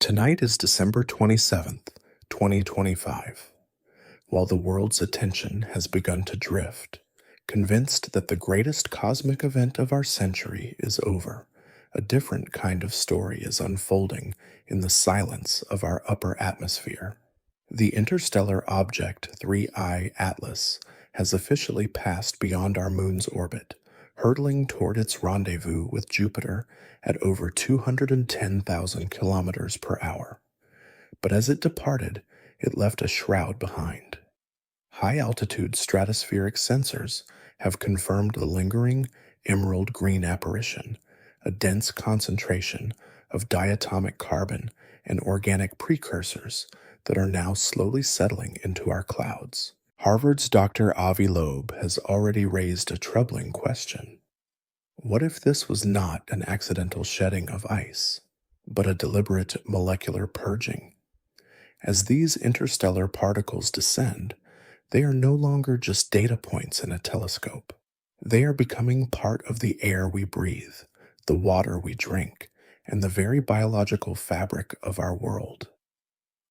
Tonight is December 27th, 2025. While the world's attention has begun to drift, convinced that the greatest cosmic event of our century is over, a different kind of story is unfolding in the silence of our upper atmosphere. The interstellar object 3I Atlas has officially passed beyond our moon's orbit, hurtling toward its rendezvous with Jupiter at over 210,000 kilometers per hour. But as it departed, it left a shroud behind. High-altitude stratospheric sensors have confirmed the lingering emerald green apparition, a dense concentration of diatomic carbon and organic precursors that are now slowly settling into our clouds. Harvard's Dr. Avi Loeb has already raised a troubling question. What if this was not an accidental shedding of ice, but a deliberate molecular purging? As these interstellar particles descend, they are no longer just data points in a telescope. They are becoming part of the air we breathe, the water we drink, and the very biological fabric of our world.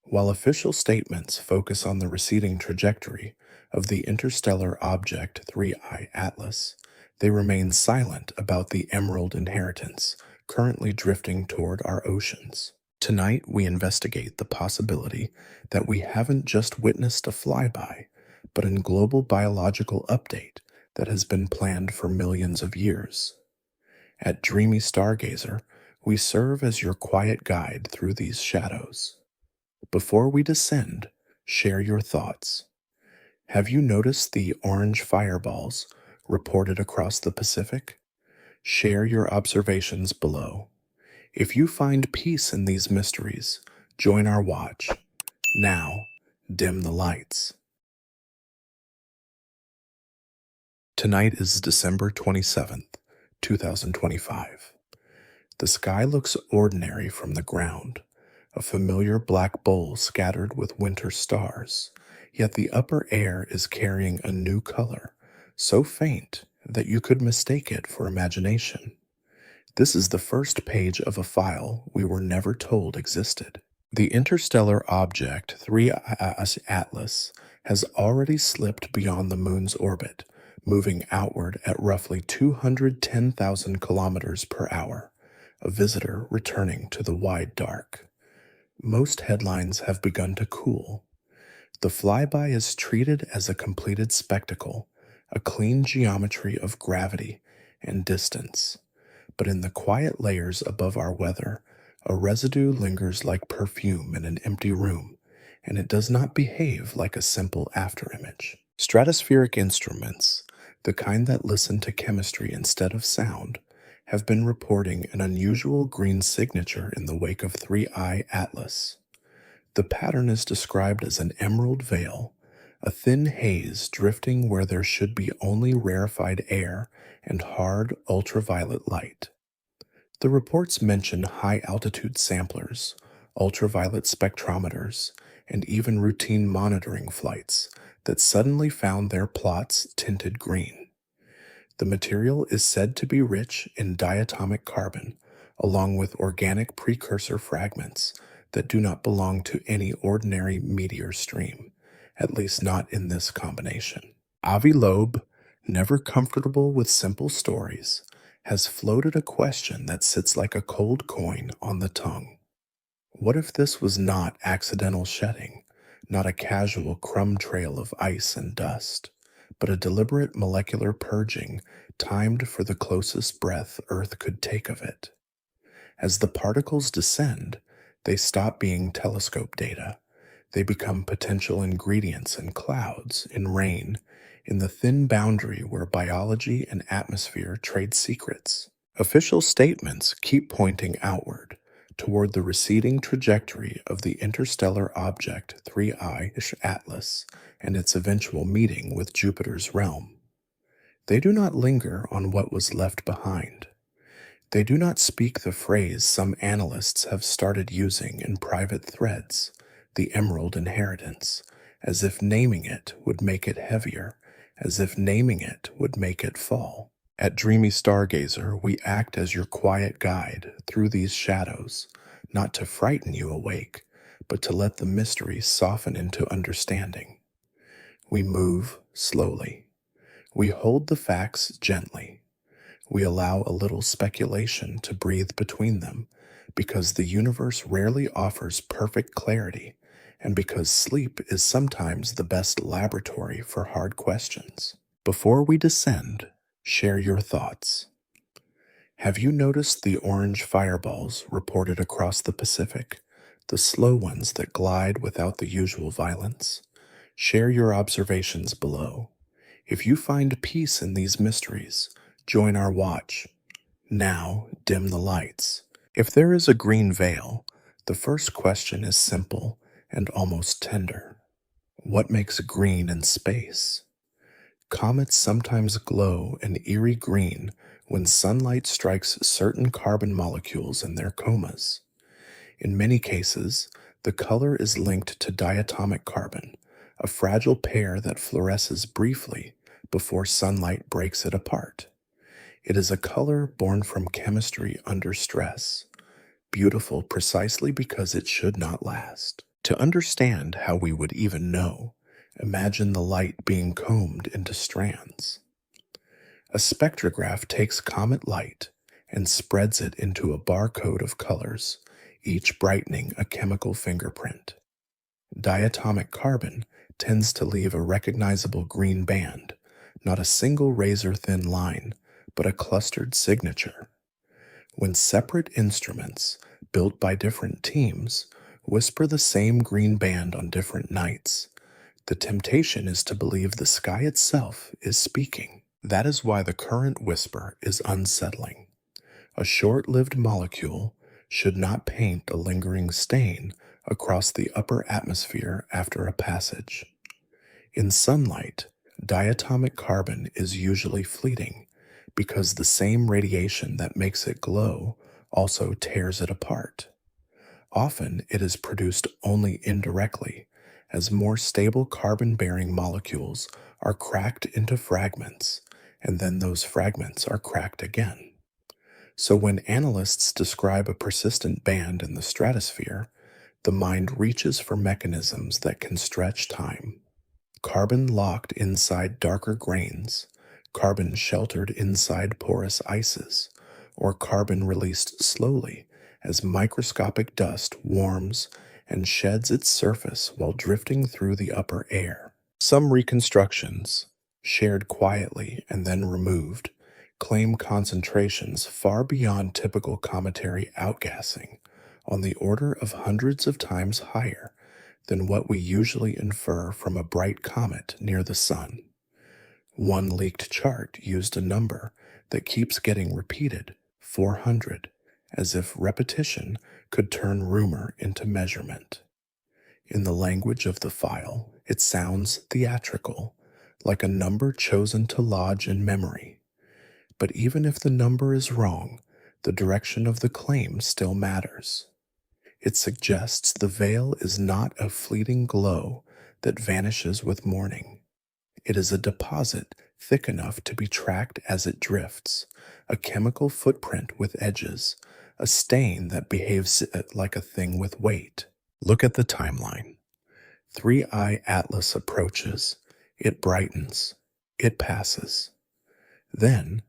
While official statements focus on the receding trajectory of the interstellar object 3I Atlas, they remain silent about the emerald inheritance currently drifting toward our oceans. Tonight, we investigate the possibility that we haven't just witnessed a flyby, but a global biological update that has been planned for millions of years. At Dreamy Stargazer, we serve as your quiet guide through these shadows. Before we descend, share your thoughts. Have you noticed the orange fireballs reported across the Pacific? Share your observations below. If you find peace in these mysteries, join our watch. Now, dim the lights. Tonight is December 27th, 2025. The sky looks ordinary from the ground, a familiar black bowl scattered with winter stars, yet the upper air is carrying a new color, so faint that you could mistake it for imagination. This is the first page of a file we were never told existed. The interstellar object 3I Atlas has already slipped beyond the moon's orbit, moving outward at roughly 210,000 kilometers per hour, a visitor returning to the wide dark. Most headlines have begun to cool. The flyby is treated as a completed spectacle, a clean geometry of gravity and distance. But in the quiet layers above our weather, a residue lingers like perfume in an empty room, and it does not behave like a simple afterimage. Stratospheric instruments, the kind that listen to chemistry instead of sound, have been reporting an unusual green signature in the wake of 3I Atlas. The pattern is described as an emerald veil, a thin haze drifting where there should be only rarefied air and hard ultraviolet light. The reports mention high-altitude samplers, ultraviolet spectrometers, and even routine monitoring flights that suddenly found their plots tinted green. The material is said to be rich in diatomic carbon, along with organic precursor fragments that do not belong to any ordinary meteor stream, at least not in this combination. Avi Loeb, never comfortable with simple stories, has floated a question that sits like a cold coin on the tongue. What if this was not accidental shedding, not a casual crumb trail of ice and dust, but a deliberate molecular purging timed for the closest breath Earth could take of it? As the particles descend, they stop being telescope data. They become potential ingredients in clouds, in rain, in the thin boundary where biology and atmosphere trade secrets. Official statements keep pointing outward, toward the receding trajectory of the interstellar object 3I Atlas and its eventual meeting with Jupiter's realm. They do not linger on what was left behind. They do not speak the phrase some analysts have started using in private threads, the emerald inheritance, as if naming it would make it heavier, as if naming it would make it fall. At Dreamy Stargazer, we act as your quiet guide through these shadows, not to frighten you awake, but to let the mystery soften into understanding. We move slowly. We hold the facts gently. We allow a little speculation to breathe between them, because the universe rarely offers perfect clarity, and because sleep is sometimes the best laboratory for hard questions. Before we descend, share your thoughts. Have you noticed the orange fireballs reported across the Pacific, the slow ones that glide without the usual violence? Share your observations below. If you find peace in these mysteries, join our watch. Now, dim the lights. If there is a green veil, the first question is simple and almost tender. What makes green in space? Comets sometimes glow an eerie green when sunlight strikes certain carbon molecules in their comas. In many cases, the color is linked to diatomic carbon, a fragile pair that fluoresces briefly before sunlight breaks it apart. It is a color born from chemistry under stress, beautiful precisely because it should not last. To understand how we would even know, imagine the light being combed into strands. A spectrograph takes comet light and spreads it into a barcode of colors, each brightening a chemical fingerprint. Diatomic carbon tends to leave a recognizable green band, not a single razor-thin line, but a clustered signature. When separate instruments, built by different teams, whisper the same green band on different nights, the temptation is to believe the sky itself is speaking. That is why the current whisper is unsettling. A short-lived molecule should not paint a lingering stain across the upper atmosphere after a passage. In sunlight, diatomic carbon is usually fleeting because the same radiation that makes it glow also tears it apart. Often it is produced only indirectly, as more stable carbon-bearing molecules are cracked into fragments, and then those fragments are cracked again. So when analysts describe a persistent band in the stratosphere, the mind reaches for mechanisms that can stretch time. Carbon locked inside darker grains, carbon sheltered inside porous ices, or carbon released slowly as microscopic dust warms and sheds its surface while drifting through the upper air. Some reconstructions, shared quietly and then removed, claim concentrations far beyond typical cometary outgassing, on the order of hundreds of times higher than what we usually infer from a bright comet near the sun. One leaked chart used a number that keeps getting repeated, 400, as if repetition could turn rumor into measurement. In the language of the file, it sounds theatrical, like a number chosen to lodge in memory. But even if the number is wrong, the direction of the claim still matters. It suggests the veil is not a fleeting glow that vanishes with morning. It is a deposit thick enough to be tracked as it drifts, a chemical footprint with edges, a stain that behaves like a thing with weight. Look at the timeline. 3I Atlas approaches. It brightens. It passes. Then,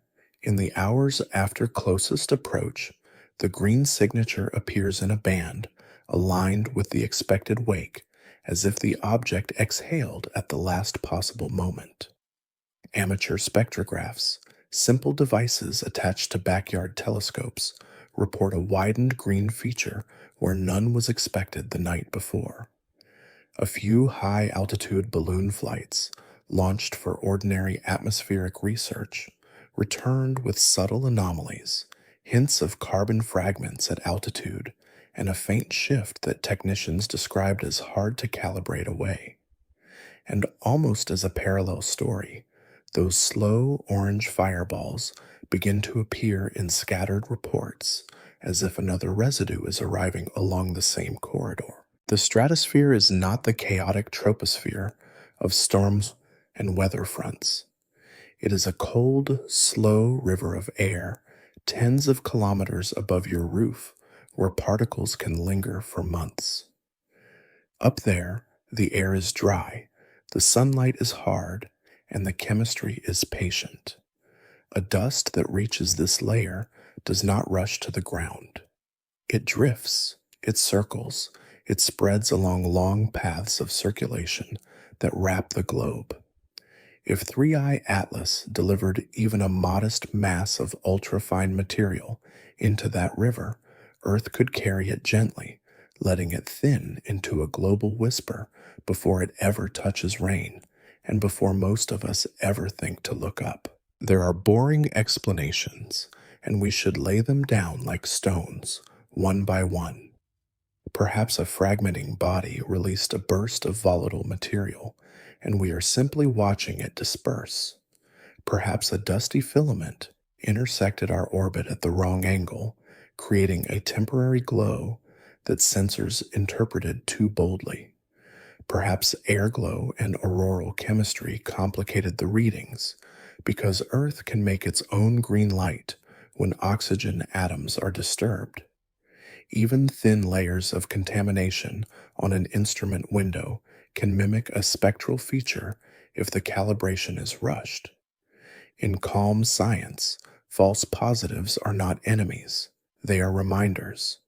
in the hours after closest approach, the green signature appears in a band, aligned with the expected wake, as if the object exhaled at the last possible moment. Amateur spectrographs, simple devices attached to backyard telescopes, report a widened green feature where none was expected the night before. A few high-altitude balloon flights, launched for ordinary atmospheric research, returned with subtle anomalies, hints of carbon fragments at altitude, and a faint shift that technicians described as hard to calibrate away. And almost as a parallel story, those slow orange fireballs begin to appear in scattered reports, as if another residue is arriving along the same corridor. The stratosphere is not the chaotic troposphere of storms and weather fronts. It is a cold, slow river of air, tens of kilometers above your roof, where particles can linger for months. Up there, the air is dry, the sunlight is hard, and the chemistry is patient. A dust that reaches this layer does not rush to the ground. It drifts, it circles, it spreads along long paths of circulation that wrap the globe. If 3i Atlas delivered even a modest mass of ultrafine material into that river, Earth could carry it gently, letting it thin into a global whisper before it ever touches rain, and before most of us ever think to look up. There are boring explanations, and we should lay them down like stones, one by one. Perhaps a fragmenting body released a burst of volatile material, and we are simply watching it disperse. Perhaps a dusty filament intersected our orbit at the wrong angle, creating a temporary glow that sensors interpreted too boldly. Perhaps airglow and auroral chemistry complicated the readings, because Earth can make its own green light when oxygen atoms are disturbed. Even thin layers of contamination on an instrument window can mimic a spectral feature if the calibration is rushed. In calm science, false positives are not enemies, they are reminders.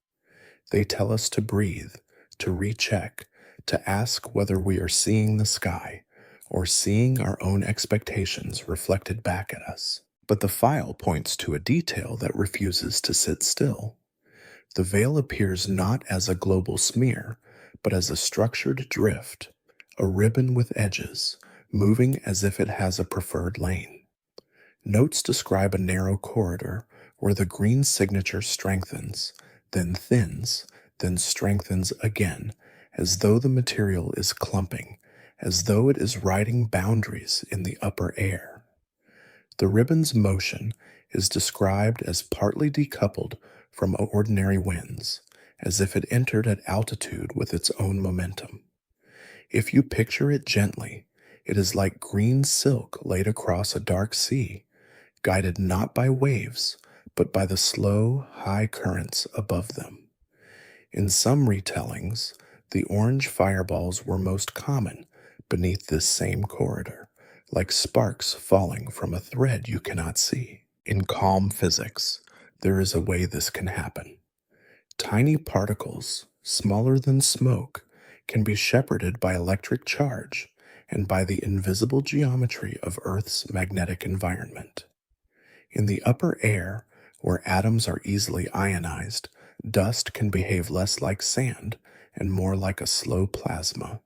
They tell us to breathe, to recheck, to ask whether we are seeing the sky or seeing our own expectations reflected back at us. But the file points to a detail that refuses to sit still. The veil appears not as a global smear, but as a structured drift, a ribbon with edges, moving as if it has a preferred lane. Notes describe a narrow corridor where the green signature strengthens, then thins, then strengthens again, as though the material is clumping, as though it is riding boundaries in the upper air. The ribbon's motion is described as partly decoupled from ordinary winds, as if it entered at altitude with its own momentum. If you picture it gently, it is like green silk laid across a dark sea, guided not by waves, but by the slow, high currents above them. In some retellings, the orange fireballs were most common beneath this same corridor, like sparks falling from a thread you cannot see. In calm physics, there is a way this can happen. Tiny particles, smaller than smoke, can be shepherded by electric charge and by the invisible geometry of Earth's magnetic environment. In the upper air, where atoms are easily ionized, dust can behave less like sand and more like a slow plasma.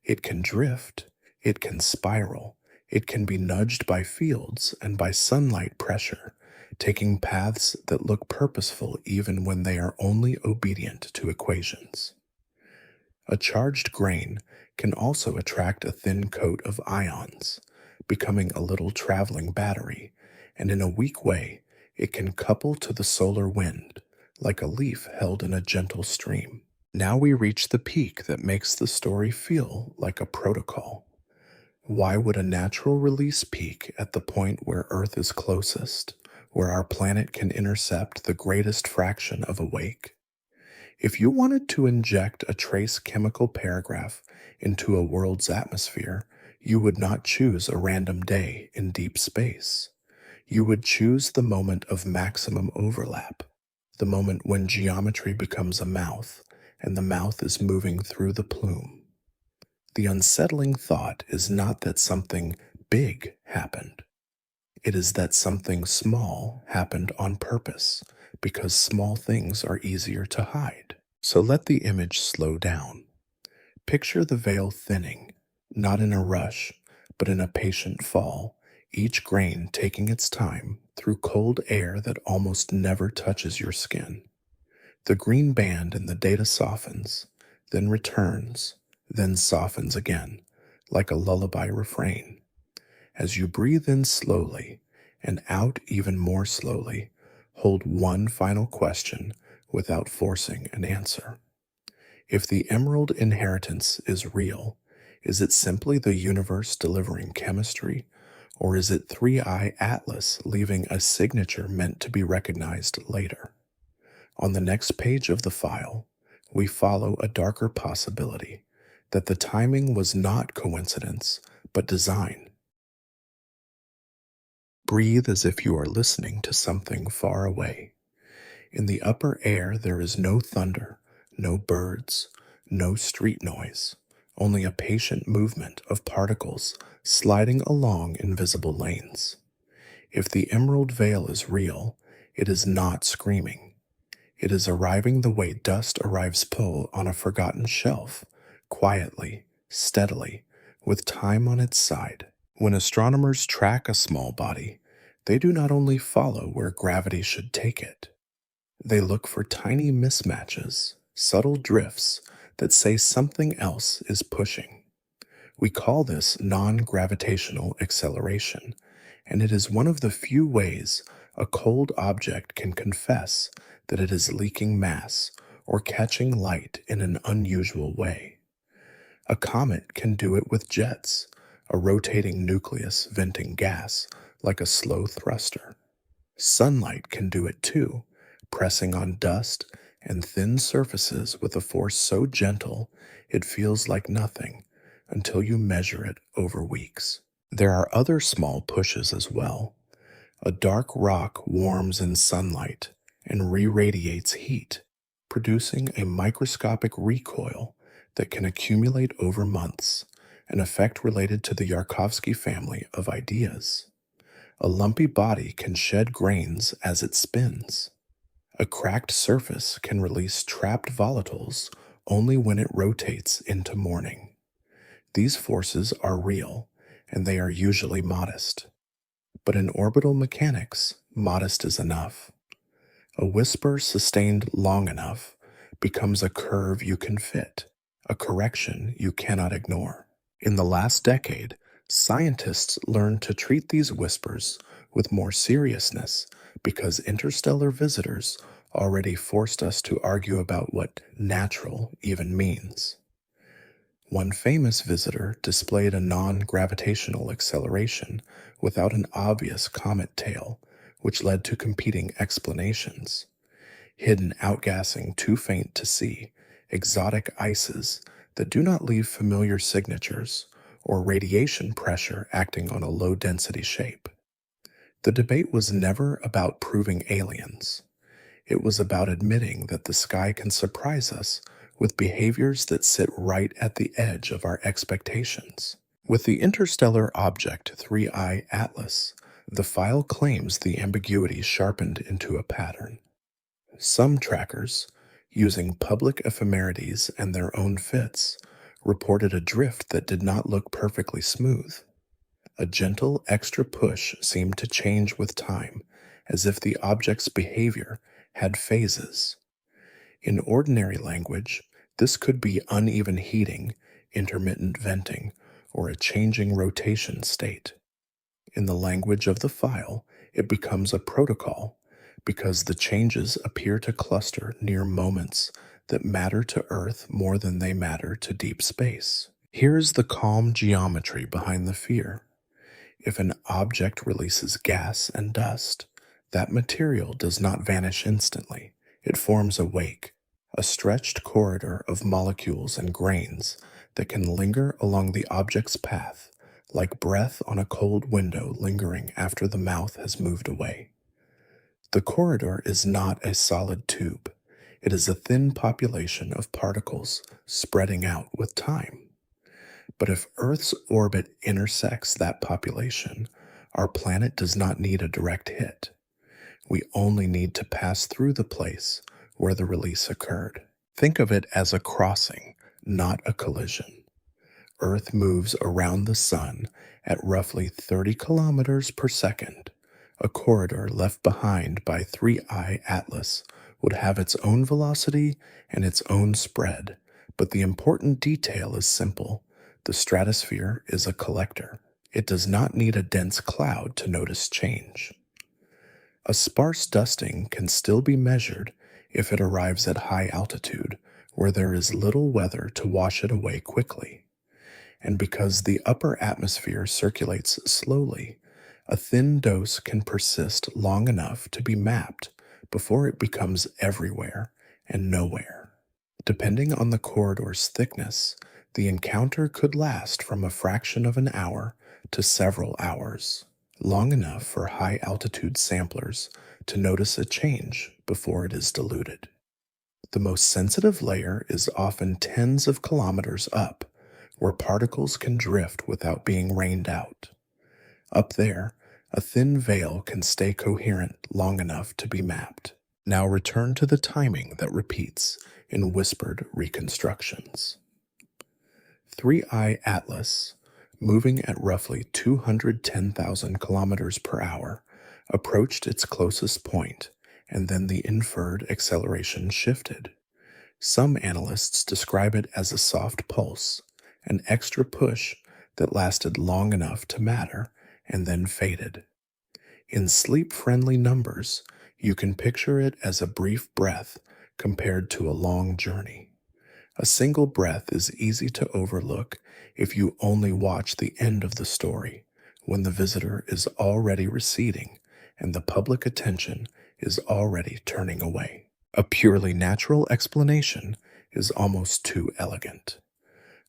It can drift, it can spiral, it can be nudged by fields and by sunlight pressure, taking paths that look purposeful even when they are only obedient to equations. A charged grain can also attract a thin coat of ions, becoming a little traveling battery, and in a weak way, it can couple to the solar wind, like a leaf held in a gentle stream. Now we reach the peak that makes the story feel like a protocol. Why would a natural release peak at the point where Earth is closest, where our planet can intercept the greatest fraction of a wake? If you wanted to inject a trace chemical paragraph into a world's atmosphere, you would not choose a random day in deep space. You would choose the moment of maximum overlap, the moment when geometry becomes a mouth, and the mouth is moving through the plume. The unsettling thought is not that something big happened. It is that something small happened on purpose, because small things are easier to hide. So let the image slow down. Picture the veil thinning, not in a rush, but in a patient fall, each grain taking its time through cold air that almost never touches your skin. The green band in the data softens, then returns, then softens again, like a lullaby refrain. As you breathe in slowly and out even more slowly, hold one final question without forcing an answer. If the emerald inheritance is real, is it simply the universe delivering chemistry, or is it 3i Atlas leaving a signature meant to be recognized later? On the next page of the file, we follow a darker possibility that the timing was not coincidence, but design. Breathe as if you are listening to something far away. In the upper air, there is no thunder, no birds, no street noise, only a patient movement of particles sliding along invisible lanes. If the emerald veil is real, it is not screaming. It is arriving the way dust arrives pull on a forgotten shelf, quietly, steadily, with time on its side. When astronomers track a small body, they do not only follow where gravity should take it. They look for tiny mismatches, subtle drifts that say something else is pushing. We call this non-gravitational acceleration, and it is one of the few ways a cold object can confess that it is leaking mass or catching light in an unusual way. A comet can do it with jets, a rotating nucleus venting gas like a slow thruster. Sunlight can do it too, pressing on dust and thin surfaces with a force so gentle it feels like nothing until you measure it over weeks. There are other small pushes as well. A dark rock warms in sunlight and re-radiates heat, producing a microscopic recoil that can accumulate over months, an effect related to the Yarkovsky family of ideas. A lumpy body can shed grains as it spins. A cracked surface can release trapped volatiles only when it rotates into morning. These forces are real, and they are usually modest. But in orbital mechanics, modest is enough. A whisper sustained long enough becomes a curve you can fit, a correction you cannot ignore. In the last decade, scientists learned to treat these whispers with more seriousness because interstellar visitors already forced us to argue about what natural even means. One famous visitor displayed a non-gravitational acceleration without an obvious comet tail, which led to competing explanations. Hidden outgassing too faint to see, exotic ices that do not leave familiar signatures, or radiation pressure acting on a low-density shape. The debate was never about proving aliens. It was about admitting that the sky can surprise us with behaviors that sit right at the edge of our expectations. With the interstellar object 3I Atlas, the file claims the ambiguity sharpened into a pattern. Some trackers, using public ephemerides and their own fits, reported a drift that did not look perfectly smooth. A gentle extra push seemed to change with time, as if the object's behavior had phases. In ordinary language, this could be uneven heating, intermittent venting, or a changing rotation state. In the language of the file, it becomes a protocol because the changes appear to cluster near moments that matter to Earth more than they matter to deep space. Here is the calm geometry behind the fear. If an object releases gas and dust, that material does not vanish instantly. It forms a wake, a stretched corridor of molecules and grains that can linger along the object's path, like breath on a cold window lingering after the mouth has moved away. The corridor is not a solid tube. It is a thin population of particles spreading out with time. But if Earth's orbit intersects that population, our planet does not need a direct hit. We only need to pass through the place where the release occurred. Think of it as a crossing, not a collision. Earth moves around the Sun at roughly 30 kilometers per second. A corridor left behind by 3I Atlas would have its own velocity and its own spread, but the important detail is simple. The stratosphere is a collector. It does not need a dense cloud to notice change. A sparse dusting can still be measured if it arrives at high altitude, where there is little weather to wash it away quickly. And because the upper atmosphere circulates slowly, a thin dose can persist long enough to be mapped before it becomes everywhere and nowhere. Depending on the corridor's thickness, the encounter could last from a fraction of an hour to several hours, long enough for high-altitude samplers to notice a change before it is diluted. The most sensitive layer is often tens of kilometers up, where particles can drift without being rained out. Up there, a thin veil can stay coherent long enough to be mapped. Now return to the timing that repeats in whispered reconstructions. 3I Atlas, moving at roughly 210,000 kilometers per hour, approached its closest point, and then the inferred acceleration shifted. Some analysts describe it as a soft pulse, an extra push that lasted long enough to matter and then faded. In sleep-friendly numbers, you can picture it as a brief breath compared to a long journey. A single breath is easy to overlook if you only watch the end of the story, when the visitor is already receding and the public attention is already turning away. A purely natural explanation is almost too elegant.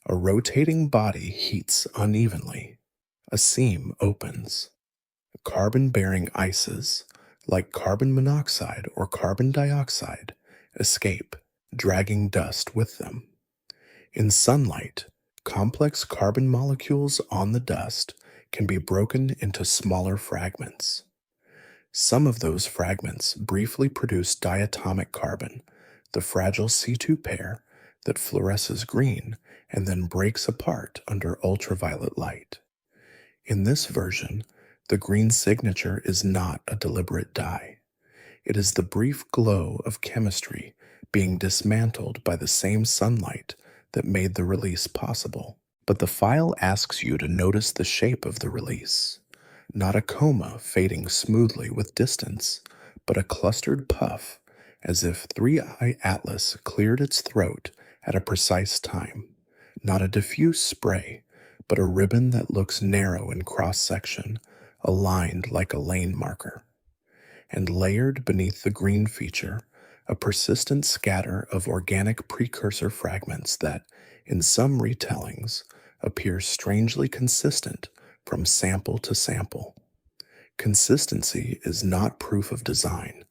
A rotating body heats unevenly. A seam opens. Carbon-bearing ices, like carbon monoxide or carbon dioxide, escape, dragging dust with them. In sunlight, complex carbon molecules on the dust can be broken into smaller fragments. Some of those fragments briefly produce diatomic carbon, the fragile C2 pair that fluoresces green and then breaks apart under ultraviolet light. In this version, the green signature is not a deliberate dye. It is the brief glow of chemistry being dismantled by the same sunlight that made the release possible. But the file asks you to notice the shape of the release. Not a coma fading smoothly with distance, but a clustered puff, as if 3I Atlas cleared its throat at a precise time. Not a diffuse spray, but a ribbon that looks narrow in cross-section, aligned like a lane marker. And layered beneath the green feature, a persistent scatter of organic precursor fragments that, in some retellings, appear strangely consistent from sample to sample. Consistency is not proof of design,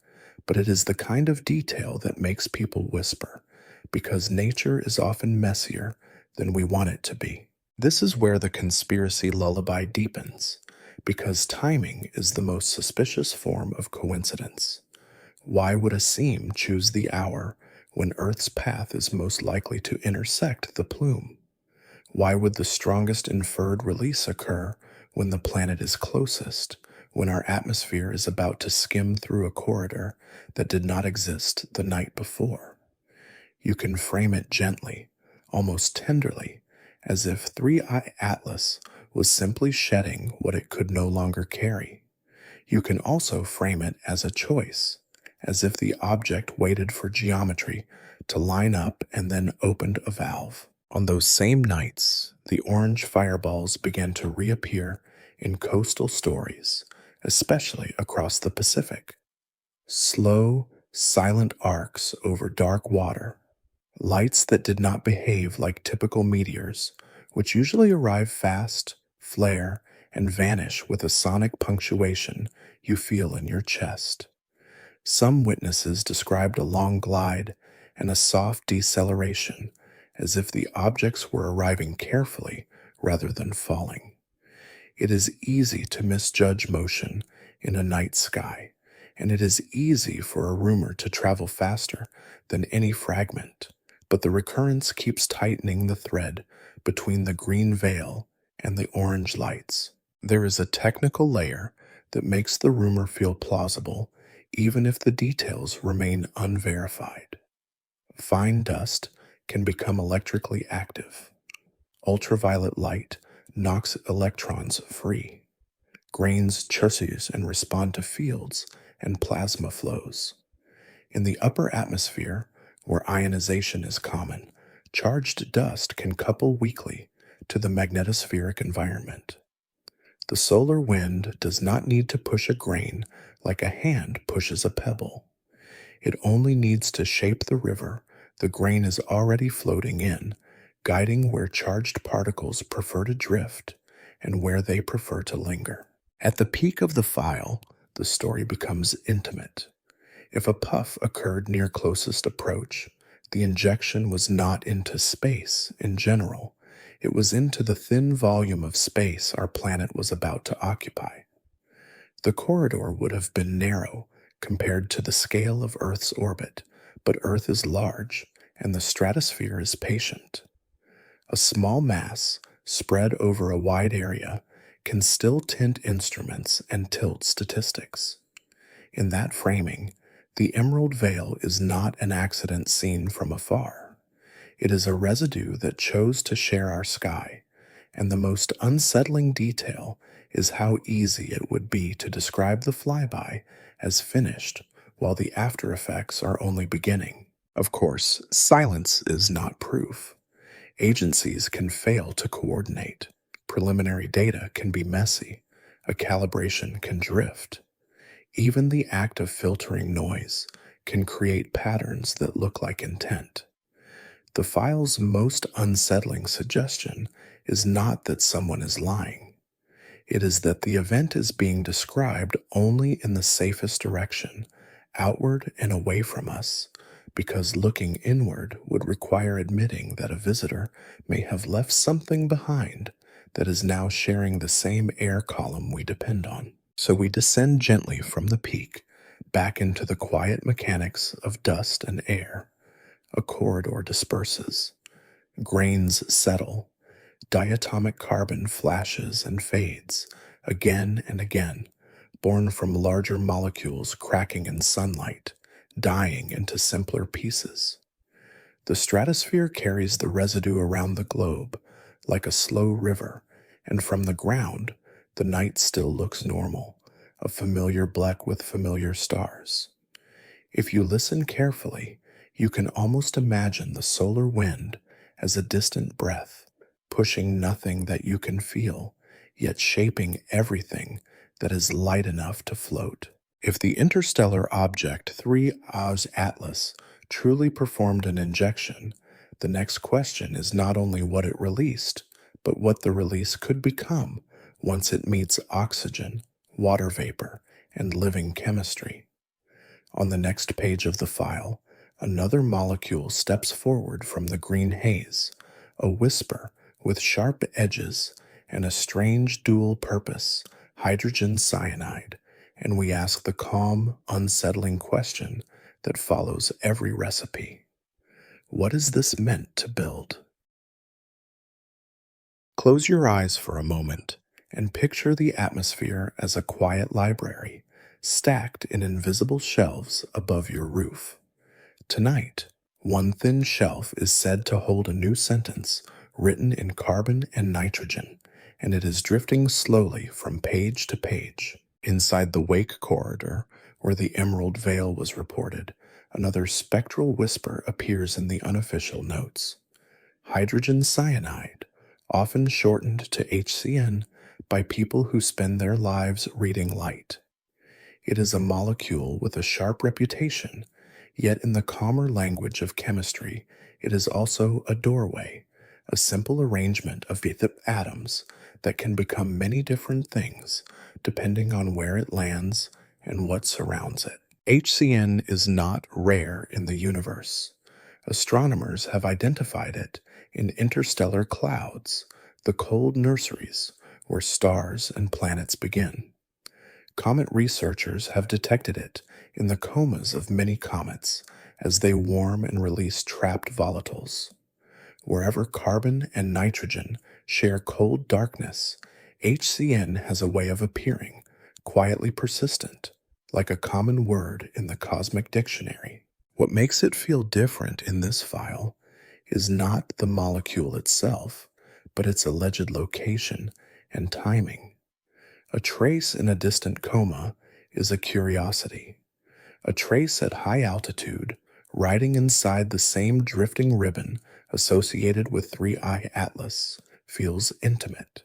but it is the kind of detail that makes people whisper, because nature is often messier than we want it to be. This is where the conspiracy lullaby deepens, because timing is the most suspicious form of coincidence. Why would a seam choose the hour when Earth's path is most likely to intersect the plume? Why would the strongest inferred release occur when the planet is closest, when our atmosphere is about to skim through a corridor that did not exist the night before? You can frame it gently, almost tenderly, as if 3I Atlas was simply shedding what it could no longer carry. You can also frame it as a choice, as if the object waited for geometry to line up and then opened a valve. On those same nights, the orange fireballs began to reappear in coastal stories, especially across the Pacific. Slow, silent arcs over dark water, lights that did not behave like typical meteors, which usually arrive fast, flare, and vanish with a sonic punctuation you feel in your chest. Some witnesses described a long glide and a soft deceleration, as if the objects were arriving carefully rather than falling. It is easy to misjudge motion in a night sky, and it is easy for a rumor to travel faster than any fragment, but the recurrence keeps tightening the thread between the green veil and the orange lights. There is a technical layer that makes the rumor feel plausible, even if the details remain unverified. Fine dust can become electrically active. Ultraviolet light knocks electrons free. Grains churches and respond to fields and plasma flows. In the upper atmosphere, where ionization is common, charged dust can couple weakly to the magnetospheric environment. The solar wind does not need to push a grain like a hand pushes a pebble. It only needs to shape the river the grain is already floating in, guiding where charged particles prefer to drift and where they prefer to linger. At the peak of the file, the story becomes intimate. If a puff occurred near closest approach, the injection was not into space in general. It was into the thin volume of space our planet was about to occupy. The corridor would have been narrow compared to the scale of Earth's orbit, but Earth is large and the stratosphere is patient. A small mass, spread over a wide area, can still tint instruments and tilt statistics. In that framing, the emerald veil is not an accident seen from afar. It is a residue that chose to share our sky, and the most unsettling detail is how easy it would be to describe the flyby as finished while the after effects are only beginning. Of course, silence is not proof. Agencies can fail to coordinate. Preliminary data can be messy. A calibration can drift. Even the act of filtering noise can create patterns that look like intent. The file's most unsettling suggestion is not that someone is lying. It is that the event is being described only in the safest direction, outward and away from us, because looking inward would require admitting that a visitor may have left something behind that is now sharing the same air column we depend on. So we descend gently from the peak, back into the quiet mechanics of dust and air. A corridor disperses. Grains settle. Diatomic carbon flashes and fades, again and again, born from larger molecules cracking in sunlight, dying into simpler pieces. The stratosphere carries the residue around the globe, like a slow river, and from the ground, the night still looks normal, a familiar black with familiar stars. If you listen carefully, you can almost imagine the solar wind as a distant breath, pushing nothing that you can feel, yet shaping everything that is light enough to float. If the interstellar object 3Oz Atlas truly performed an injection, the next question is not only what it released, but what the release could become once it meets oxygen, water vapor, and living chemistry. On the next page of the file, another molecule steps forward from the green haze, a whisper with sharp edges and a strange dual purpose, hydrogen cyanide, and we ask the calm, unsettling question that follows every recipe. What is this meant to build? Close your eyes for a moment and picture the atmosphere as a quiet library, stacked in invisible shelves above your roof. Tonight, one thin shelf is said to hold a new sentence written in carbon and nitrogen, and it is drifting slowly from page to page. Inside the wake corridor, where the emerald veil was reported, another spectral whisper appears in the unofficial notes. Hydrogen cyanide, often shortened to HCN by people who spend their lives reading light. It is a molecule with a sharp reputation, yet in the calmer language of chemistry, it is also a doorway, a simple arrangement of atoms that can become many different things depending on where it lands and what surrounds it. HCN is not rare in the universe. Astronomers have identified it in interstellar clouds, the cold nurseries where stars and planets begin. Comet researchers have detected it in the comas of many comets as they warm and release trapped volatiles. Wherever carbon and nitrogen share cold darkness, HCN has a way of appearing, quietly persistent, like a common word in the cosmic dictionary. What makes it feel different in this file is not the molecule itself, but its alleged location and timing. A trace in a distant coma is a curiosity. A trace at high altitude, riding inside the same drifting ribbon associated with 3I Atlas, feels intimate.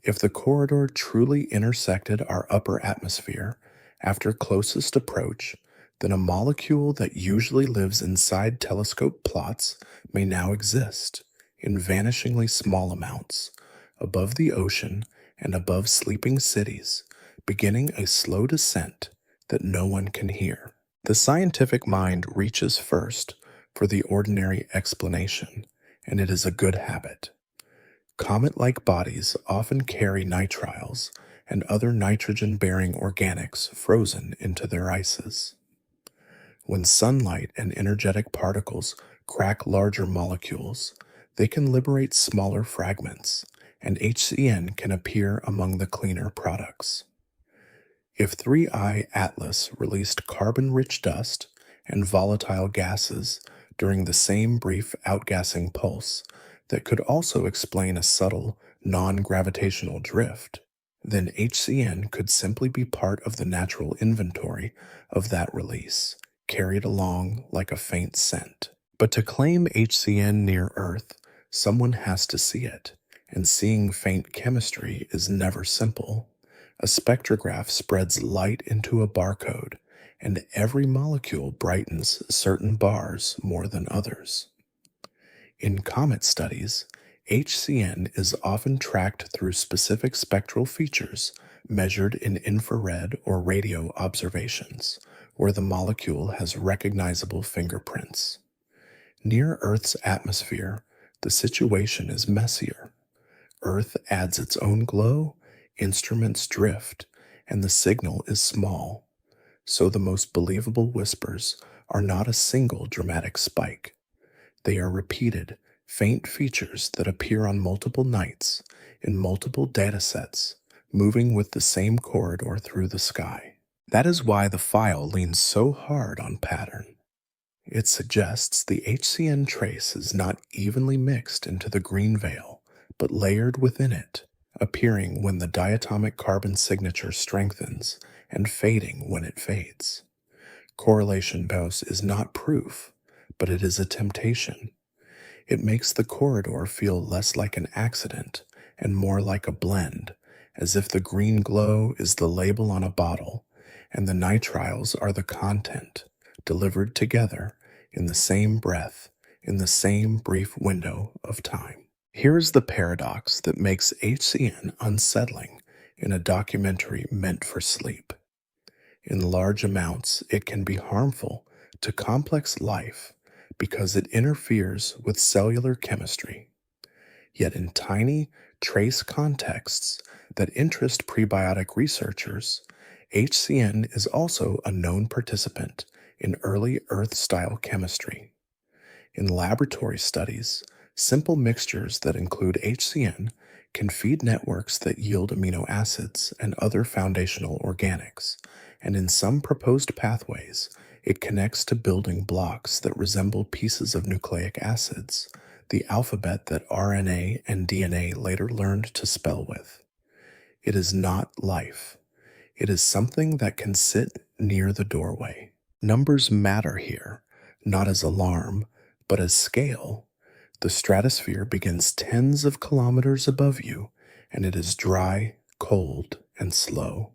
If the corridor truly intersected our upper atmosphere, after closest approach, then a molecule that usually lives inside telescope plots may now exist in vanishingly small amounts above the ocean and above sleeping cities, beginning a slow descent that no one can hear. The scientific mind reaches first for the ordinary explanation, and it is a good habit. Comet-like bodies often carry nitriles and other nitrogen-bearing organics frozen into their ices. When sunlight and energetic particles crack larger molecules, they can liberate smaller fragments, and HCN can appear among the cleaner products. If 3I Atlas released carbon-rich dust and volatile gases during the same brief outgassing pulse that could also explain a subtle, non-gravitational drift, then HCN could simply be part of the natural inventory of that release, carried along like a faint scent. But to claim HCN near Earth, someone has to see it, and seeing faint chemistry is never simple. A spectrograph spreads light into a barcode, and every molecule brightens certain bars more than others. In comet studies, HCN is often tracked through specific spectral features measured in infrared or radio observations, where the molecule has recognizable fingerprints. Near Earth's atmosphere, the situation is messier. Earth adds its own glow, instruments drift, and the signal is small. So the most believable whispers are not a single dramatic spike. They are repeated, faint features that appear on multiple nights, in multiple datasets, moving with the same corridor through the sky. That is why the file leans so hard on pattern. It suggests the HCN trace is not evenly mixed into the green veil, but layered within it, appearing when the diatomic carbon signature strengthens and fading when it fades. Correlation bias is not proof, but it is a temptation. It makes the corridor feel less like an accident and more like a blend, as if the green glow is the label on a bottle and the nitriles are the content, delivered together in the same breath, in the same brief window of time. Here is the paradox that makes HCN unsettling in a documentary meant for sleep. In large amounts, it can be harmful to complex life because it interferes with cellular chemistry. Yet in tiny, trace contexts that interest prebiotic researchers, HCN is also a known participant in early Earth-style chemistry. In laboratory studies, simple mixtures that include HCN can feed networks that yield amino acids and other foundational organics, and in some proposed pathways, it connects to building blocks that resemble pieces of nucleic acids, the alphabet that RNA and DNA later learned to spell with. It is not life. It is something that can sit near the doorway. Numbers matter here, not as alarm, but as scale. The stratosphere begins tens of kilometers above you, and it is dry, cold, and slow.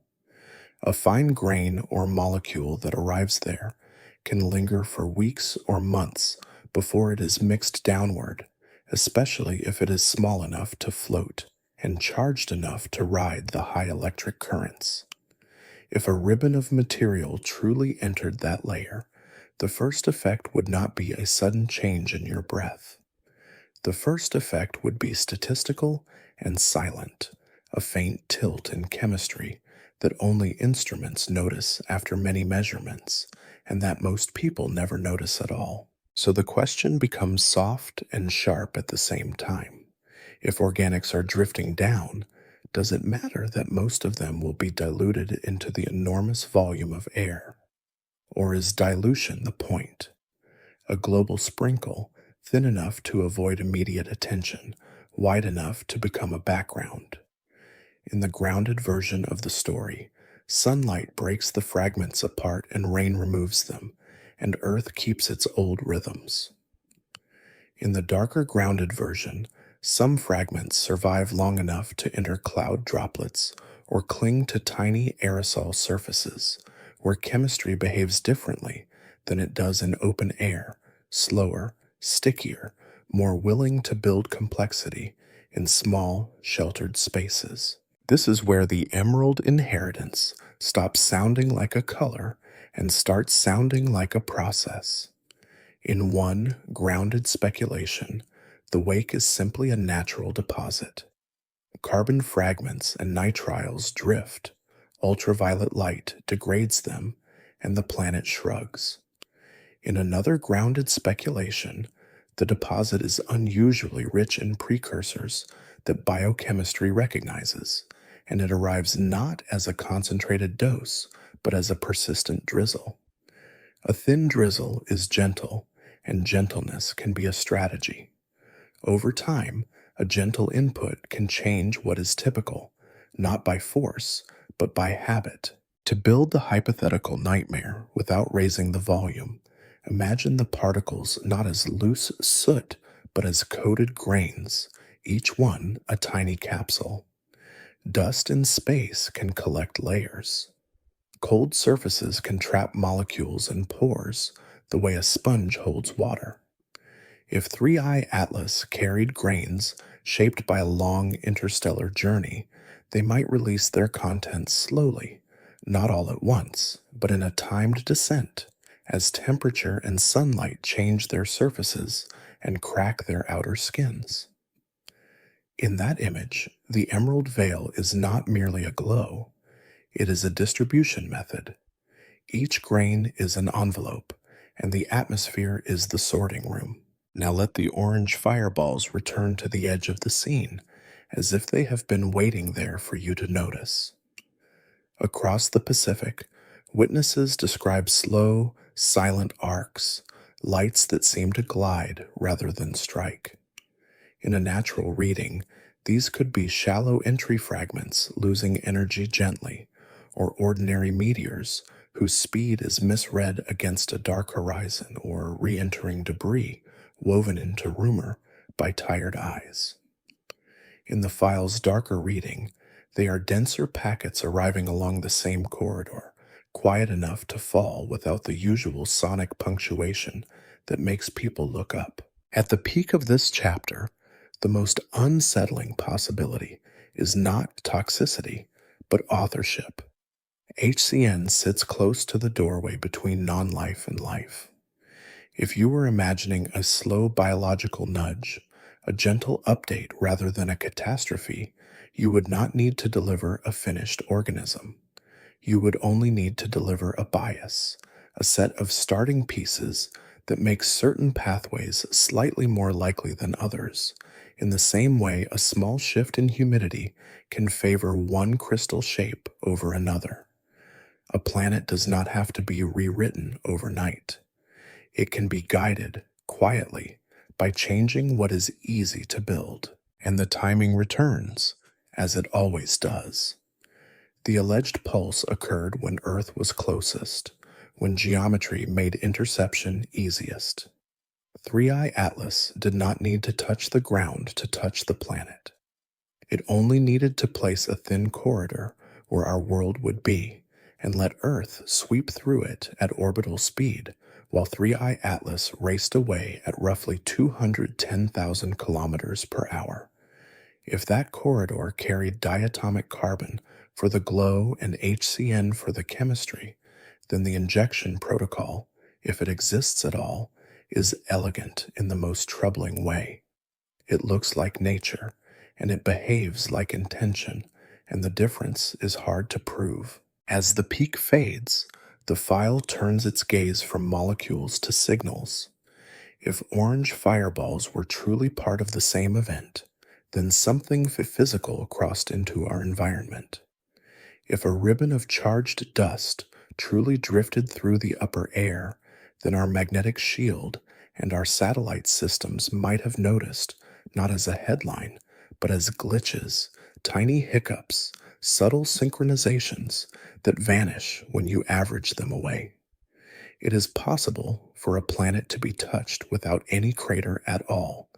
A fine grain or molecule that arrives there can linger for weeks or months before it is mixed downward, especially if it is small enough to float and charged enough to ride the high electric currents. If a ribbon of material truly entered that layer, the first effect would not be a sudden change in your breath. The first effect would be statistical and silent, a faint tilt in chemistry that only instruments notice after many measurements, and that most people never notice at all. So the question becomes soft and sharp at the same time. If organics are drifting down, does it matter that most of them will be diluted into the enormous volume of air? Or is dilution the point? A global sprinkle, thin enough to avoid immediate attention, wide enough to become a background. In the grounded version of the story, sunlight breaks the fragments apart and rain removes them, and Earth keeps its old rhythms. In the darker grounded version, some fragments survive long enough to enter cloud droplets or cling to tiny aerosol surfaces, where chemistry behaves differently than it does in open air, slower, stickier, more willing to build complexity in small, sheltered spaces. This is where the emerald inheritance stops sounding like a color and starts sounding like a process. In one grounded speculation, the wake is simply a natural deposit. Carbon fragments and nitriles drift, ultraviolet light degrades them, and the planet shrugs. In another grounded speculation, the deposit is unusually rich in precursors that biochemistry recognizes, and it arrives not as a concentrated dose, but as a persistent drizzle. A thin drizzle is gentle, and gentleness can be a strategy. Over time, a gentle input can change what is typical, not by force, but by habit. To build the hypothetical nightmare without raising the volume, imagine the particles not as loose soot, but as coated grains, each one a tiny capsule. Dust in space can collect layers. Cold surfaces can trap molecules in pores, the way a sponge holds water. If 3I Atlas carried grains shaped by a long interstellar journey, they might release their contents slowly, not all at once, but in a timed descent, as temperature and sunlight change their surfaces and crack their outer skins. In that image, the emerald veil is not merely a glow, it is a distribution method. Each grain is an envelope, and the atmosphere is the sorting room. Now let the orange fireballs return to the edge of the scene, as if they have been waiting there for you to notice. Across the Pacific, witnesses describe slow, silent arcs, lights that seem to glide rather than strike. In a natural reading, these could be shallow entry fragments losing energy gently, or ordinary meteors whose speed is misread against a dark horizon, or re-entering debris woven into rumor by tired eyes. In the file's darker reading, they are denser packets arriving along the same corridor, quiet enough to fall without the usual sonic punctuation that makes people look up. At the peak of this chapter, the most unsettling possibility is not toxicity, but authorship. HCN sits close to the doorway between non-life and life. If you were imagining a slow biological nudge, a gentle update rather than a catastrophe, you would not need to deliver a finished organism. You would only need to deliver a bias, a set of starting pieces that makes certain pathways slightly more likely than others, in the same way a small shift in humidity can favor one crystal shape over another. A planet does not have to be rewritten overnight. It can be guided, quietly, by changing what is easy to build, and the timing returns, as it always does. The alleged pulse occurred when Earth was closest, when geometry made interception easiest. 3I Atlas did not need to touch the ground to touch the planet. It only needed to place a thin corridor where our world would be, and let Earth sweep through it at orbital speed, while 3I Atlas raced away at roughly 210,000 kilometers per hour. If that corridor carried diatomic carbon for the glow and HCN for the chemistry, then the injection protocol, if it exists at all, is elegant in the most troubling way. It looks like nature, and it behaves like intention, and the difference is hard to prove. As the peak fades, the file turns its gaze from molecules to signals. If orange fireballs were truly part of the same event, then something physical crossed into our environment. If a ribbon of charged dust truly drifted through the upper air, then our magnetic shield and our satellite systems might have noticed, not as a headline, but as glitches, tiny hiccups, subtle synchronizations that vanish when you average them away. It is possible for a planet to be touched without any crater at all,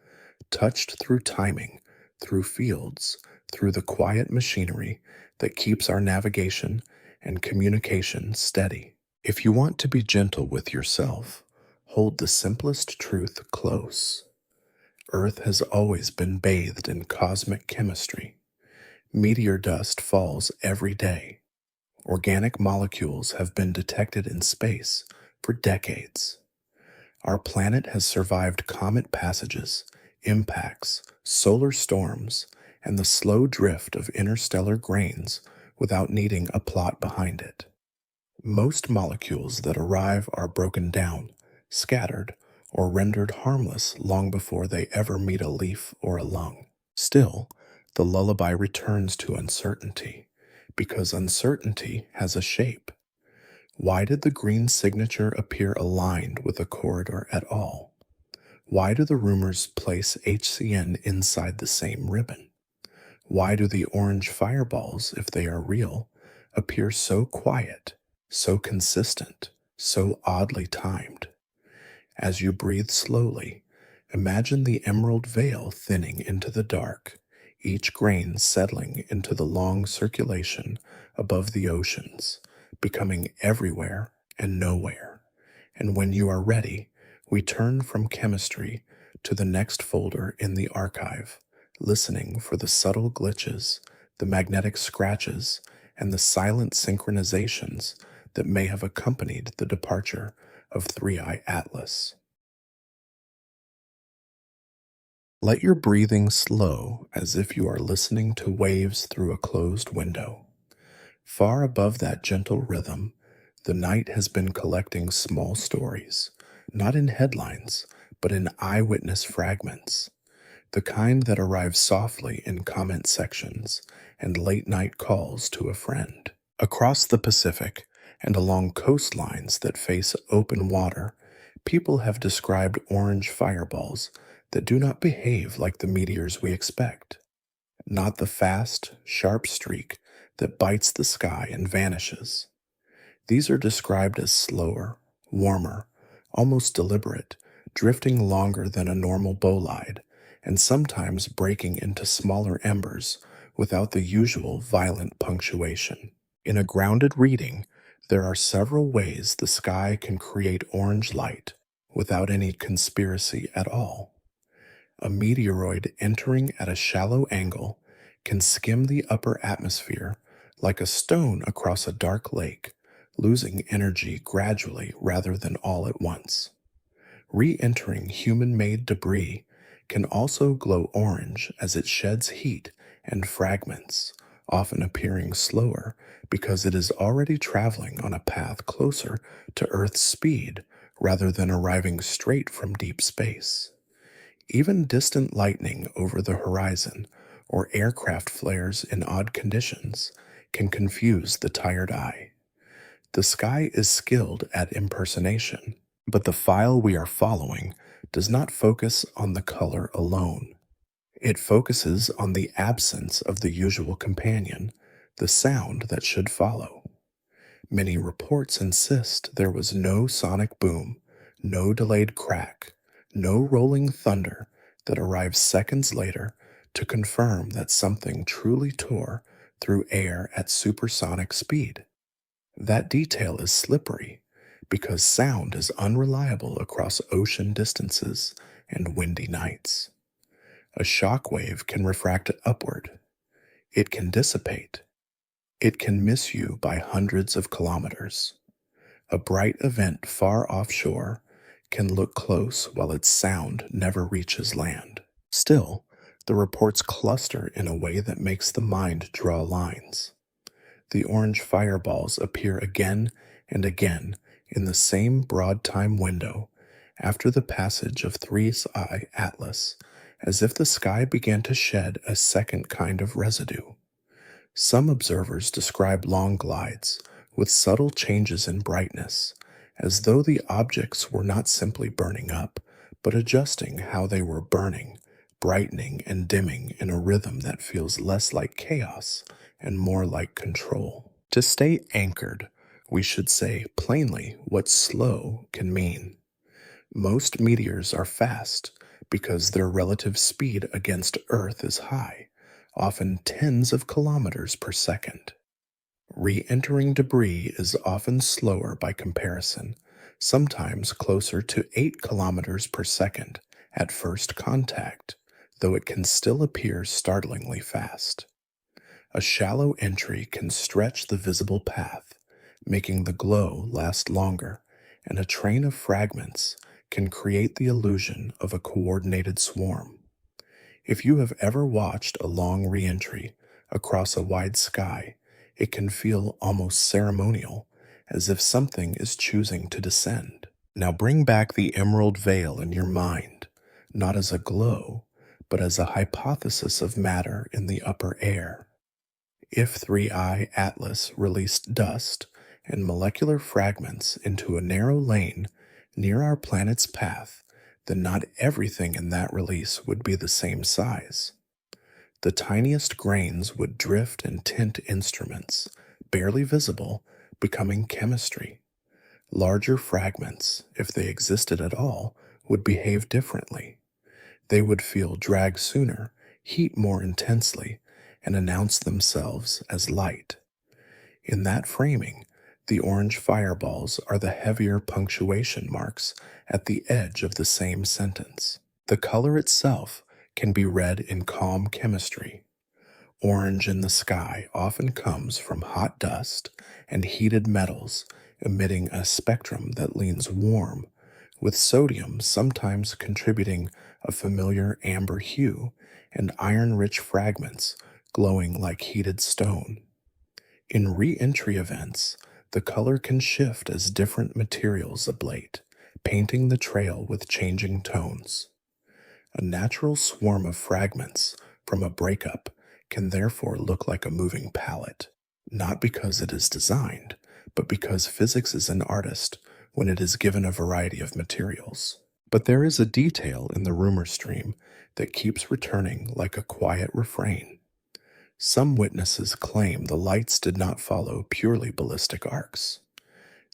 touched through timing, through fields, through the quiet machinery that keeps our navigation and communication steady. If you want to be gentle with yourself, hold the simplest truth close. Earth has always been bathed in cosmic chemistry. Meteor dust falls every day. Organic molecules have been detected in space for decades. Our planet has survived comet passages, impacts, solar storms, and the slow drift of interstellar grains without needing a plot behind it. Most molecules that arrive are broken down, scattered, or rendered harmless long before they ever meet a leaf or a lung. Still, the lullaby returns to uncertainty, because uncertainty has a shape. Why did the green signature appear aligned with a corridor at all? Why do the rumors place HCN inside the same ribbon? Why do the orange fireballs, if they are real, appear so quiet, so consistent, so oddly timed? As you breathe slowly, imagine the emerald veil thinning into the dark, each grain settling into the long circulation above the oceans, becoming everywhere and nowhere. And when you are ready, we turn from chemistry to the next folder in the archive, listening for the subtle glitches, the magnetic scratches, and the silent synchronizations that may have accompanied the departure of 3i Atlas. Let your breathing slow as if you are listening to waves through a closed window. Far above that gentle rhythm, the night has been collecting small stories, not in headlines, but in eyewitness fragments, the kind that arrive softly in comment sections and late night calls to a friend. Across the Pacific and along coastlines that face open water, people have described orange fireballs that do not behave like the meteors we expect. Not the fast, sharp streak that bites the sky and vanishes. These are described as slower, warmer, almost deliberate, drifting longer than a normal bolide, and sometimes breaking into smaller embers without the usual violent punctuation. In a grounded reading, there are several ways the sky can create orange light without any conspiracy at all. A meteoroid entering at a shallow angle can skim the upper atmosphere like a stone across a dark lake, losing energy gradually rather than all at once. Re-entering human-made debris can also glow orange as it sheds heat and fragments, often appearing slower because it is already traveling on a path closer to Earth's speed rather than arriving straight from deep space. Even distant lightning over the horizon or aircraft flares in odd conditions can confuse the tired eye. The sky is skilled at impersonation, but the file we are following does not focus on the color alone. It focuses on the absence of the usual companion, the sound that should follow. Many reports insist there was no sonic boom, no delayed crack, no rolling thunder that arrives seconds later to confirm that something truly tore through air at supersonic speed. That detail is slippery because sound is unreliable across ocean distances and windy nights. A shock wave can refract upward. It can dissipate. It can miss you by hundreds of kilometers. A bright event far offshore can look close while its sound never reaches land. Still, the reports cluster in a way that makes the mind draw lines. The orange fireballs appear again and again in the same broad time window after the passage of 3i Atlas, as if the sky began to shed a second kind of residue. Some observers describe long glides with subtle changes in brightness, as though the objects were not simply burning up, but adjusting how they were burning, brightening and dimming in a rhythm that feels less like chaos and more like control. To stay anchored, we should say plainly what slow can mean. Most meteors are fast because their relative speed against Earth is high, often tens of kilometers per second. Re-entering debris is often slower by comparison, sometimes closer to 8 kilometers per second at first contact, though it can still appear startlingly fast. A shallow entry can stretch the visible path, making the glow last longer, and a train of fragments can create the illusion of a coordinated swarm. If you have ever watched a long re-entry across a wide sky, it can feel almost ceremonial, as if something is choosing to descend. Now bring back the emerald veil in your mind, not as a glow, but as a hypothesis of matter in the upper air. If 3I Atlas released dust and molecular fragments into a narrow lane near our planet's path, then not everything in that release would be the same size. The tiniest grains would drift and tint instruments, barely visible, becoming chemistry. Larger fragments, if they existed at all, would behave differently. They would feel drag sooner, heat more intensely, and announce themselves as light. In that framing, the orange fireballs are the heavier punctuation marks at the edge of the same sentence. The color itself can be read in calm chemistry. Orange in the sky often comes from hot dust and heated metals emitting a spectrum that leans warm, with sodium sometimes contributing a familiar amber hue and iron-rich fragments glowing like heated stone. In re-entry events, the color can shift as different materials ablate, painting the trail with changing tones. A natural swarm of fragments from a breakup can therefore look like a moving palette, not because it is designed, but because physics is an artist when it is given a variety of materials. But there is a detail in the rumor stream that keeps returning like a quiet refrain. Some witnesses claim the lights did not follow purely ballistic arcs.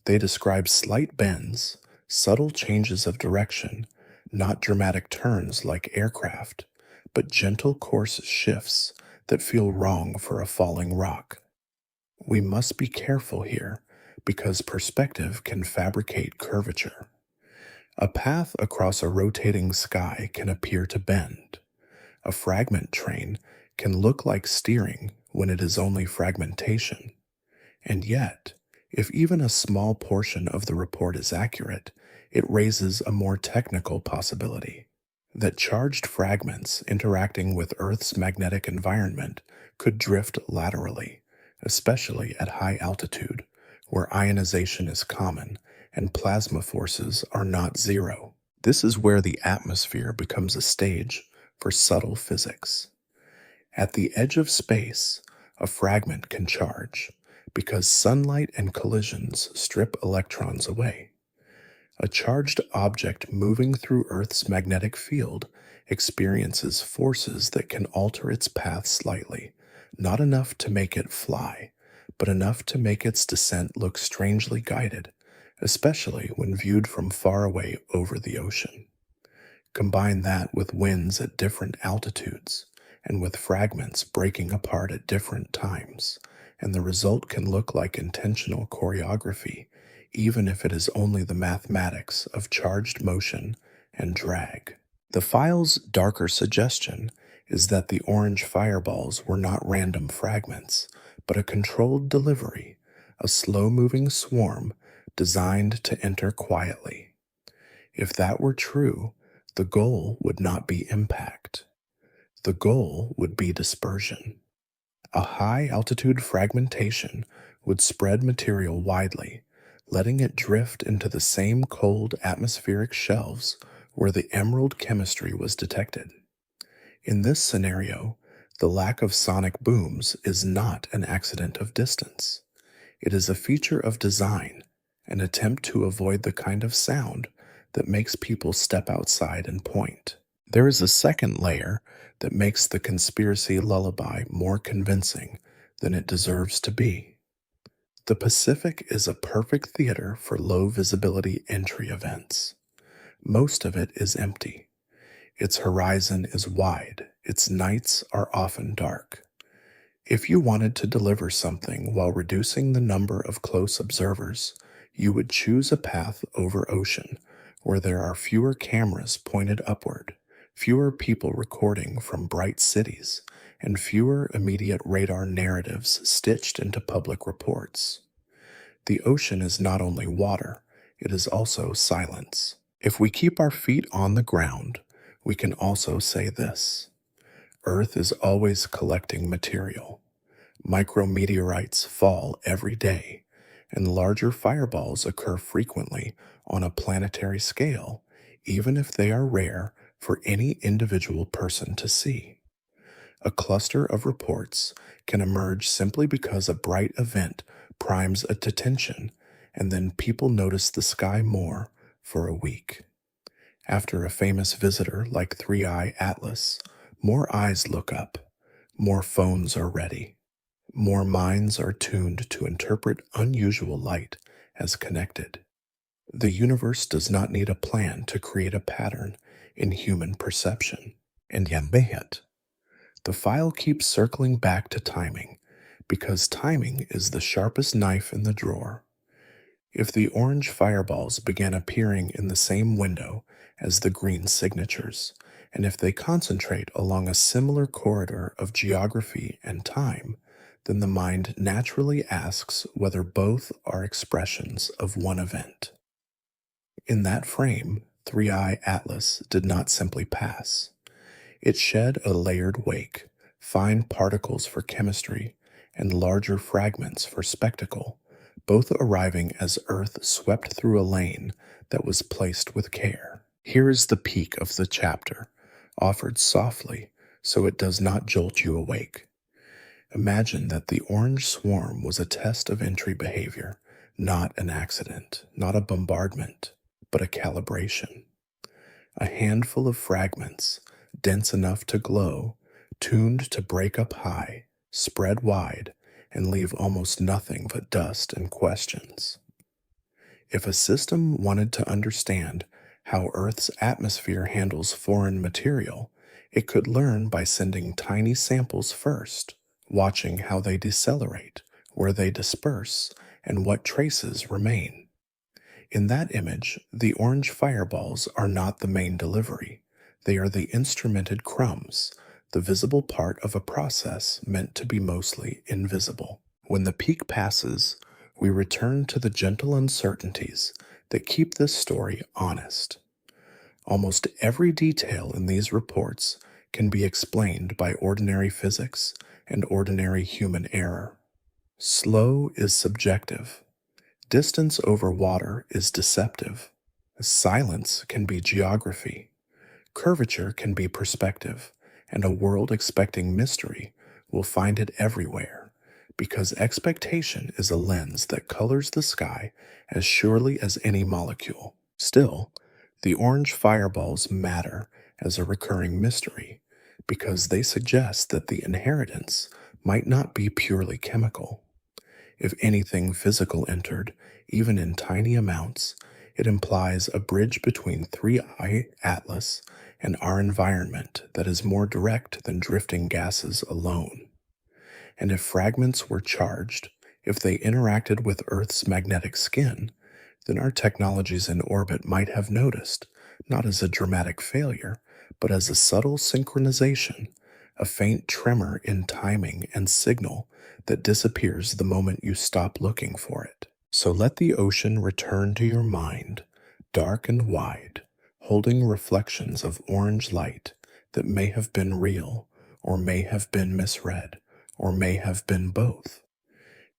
They describe slight bends, subtle changes of direction, not dramatic turns like aircraft, but gentle course shifts that feel wrong for a falling rock. We must be careful here because perspective can fabricate curvature. A path across a rotating sky can appear to bend. A fragment train can look like steering when it is only fragmentation. And yet, if even a small portion of the report is accurate, it raises a more technical possibility that charged fragments interacting with Earth's magnetic environment could drift laterally, especially at high altitude, where ionization is common and plasma forces are not zero. This is where the atmosphere becomes a stage for subtle physics. At the edge of space, a fragment can charge because sunlight and collisions strip electrons away. A charged object moving through Earth's magnetic field experiences forces that can alter its path slightly, not enough to make it fly, but enough to make its descent look strangely guided, especially when viewed from far away over the ocean. Combine that with winds at different altitudes, and with fragments breaking apart at different times, and the result can look like intentional choreography, even if it is only the mathematics of charged motion and drag. The file's darker suggestion is that the orange fireballs were not random fragments, but a controlled delivery, a slow-moving swarm designed to enter quietly. If that were true, the goal would not be impact. The goal would be dispersion. A high-altitude fragmentation would spread material widely, letting it drift into the same cold atmospheric shelves where the emerald chemistry was detected. In this scenario, the lack of sonic booms is not an accident of distance. It is a feature of design, an attempt to avoid the kind of sound that makes people step outside and point. There is a second layer that makes the conspiracy lullaby more convincing than it deserves to be. The Pacific is a perfect theater for low-visibility entry events. Most of it is empty. Its horizon is wide. Its nights are often dark. If you wanted to deliver something while reducing the number of close observers, you would choose a path over ocean, where there are fewer cameras pointed upward, fewer people recording from bright cities, and fewer immediate radar narratives stitched into public reports. The ocean is not only water, it is also silence. If we keep our feet on the ground, we can also say this: Earth is always collecting material. Micrometeorites fall every day, and larger fireballs occur frequently on a planetary scale, even if they are rare for any individual person to see. A cluster of reports can emerge simply because a bright event primes a attention, and then people notice the sky more for a week. After a famous visitor like 3i Atlas, more eyes look up, more phones are ready, more minds are tuned to interpret unusual light as connected. The universe does not need a plan to create a pattern in human perception, and yet the file keeps circling back to timing, because timing is the sharpest knife in the drawer. If the orange fireballs began appearing in the same window as the green signatures, and if they concentrate along a similar corridor of geography and time, then the mind naturally asks whether both are expressions of one event. In that frame, 3i Atlas did not simply pass. It shed a layered wake, fine particles for chemistry, and larger fragments for spectacle, both arriving as Earth swept through a lane that was placed with care. Here is the peak of the chapter, offered softly so it does not jolt you awake. Imagine that the orange swarm was a test of entry behavior, not an accident, not a bombardment, but a calibration. A handful of fragments, dense enough to glow, tuned to break up high, spread wide, and leave almost nothing but dust and questions. If a system wanted to understand how Earth's atmosphere handles foreign material, it could learn by sending tiny samples first, watching how they decelerate, where they disperse, and what traces remain. In that image, the orange fireballs are not the main delivery. They are the instrumented crumbs, the visible part of a process meant to be mostly invisible. When the peak passes, we return to the gentle uncertainties that keep this story honest. Almost every detail in these reports can be explained by ordinary physics and ordinary human error. Slow is subjective. Distance over water is deceptive. Silence can be geography. Curvature can be perspective, and a world expecting mystery will find it everywhere, because expectation is a lens that colors the sky as surely as any molecule. Still, the orange fireballs matter as a recurring mystery, because they suggest that the inheritance might not be purely chemical. If anything physical entered, even in tiny amounts, it implies a bridge between 3i Atlas and our environment that is more direct than drifting gases alone. And if fragments were charged, if they interacted with Earth's magnetic skin, then our technologies in orbit might have noticed, not as a dramatic failure, but as a subtle synchronization, a faint tremor in timing and signal that disappears the moment you stop looking for it. So let the ocean return to your mind, dark and wide, holding reflections of orange light that may have been real, or may have been misread, or may have been both.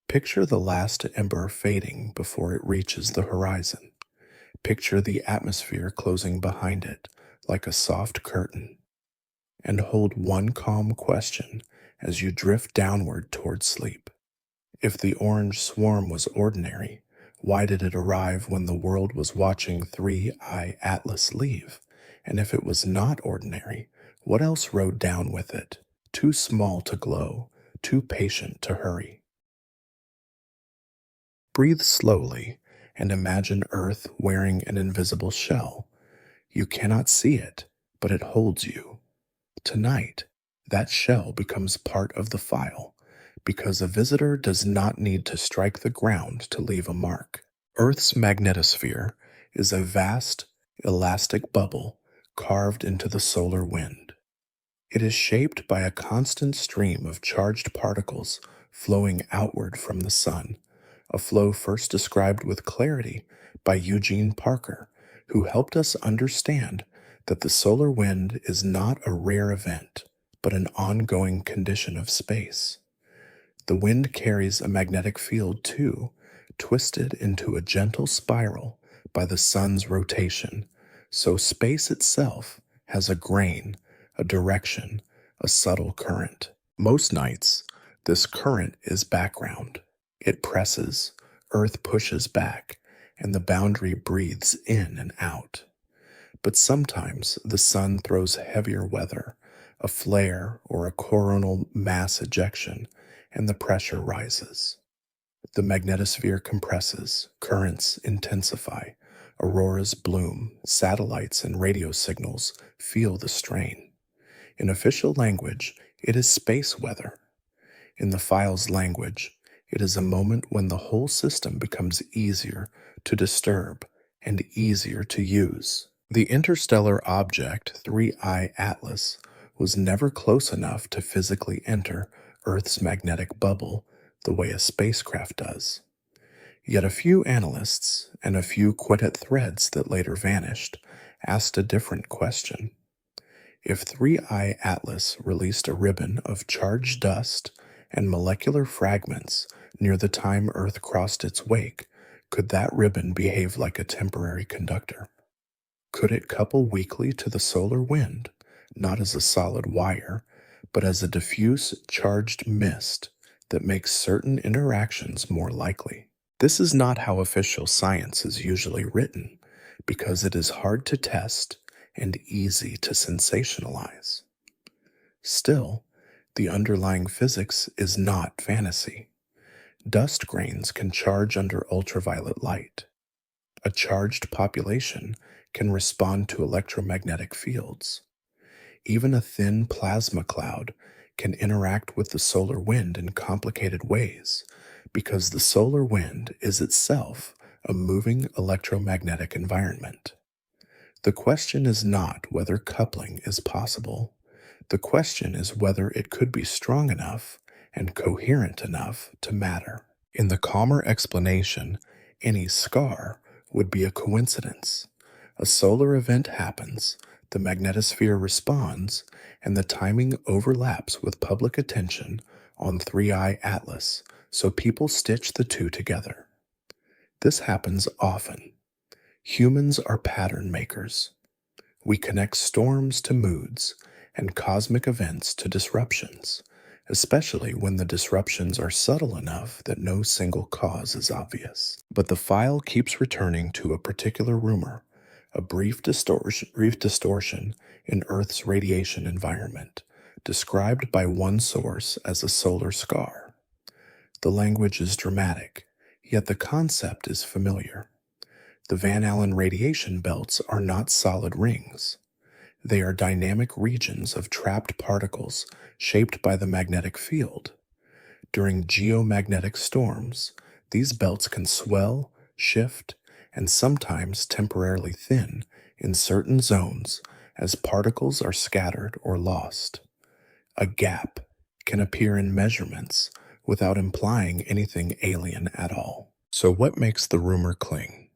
Picture the last ember fading before it reaches the horizon. Picture the atmosphere closing behind it like a soft curtain. And hold one calm question as you drift downward toward sleep. If the orange swarm was ordinary, why did it arrive when the world was watching 3i Atlas leave? And if it was not ordinary, what else rode down with it? Too small to glow, too patient to hurry. Breathe slowly and imagine Earth wearing an invisible shell. You cannot see it, but it holds you. Tonight, that shell becomes part of the file, because a visitor does not need to strike the ground to leave a mark. Earth's magnetosphere is a vast, elastic bubble carved into the solar wind. It is shaped by a constant stream of charged particles flowing outward from the sun, a flow first described with clarity by Eugene Parker, who helped us understand that the solar wind is not a rare event, but an ongoing condition of space. The wind carries a magnetic field too, twisted into a gentle spiral by the sun's rotation, so space itself has a grain, a direction, a subtle current. Most nights, this current is background. It presses, Earth pushes back, and the boundary breathes in and out. But sometimes the sun throws heavier weather, a flare or a coronal mass ejection, and the pressure rises. The magnetosphere compresses, currents intensify, auroras bloom, satellites and radio signals feel the strain. In official language, it is space weather. In the file's language, it is a moment when the whole system becomes easier to disturb and easier to use. The interstellar object 3I Atlas was never close enough to physically enter Earth's magnetic bubble the way a spacecraft does. Yet a few analysts, and a few quartet threads that later vanished, asked a different question. If 3I Atlas released a ribbon of charged dust and molecular fragments near the time Earth crossed its wake, could that ribbon behave like a temporary conductor? Could it couple weakly to the solar wind, not as a solid wire, but as a diffuse charged mist that makes certain interactions more likely? This is not how official science is usually written, because it is hard to test and easy to sensationalize. Still, the underlying physics is not fantasy. Dust grains can charge under ultraviolet light. A charged population can respond to electromagnetic fields. Even a thin plasma cloud can interact with the solar wind in complicated ways, because the solar wind is itself a moving electromagnetic environment. The question is not whether coupling is possible. The question is whether it could be strong enough and coherent enough to matter. In the calmer explanation, any scar would be a coincidence. A solar event happens, the magnetosphere responds, and the timing overlaps with public attention on 3I Atlas, so people stitch the two together. This happens often. Humans are pattern makers. We connect storms to moods and cosmic events to disruptions, especially when the disruptions are subtle enough that no single cause is obvious. But the file keeps returning to a particular rumor, a brief distortion in Earth's radiation environment, described by one source as a solar scar. The language is dramatic, yet the concept is familiar. The Van Allen radiation belts are not solid rings. They are dynamic regions of trapped particles shaped by the magnetic field. During geomagnetic storms, these belts can swell, shift, and sometimes temporarily thin in certain zones as particles are scattered or lost. A gap can appear in measurements without implying anything alien at all. So what makes the rumor cling?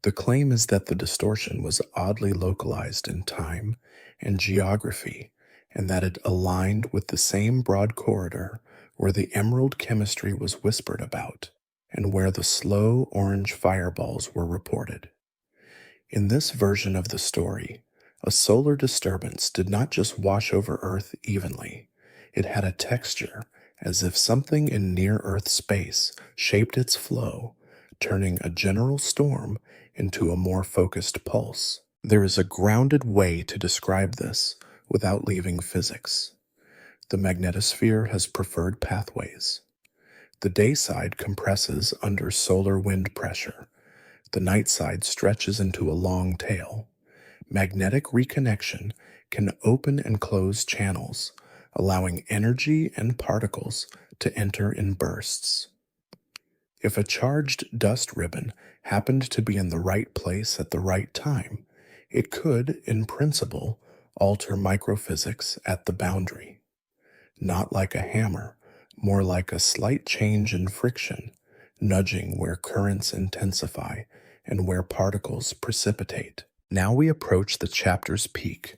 The claim is that the distortion was oddly localized in time and geography, and that it aligned with the same broad corridor where the emerald chemistry was whispered about, and where the slow orange fireballs were reported. In this version of the story, a solar disturbance did not just wash over Earth evenly. It had a texture, as if something in near-Earth space shaped its flow, turning a general storm into a more focused pulse. There is a grounded way to describe this without leaving physics. The magnetosphere has preferred pathways. The day side compresses under solar wind pressure. The night side stretches into a long tail. Magnetic reconnection can open and close channels, allowing energy and particles to enter in bursts. If a charged dust ribbon happened to be in the right place at the right time, it could, in principle, alter microphysics at the boundary. Not like a hammer, more like a slight change in friction, nudging where currents intensify and where particles precipitate. Now we approach the chapter's peak,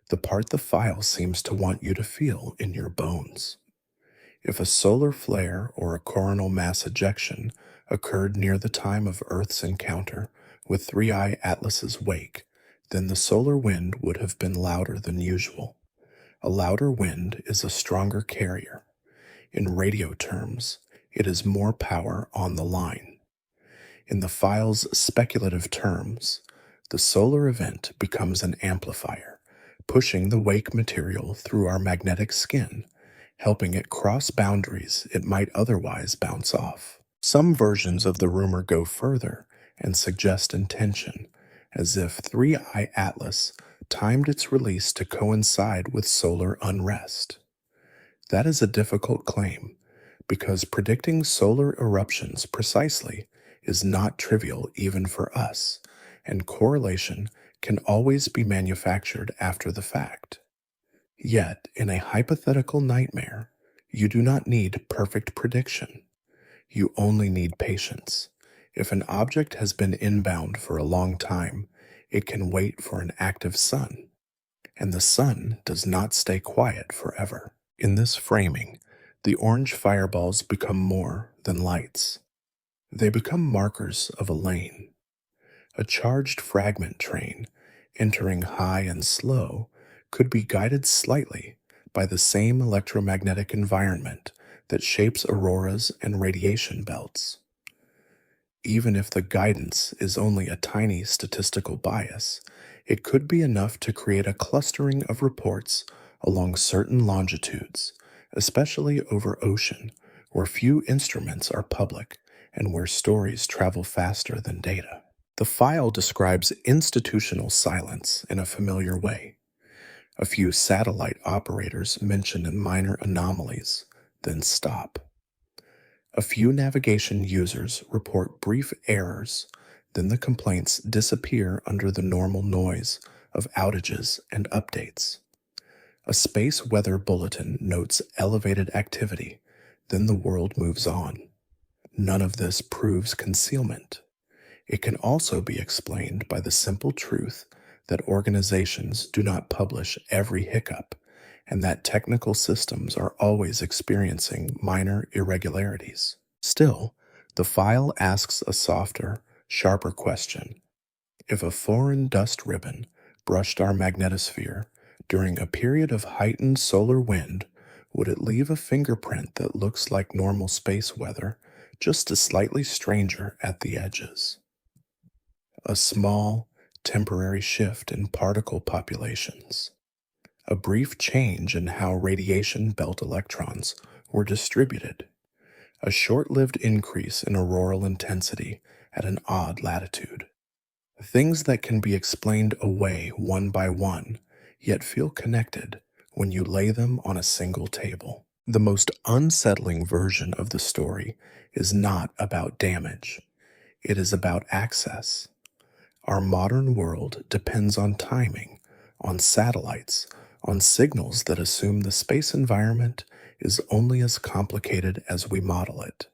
the part the file seems to want you to feel in your bones. If a solar flare or a coronal mass ejection occurred near the time of Earth's encounter with 3I Atlas's wake, then the solar wind would have been louder than usual. A louder wind is a stronger carrier. In radio terms, it is more power on the line. In the file's speculative terms, the solar event becomes an amplifier, pushing the wake material through our magnetic skin, helping it cross boundaries it might otherwise bounce off. Some versions of the rumor go further and suggest intention, as if 3I Atlas timed its release to coincide with solar unrest. That is a difficult claim, because predicting solar eruptions precisely is not trivial even for us, and correlation can always be manufactured after the fact. Yet, in a hypothetical nightmare, you do not need perfect prediction. You only need patience. If an object has been inbound for a long time, it can wait for an active sun. And the sun does not stay quiet forever. In this framing, the orange fireballs become more than lights. They become markers of a lane. A charged fragment train, entering high and slow, could be guided slightly by the same electromagnetic environment that shapes auroras and radiation belts. Even if the guidance is only a tiny statistical bias, it could be enough to create a clustering of reports along certain longitudes, especially over ocean, where few instruments are public and where stories travel faster than data. The file describes institutional silence in a familiar way. A few satellite operators mention minor anomalies, then stop. A few navigation users report brief errors, then the complaints disappear under the normal noise of outages and updates. A space weather bulletin notes elevated activity, then the world moves on. None of this proves concealment. It can also be explained by the simple truth that organizations do not publish every hiccup, and that technical systems are always experiencing minor irregularities. Still, the file asks a softer, sharper question. If a foreign dust ribbon brushed our magnetosphere during a period of heightened solar wind, would it leave a fingerprint that looks like normal space weather, just a slightly stranger at the edges? A small, temporary shift in particle populations. A brief change in how radiation belt electrons were distributed. A short-lived increase in auroral intensity at an odd latitude. Things that can be explained away one by one, yet feel connected when you lay them on a single table. The most unsettling version of the story is not about damage. It is about access. Our modern world depends on timing, on satellites, on signals that assume the space environment is only as complicated as we model it.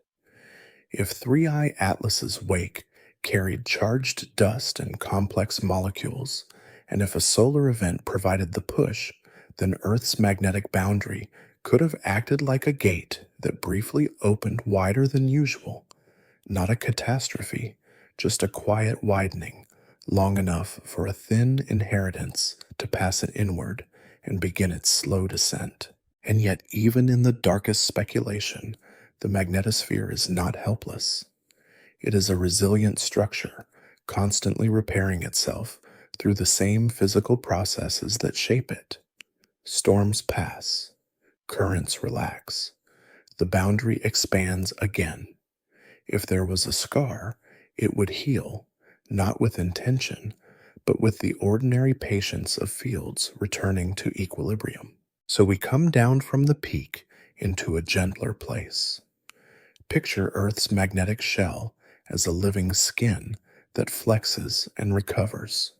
If 3I Atlas's wake carried charged dust and complex molecules, and if a solar event provided the push, then Earth's magnetic boundary could have acted like a gate that briefly opened wider than usual. Not a catastrophe, just a quiet widening, long enough for a thin inheritance to pass it inward and begin its slow descent. And yet, even in the darkest speculation, the magnetosphere is not helpless. It is a resilient structure, constantly repairing itself through the same physical processes that shape it. Storms pass, currents relax, the boundary expands again. If there was a scar, it would heal, not with intention, but with the ordinary patience of fields returning to equilibrium. So we come down from the peak into a gentler place. Picture Earth's magnetic shell as a living skin that flexes and recovers.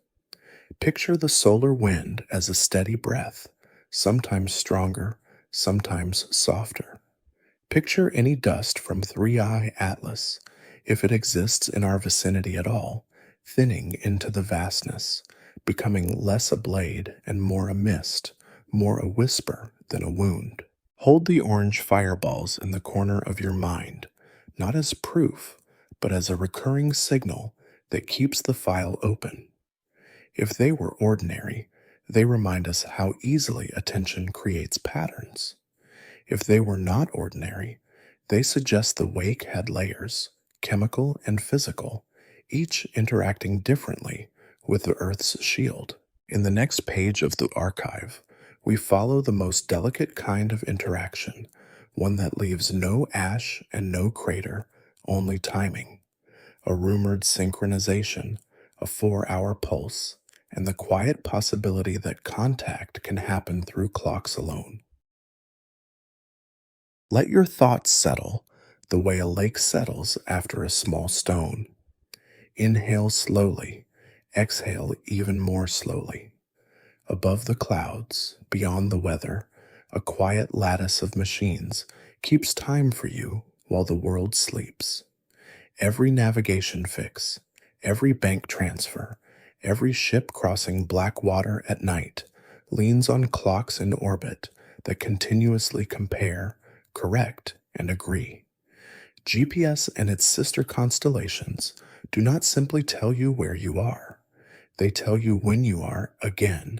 Picture the solar wind as a steady breath, sometimes stronger, sometimes softer. Picture any dust from 3i Atlas, if it exists in our vicinity at all, thinning into the vastness, becoming less a blade and more a mist, more a whisper than a wound. Hold the orange fireballs in the corner of your mind, not as proof, but as a recurring signal that keeps the file open. If they were ordinary, they remind us how easily attention creates patterns. If they were not ordinary, they suggest the wake had layers, chemical and physical, each interacting differently with the Earth's shield. In the next page of the archive, we follow the most delicate kind of interaction, one that leaves no ash and no crater, only timing. A rumored synchronization, a 4-hour pulse, and the quiet possibility that contact can happen through clocks alone. Let your thoughts settle the way a lake settles after a small stone. Inhale slowly, exhale even more slowly. Above the clouds, beyond the weather, a quiet lattice of machines keeps time for you while the world sleeps. Every navigation fix, every bank transfer, every ship crossing black water at night leans on clocks in orbit that continuously compare, correct, and agree. GPS and its sister constellations do not simply tell you where you are. They tell you when you are again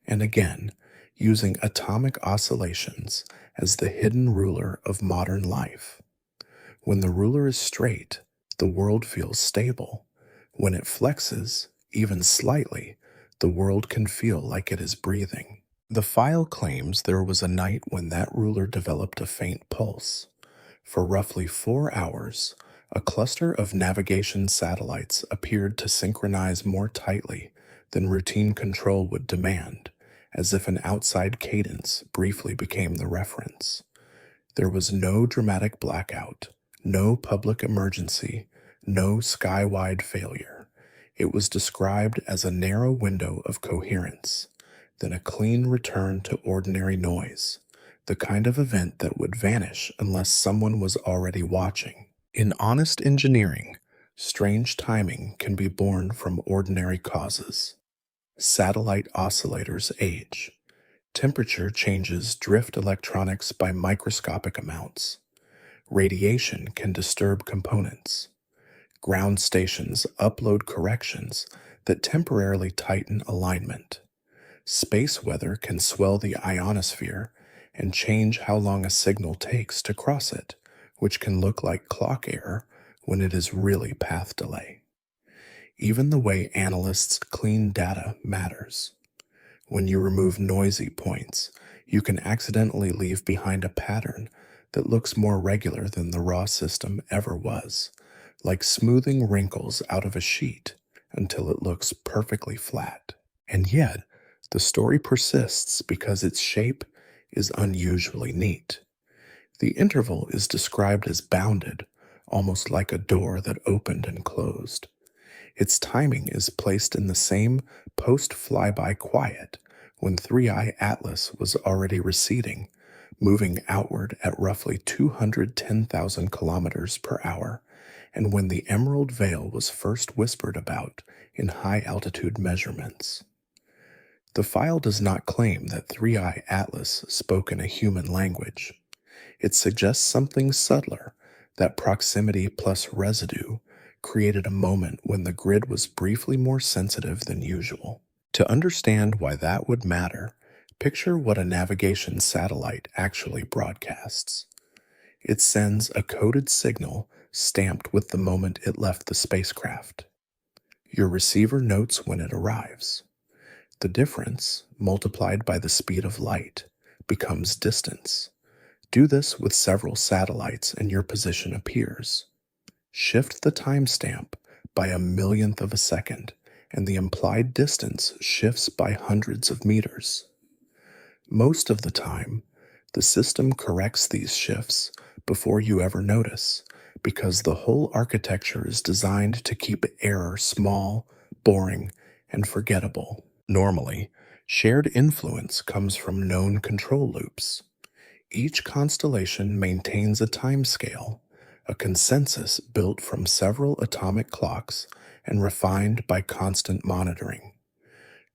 and again, using atomic oscillations as the hidden ruler of modern life. When the ruler is straight, the world feels stable. When it flexes, even slightly, the world can feel like it is breathing. The file claims there was a night when that ruler developed a faint pulse. For roughly 4 hours, a cluster of navigation satellites appeared to synchronize more tightly than routine control would demand, as if an outside cadence briefly became the reference. There was no dramatic blackout, no public emergency, no sky-wide failure. It was described as a narrow window of coherence, then a clean return to ordinary noise, the kind of event that would vanish unless someone was already watching. In honest engineering, strange timing can be born from ordinary causes. Satellite oscillators age. Temperature changes drift electronics by microscopic amounts. Radiation can disturb components. Ground stations upload corrections that temporarily tighten alignment. Space weather can swell the ionosphere and change how long a signal takes to cross it, which can look like clock error when it is really path delay. Even the way analysts clean data matters. When you remove noisy points, you can accidentally leave behind a pattern that looks more regular than the raw system ever was, like smoothing wrinkles out of a sheet until it looks perfectly flat. And yet, the story persists because its shape is unusually neat. The interval is described as bounded, almost like a door that opened and closed. Its timing is placed in the same post-flyby quiet when 3i Atlas was already receding, moving outward at roughly 210,000 kilometers per hour, and when the Emerald Veil was first whispered about in high-altitude measurements. The file does not claim that 3i Atlas spoke in a human language. It suggests something subtler, that proximity plus residue created a moment when the grid was briefly more sensitive than usual. To understand why that would matter, picture what a navigation satellite actually broadcasts. It sends a coded signal stamped with the moment it left the spacecraft. Your receiver notes when it arrives. The difference, multiplied by the speed of light, becomes distance. Do this with several satellites and your position appears. Shift the timestamp by a millionth of a second, and the implied distance shifts by hundreds of meters. Most of the time, The system corrects these shifts before you ever notice, because the whole architecture is designed to keep error small, boring, and forgettable. Normally, shared influence comes from known control loops. Each constellation maintains a timescale, a consensus built from several atomic clocks and refined by constant monitoring.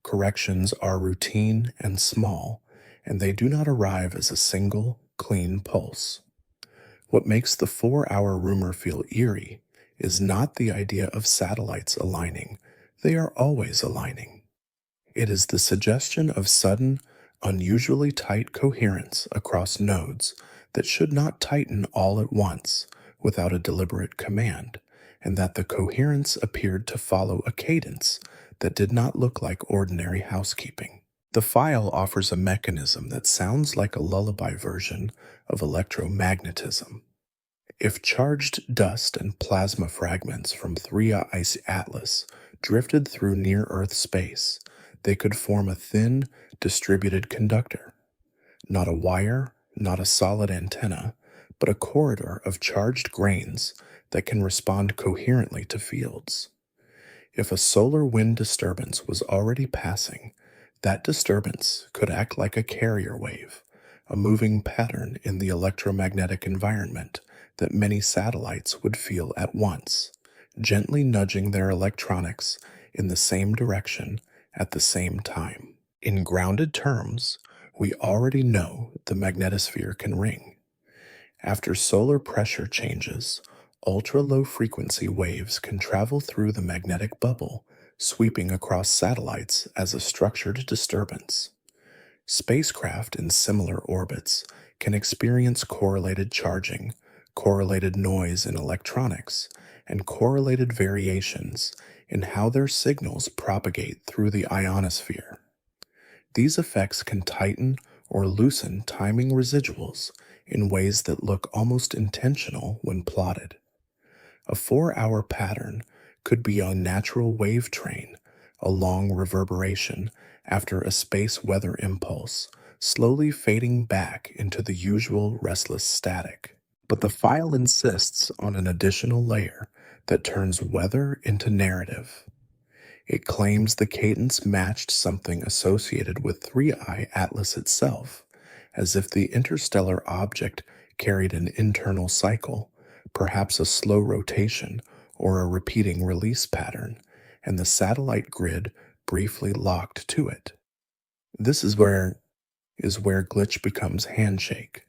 Corrections are routine and small, and they do not arrive as a single, clean pulse. What makes the 4-hour rumor feel eerie is not the idea of satellites aligning. They are always aligning. It is the suggestion of sudden, unusually tight coherence across nodes that should not tighten all at once without a deliberate command, and that the coherence appeared to follow a cadence that did not look like ordinary housekeeping. The file offers a mechanism that sounds like a lullaby version of electromagnetism. If charged dust and plasma fragments from 3 Ice Atlas drifted through near-Earth space, they could form a thin, distributed conductor. Not a wire, not a solid antenna, but a corridor of charged grains that can respond coherently to fields. If a solar wind disturbance was already passing, that disturbance could act like a carrier wave, a moving pattern in the electromagnetic environment that many satellites would feel at once, gently nudging their electronics in the same direction at the same time. In grounded terms, we already know the magnetosphere can ring. After solar pressure changes, ultra-low frequency waves can travel through the magnetic bubble, sweeping across satellites as a structured disturbance. Spacecraft in similar orbits can experience correlated charging, correlated noise in electronics, and correlated variations in how their signals propagate through the ionosphere. These effects can tighten or loosen timing residuals in ways that look almost intentional when plotted. A 4-hour pattern could be a natural wave train, a long reverberation after a space weather impulse, slowly fading back into the usual restless static. But the file insists on an additional layer that turns weather into narrative. It claims the cadence matched something associated with 3i Atlas itself, as if the interstellar object carried an internal cycle, perhaps a slow rotation or a repeating release pattern, and the satellite grid briefly locked to it. This is where glitch becomes handshake.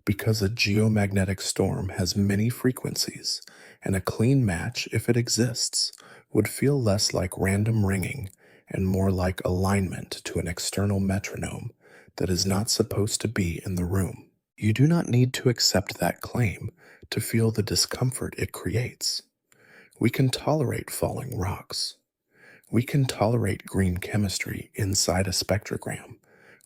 Because a geomagnetic storm has many frequencies, and a clean match, if it exists, would feel less like random ringing and more like alignment to an external metronome that is not supposed to be in the room. You do not need to accept that claim to feel the discomfort it creates. We can tolerate falling rocks. We can tolerate green chemistry inside a spectrogram.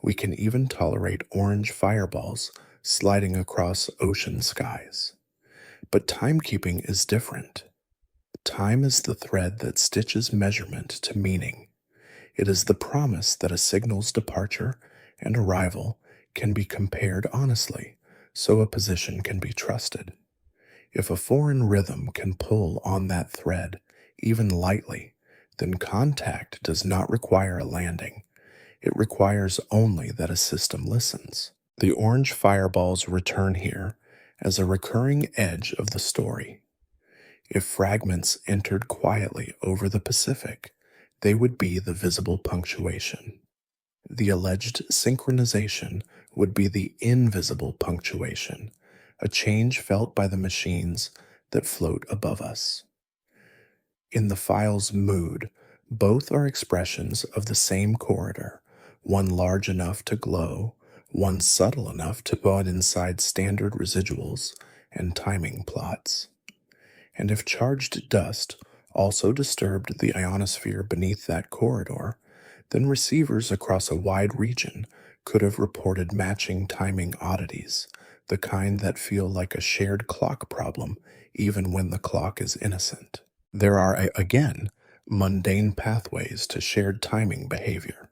We can even tolerate orange fireballs sliding across ocean skies. But timekeeping is different. Time is the thread that stitches measurement to meaning. It is the promise that a signal's departure and arrival can be compared honestly, so a position can be trusted. If a foreign rhythm can pull on that thread, even lightly, then contact does not require a landing. It requires only that a system listens. The orange fireballs return here as a recurring edge of the story. If fragments entered quietly over the Pacific, they would be the visible punctuation. The alleged synchronization would be the invisible punctuation, a change felt by the machines that float above us. In the file's mood, both are expressions of the same corridor, one large enough to glow, one subtle enough to bud inside standard residuals and timing plots. And if charged dust also disturbed the ionosphere beneath that corridor, then receivers across a wide region could have reported matching timing oddities, the kind that feel like a shared clock problem even when the clock is innocent. There are, again, mundane pathways to shared timing behavior.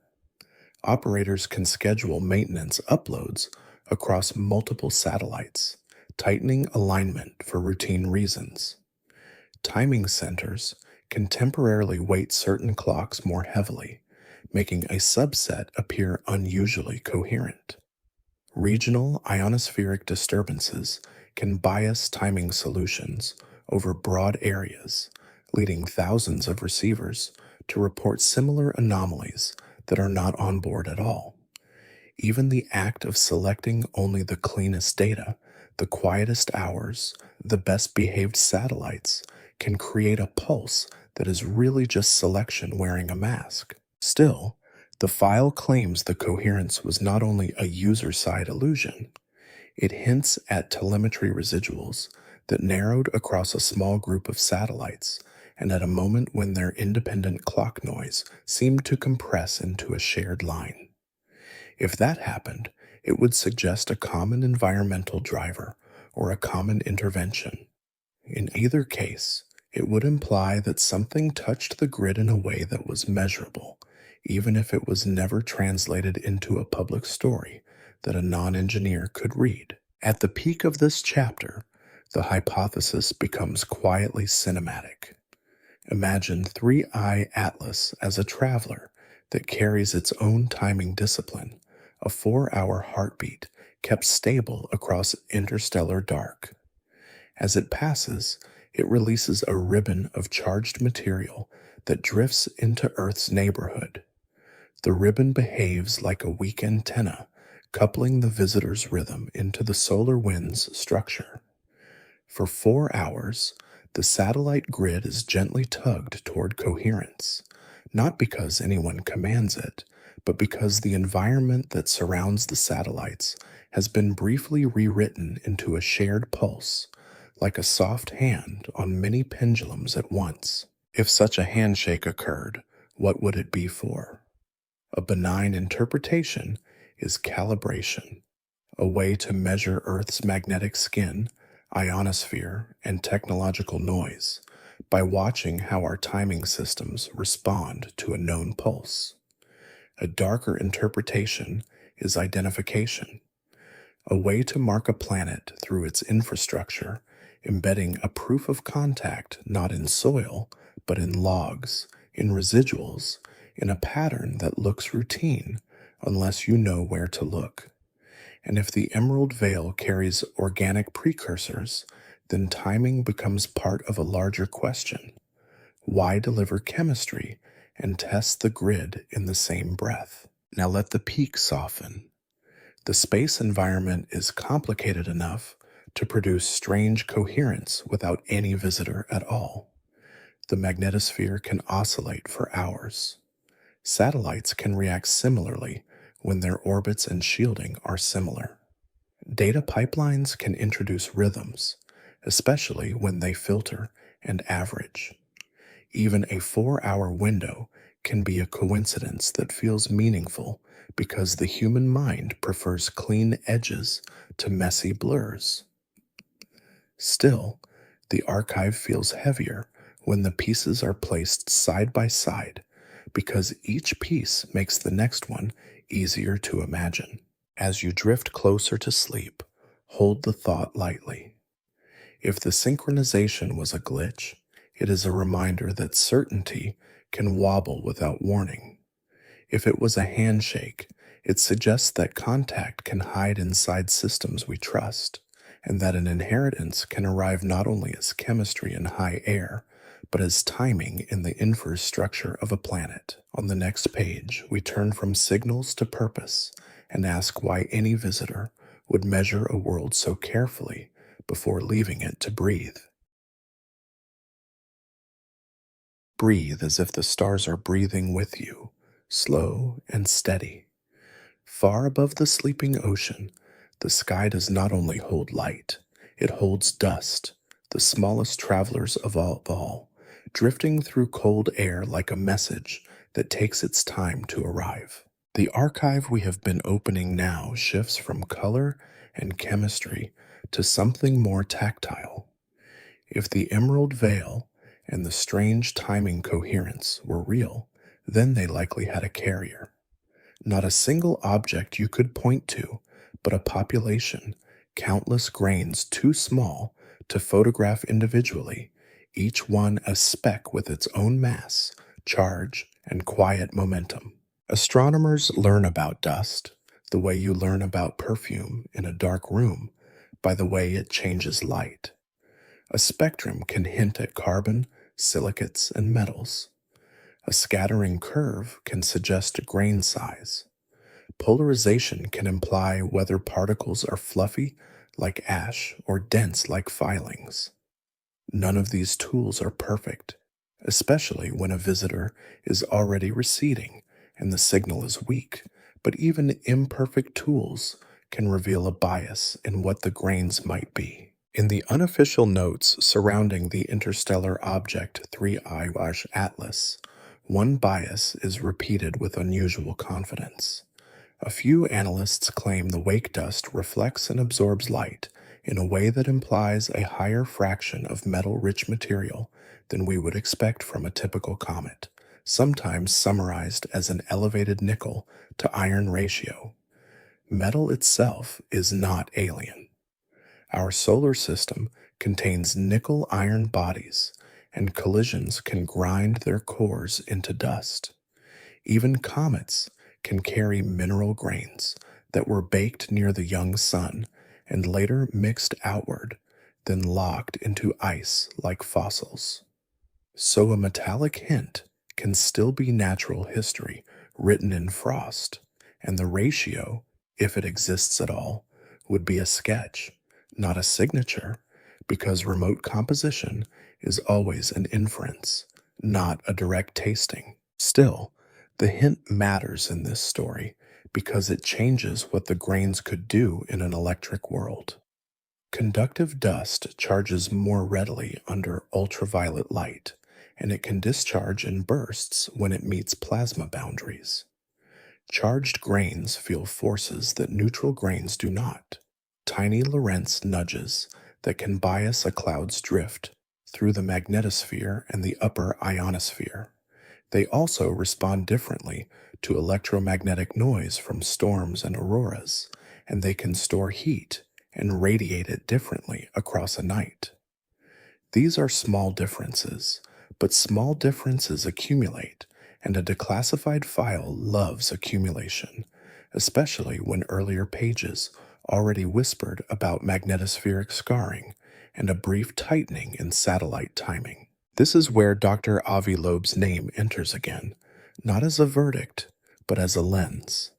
Operators can schedule maintenance uploads across multiple satellites, tightening alignment for routine reasons. Timing centers can temporarily weight certain clocks more heavily, making a subset appear unusually coherent. Regional ionospheric disturbances can bias timing solutions over broad areas, leading thousands of receivers to report similar anomalies that are not on board at all. Even the act of selecting only the cleanest data, the quietest hours, the best behaved satellites, can create a pulse that is really just selection wearing a mask. Still, the file claims the coherence was not only a user side illusion, it hints at telemetry residuals that narrowed across a small group of satellites and at a moment when their independent clock noise seemed to compress into a shared line. If that happened, it would suggest a common environmental driver or a common intervention. In either case, it would imply that something touched the grid in a way that was measurable, even if it was never translated into a public story that a non-engineer could read. At the peak of this chapter, the hypothesis becomes quietly cinematic. Imagine 3i Atlas as a traveler that carries its own timing discipline, a 4-hour heartbeat kept stable across interstellar dark. As it passes, it releases a ribbon of charged material that drifts into Earth's neighborhood. The ribbon behaves like a weak antenna, coupling the visitor's rhythm into the solar wind's structure. For 4 hours, the satellite grid is gently tugged toward coherence, not because anyone commands it, but because the environment that surrounds the satellites has been briefly rewritten into a shared pulse, like a soft hand on many pendulums at once. If such a handshake occurred, what would it be for? A benign interpretation is calibration, a way to measure Earth's magnetic skin, ionosphere, and technological noise by watching how our timing systems respond to a known pulse. A darker interpretation is identification, a way to mark a planet through its infrastructure, embedding a proof of contact not in soil, but in logs, in residuals, in a pattern that looks routine unless you know where to look. And if the emerald veil carries organic precursors, then timing becomes part of a larger question. Why deliver chemistry and test the grid in the same breath? Now let the peak soften. The space environment is complicated enough to produce strange coherence without any visitor at all. The magnetosphere can oscillate for hours. Satellites can react similarly when their orbits and shielding are similar. Data pipelines can introduce rhythms, especially when they filter and average. Even a 4-hour window can be a coincidence that feels meaningful because the human mind prefers clean edges to messy blurs. Still, the archive feels heavier when the pieces are placed side by side because each piece makes the next one easier to imagine. As you drift closer to sleep, hold the thought lightly. If the synchronization was a glitch, it is a reminder that certainty can wobble without warning. If it was a handshake, it suggests that contact can hide inside systems we trust, and that an inheritance can arrive not only as chemistry in high air, but as timing in the infrastructure of a planet. On the next page, we turn from signals to purpose and ask why any visitor would measure a world so carefully before leaving it to breathe. Breathe as if the stars are breathing with you, slow and steady. Far above the sleeping ocean, the sky does not only hold light, it holds dust, the smallest travelers of all, drifting through cold air like a message that takes its time to arrive. The archive we have been opening now shifts from color and chemistry to something more tactile. If the emerald veil and the strange timing coherence were real, then they likely had a carrier. Not a single object you could point to, but a population, countless grains too small to photograph individually, each one a speck with its own mass, charge, and quiet momentum. Astronomers learn about dust the way you learn about perfume in a dark room by the way it changes light. A spectrum can hint at carbon, silicates, and metals. A scattering curve can suggest grain size. Polarization can imply whether particles are fluffy like ash or dense like filings. None of these tools are perfect, especially when a visitor is already receding and the signal is weak, but even imperfect tools can reveal a bias in what the grains might be. In the unofficial notes surrounding the interstellar object 3I Atlas, one bias is repeated with unusual confidence. A few analysts claim the wake dust reflects and absorbs light in a way that implies a higher fraction of metal-rich material than we would expect from a typical comet, sometimes summarized as an elevated nickel to iron ratio. Metal itself is not alien. Our solar system contains nickel-iron bodies, and collisions can grind their cores into dust. Even comets can carry mineral grains that were baked near the young sun and later mixed outward, then locked into ice like fossils. So a metallic hint can still be natural history written in frost, and the ratio, if it exists at all, would be a sketch, not a signature, because remote composition is always an inference, not a direct tasting. Still, the hint matters in this story because it changes what the grains could do in an electric world. Conductive dust charges more readily under ultraviolet light, and it can discharge in bursts when it meets plasma boundaries. Charged grains feel forces that neutral grains do not, tiny Lorentz nudges that can bias a cloud's drift through the magnetosphere and the upper ionosphere. They also respond differently to electromagnetic noise from storms and auroras, and they can store heat and radiate it differently across a night. These are small differences, but small differences accumulate, and a declassified file loves accumulation, especially when earlier pages already whispered about magnetospheric scarring and a brief tightening in satellite timing. This is where Dr. Avi Loeb's name enters again, not as a verdict, but as a lens.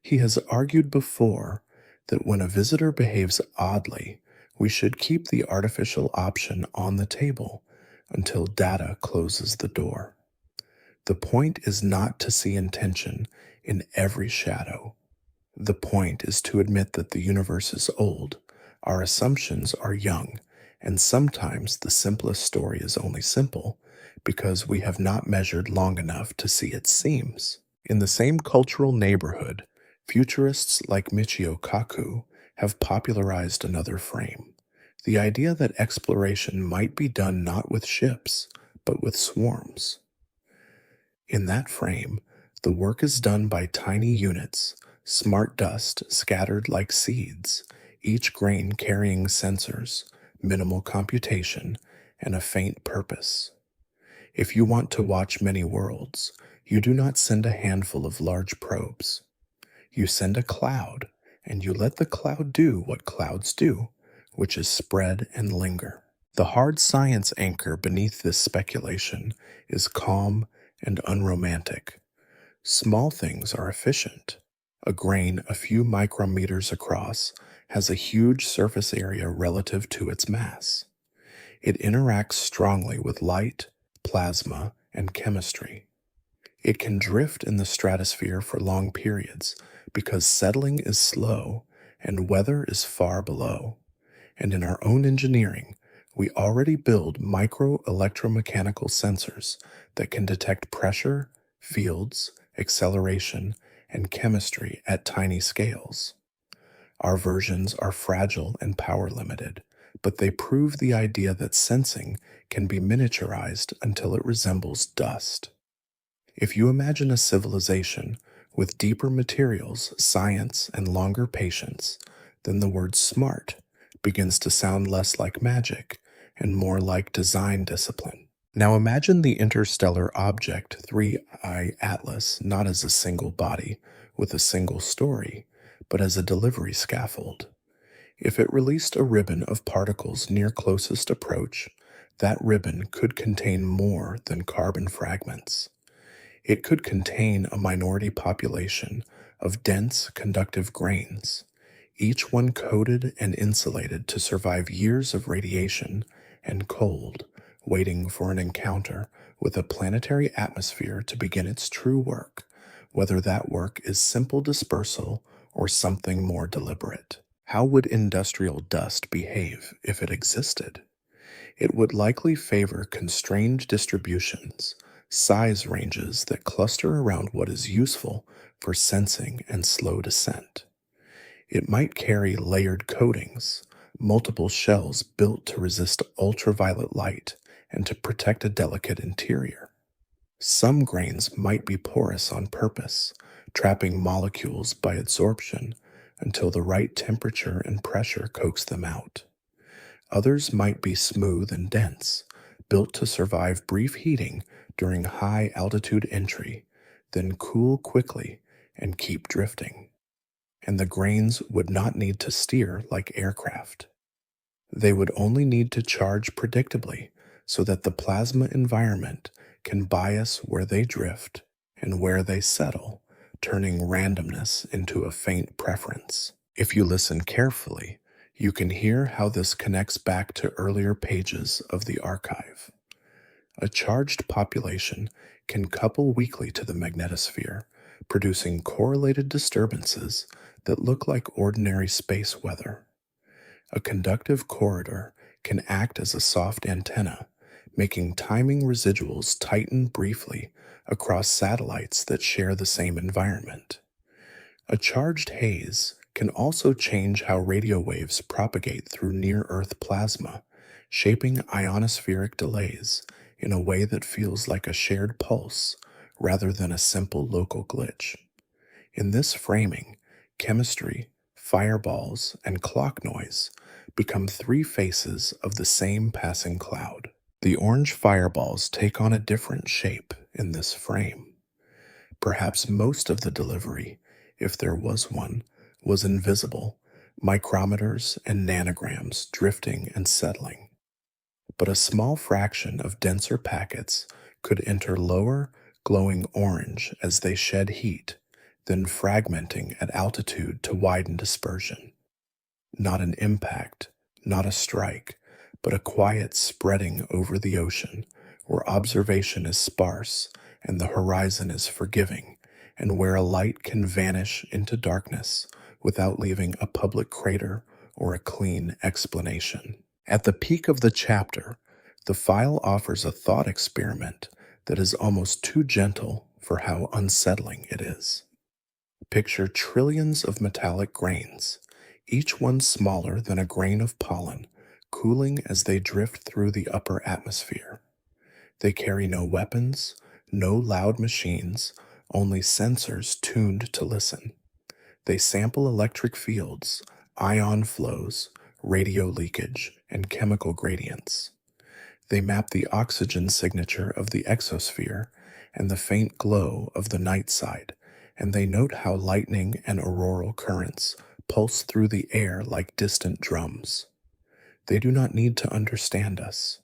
He has argued before that when a visitor behaves oddly, we should keep the artificial option on the table until data closes the door. The point is not to see intention in every shadow. The point is to admit that the universe is old, our assumptions are young, and sometimes the simplest story is only simple because we have not measured long enough to see its seams. In the same cultural neighborhood, futurists like Michio Kaku have popularized another frame, the idea that exploration might be done not with ships, but with swarms. In that frame, the work is done by tiny units, smart dust scattered like seeds, each grain carrying sensors, minimal computation, and a faint purpose. If you want to watch many worlds, you do not send a handful of large probes. You send a cloud, and you let the cloud do what clouds do, which is spread and linger. The hard science anchor beneath this speculation is calm and unromantic. Small things are efficient. A grain a few micrometers across has a huge surface area relative to its mass. It interacts strongly with light, plasma, and chemistry. It can drift in the stratosphere for long periods because settling is slow and weather is far below. And in our own engineering, we already build micro-electromechanical sensors that can detect pressure, fields, acceleration, and chemistry at tiny scales. Our versions are fragile and power limited, but they prove the idea that sensing can be miniaturized until it resembles dust. If you imagine a civilization With deeper materials, science, and longer patience, then the word smart begins to sound less like magic and more like design discipline. Now imagine the interstellar object 3I Atlas not as a single body with a single story, but as a delivery scaffold. If it released a ribbon of particles near closest approach, that ribbon could contain more than carbon fragments. It could contain a minority population of dense conductive grains, each one coated and insulated to survive years of radiation and cold, waiting for an encounter with a planetary atmosphere to begin its true work, whether that work is simple dispersal or something more deliberate. How would industrial dust behave if it existed? It would likely favor constrained distributions, size ranges that cluster around what is useful for sensing and slow descent. It might carry layered coatings, multiple shells built to resist ultraviolet light and to protect a delicate interior. Some grains might be porous on purpose, trapping molecules by adsorption until the right temperature and pressure coax them out. Others might be smooth and dense, built to survive brief heating during high altitude entry, then cool quickly and keep drifting. And the grains would not need to steer like aircraft. They would only need to charge predictably so that the plasma environment can bias where they drift and where they settle, turning randomness into a faint preference. If you listen carefully, you can hear how this connects back to earlier pages of the archive. A charged population can couple weakly to the magnetosphere, producing correlated disturbances that look like ordinary space weather. A conductive corridor can act as a soft antenna, making timing residuals tighten briefly across satellites that share the same environment. A charged haze can also change how radio waves propagate through near-Earth plasma, shaping ionospheric delays in a way that feels like a shared pulse rather than a simple local glitch. In this framing, chemistry, fireballs, and clock noise become three faces of the same passing cloud. The orange fireballs take on a different shape in this frame. Perhaps most of the delivery, if there was one, was invisible, micrometers and nanograms drifting and settling. But a small fraction of denser packets could enter lower, glowing orange as they shed heat, then fragmenting at altitude to widen dispersion. Not an impact, not a strike, but a quiet spreading over the ocean, where observation is sparse and the horizon is forgiving, and where a light can vanish into darkness without leaving a public crater or a clean explanation. At the peak of the chapter, the file offers a thought experiment that is almost too gentle for how unsettling it is. Picture trillions of metallic grains, each one smaller than a grain of pollen, cooling as they drift through the upper atmosphere. They carry no weapons, no loud machines, only sensors tuned to listen. They sample electric fields, ion flows, radio leakage, and chemical gradients. They map the oxygen signature of the exosphere and the faint glow of the night side, and they note how lightning and auroral currents pulse through the air like distant drums. They do not need to understand us.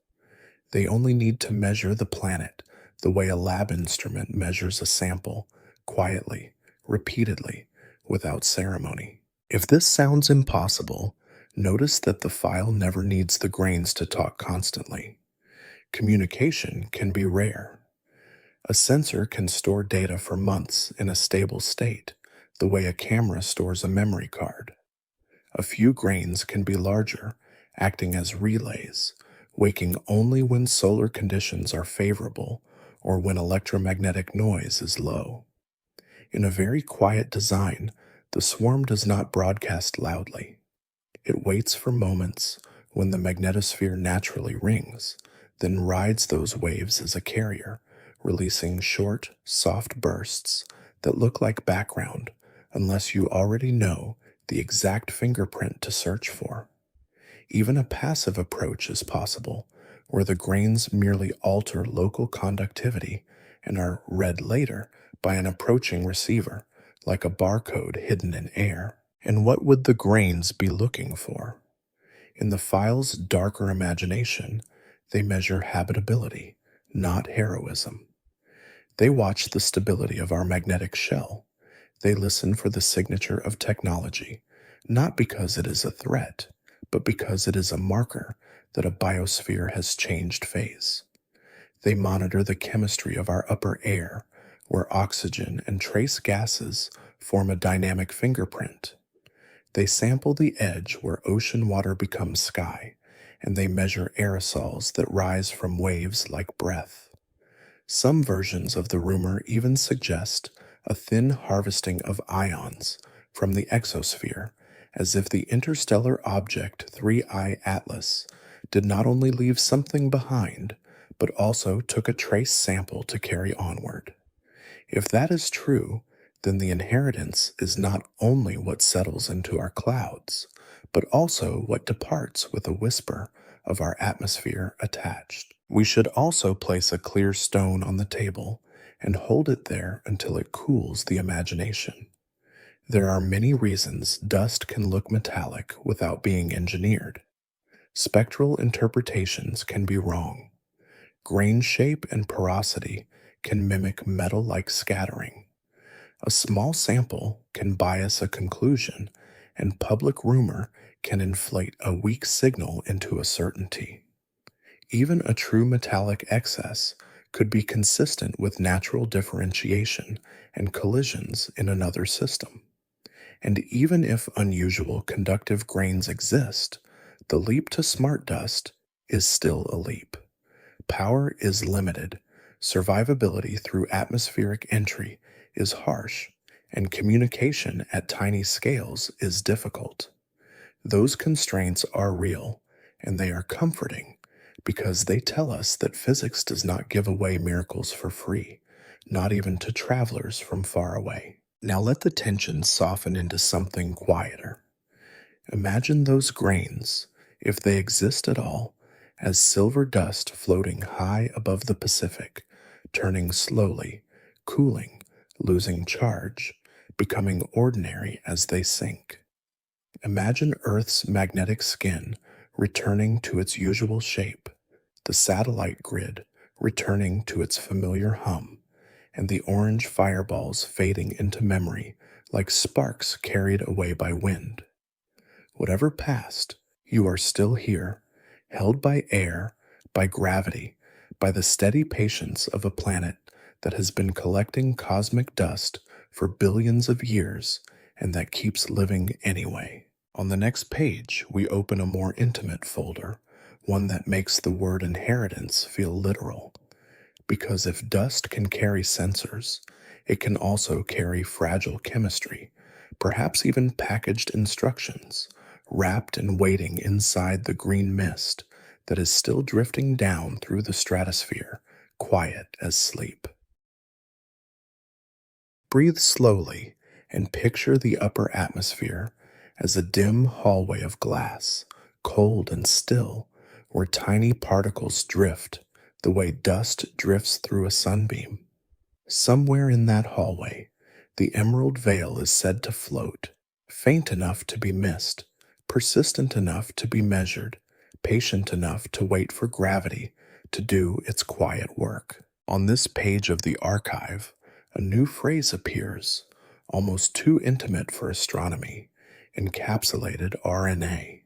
They only need to measure the planet the way a lab instrument measures a sample, quietly, repeatedly, without ceremony. If this sounds impossible, notice that the file never needs the grains to talk constantly. Communication can be rare. A sensor can store data for months in a stable state, the way a camera stores a memory card. A few grains can be larger, acting as relays, waking only when solar conditions are favorable or when electromagnetic noise is low. In a very quiet design, the swarm does not broadcast loudly. It waits for moments when the magnetosphere naturally rings, then rides those waves as a carrier, releasing short, soft bursts that look like background unless you already know the exact fingerprint to search for. Even a passive approach is possible, where the grains merely alter local conductivity and are read later by an approaching receiver, like a barcode hidden in air. And what would the grains be looking for? In the file's darker imagination, they measure habitability, not heroism. They watch the stability of our magnetic shell. They listen for the signature of technology, not because it is a threat, but because it is a marker that a biosphere has changed phase. They monitor the chemistry of our upper air, where oxygen and trace gases form a dynamic fingerprint. They sample the edge where ocean water becomes sky, and they measure aerosols that rise from waves like breath. Some versions of the rumor even suggest a thin harvesting of ions from the exosphere, as if the interstellar object 3I Atlas did not only leave something behind, but also took a trace sample to carry onward. If that is true, then the inheritance is not only what settles into our clouds, but also what departs with a whisper of our atmosphere attached. We should also place a clear stone on the table and hold it there until it cools the imagination. There are many reasons dust can look metallic without being engineered. Spectral interpretations can be wrong. Grain shape and porosity can mimic metal-like scattering. A small sample can bias a conclusion, and public rumor can inflate a weak signal into a certainty. Even a true metallic excess could be consistent with natural differentiation and collisions in another system. And even if unusual conductive grains exist, the leap to smart dust is still a leap. Power is limited, survivability through atmospheric entry is harsh, and communication at tiny scales is difficult. Those constraints are real, and they are comforting because they tell us that physics does not give away miracles for free, not even to travelers from far away. Now let the tension soften into something quieter. Imagine those grains, if they exist at all, as silver dust floating high above the Pacific, turning slowly, cooling, losing charge, becoming ordinary as they sink. Imagine Earth's magnetic skin returning to its usual shape, the satellite grid returning to its familiar hum, and the orange fireballs fading into memory like sparks carried away by wind. Whatever passed, you are still here, held by air, by gravity, by the steady patience of a planet that has been collecting cosmic dust for billions of years and that keeps living anyway. On the next page, we open a more intimate folder, one that makes the word inheritance feel literal. Because if dust can carry sensors, it can also carry fragile chemistry, perhaps even packaged instructions, wrapped and waiting inside the green mist that is still drifting down through the stratosphere, quiet as sleep. Breathe slowly and picture the upper atmosphere as a dim hallway of glass, cold and still, where tiny particles drift the way dust drifts through a sunbeam. Somewhere in that hallway, the emerald veil is said to float, faint enough to be missed, persistent enough to be measured, patient enough to wait for gravity to do its quiet work. On this page of the archive, a new phrase appears, almost too intimate for astronomy, encapsulated RNA.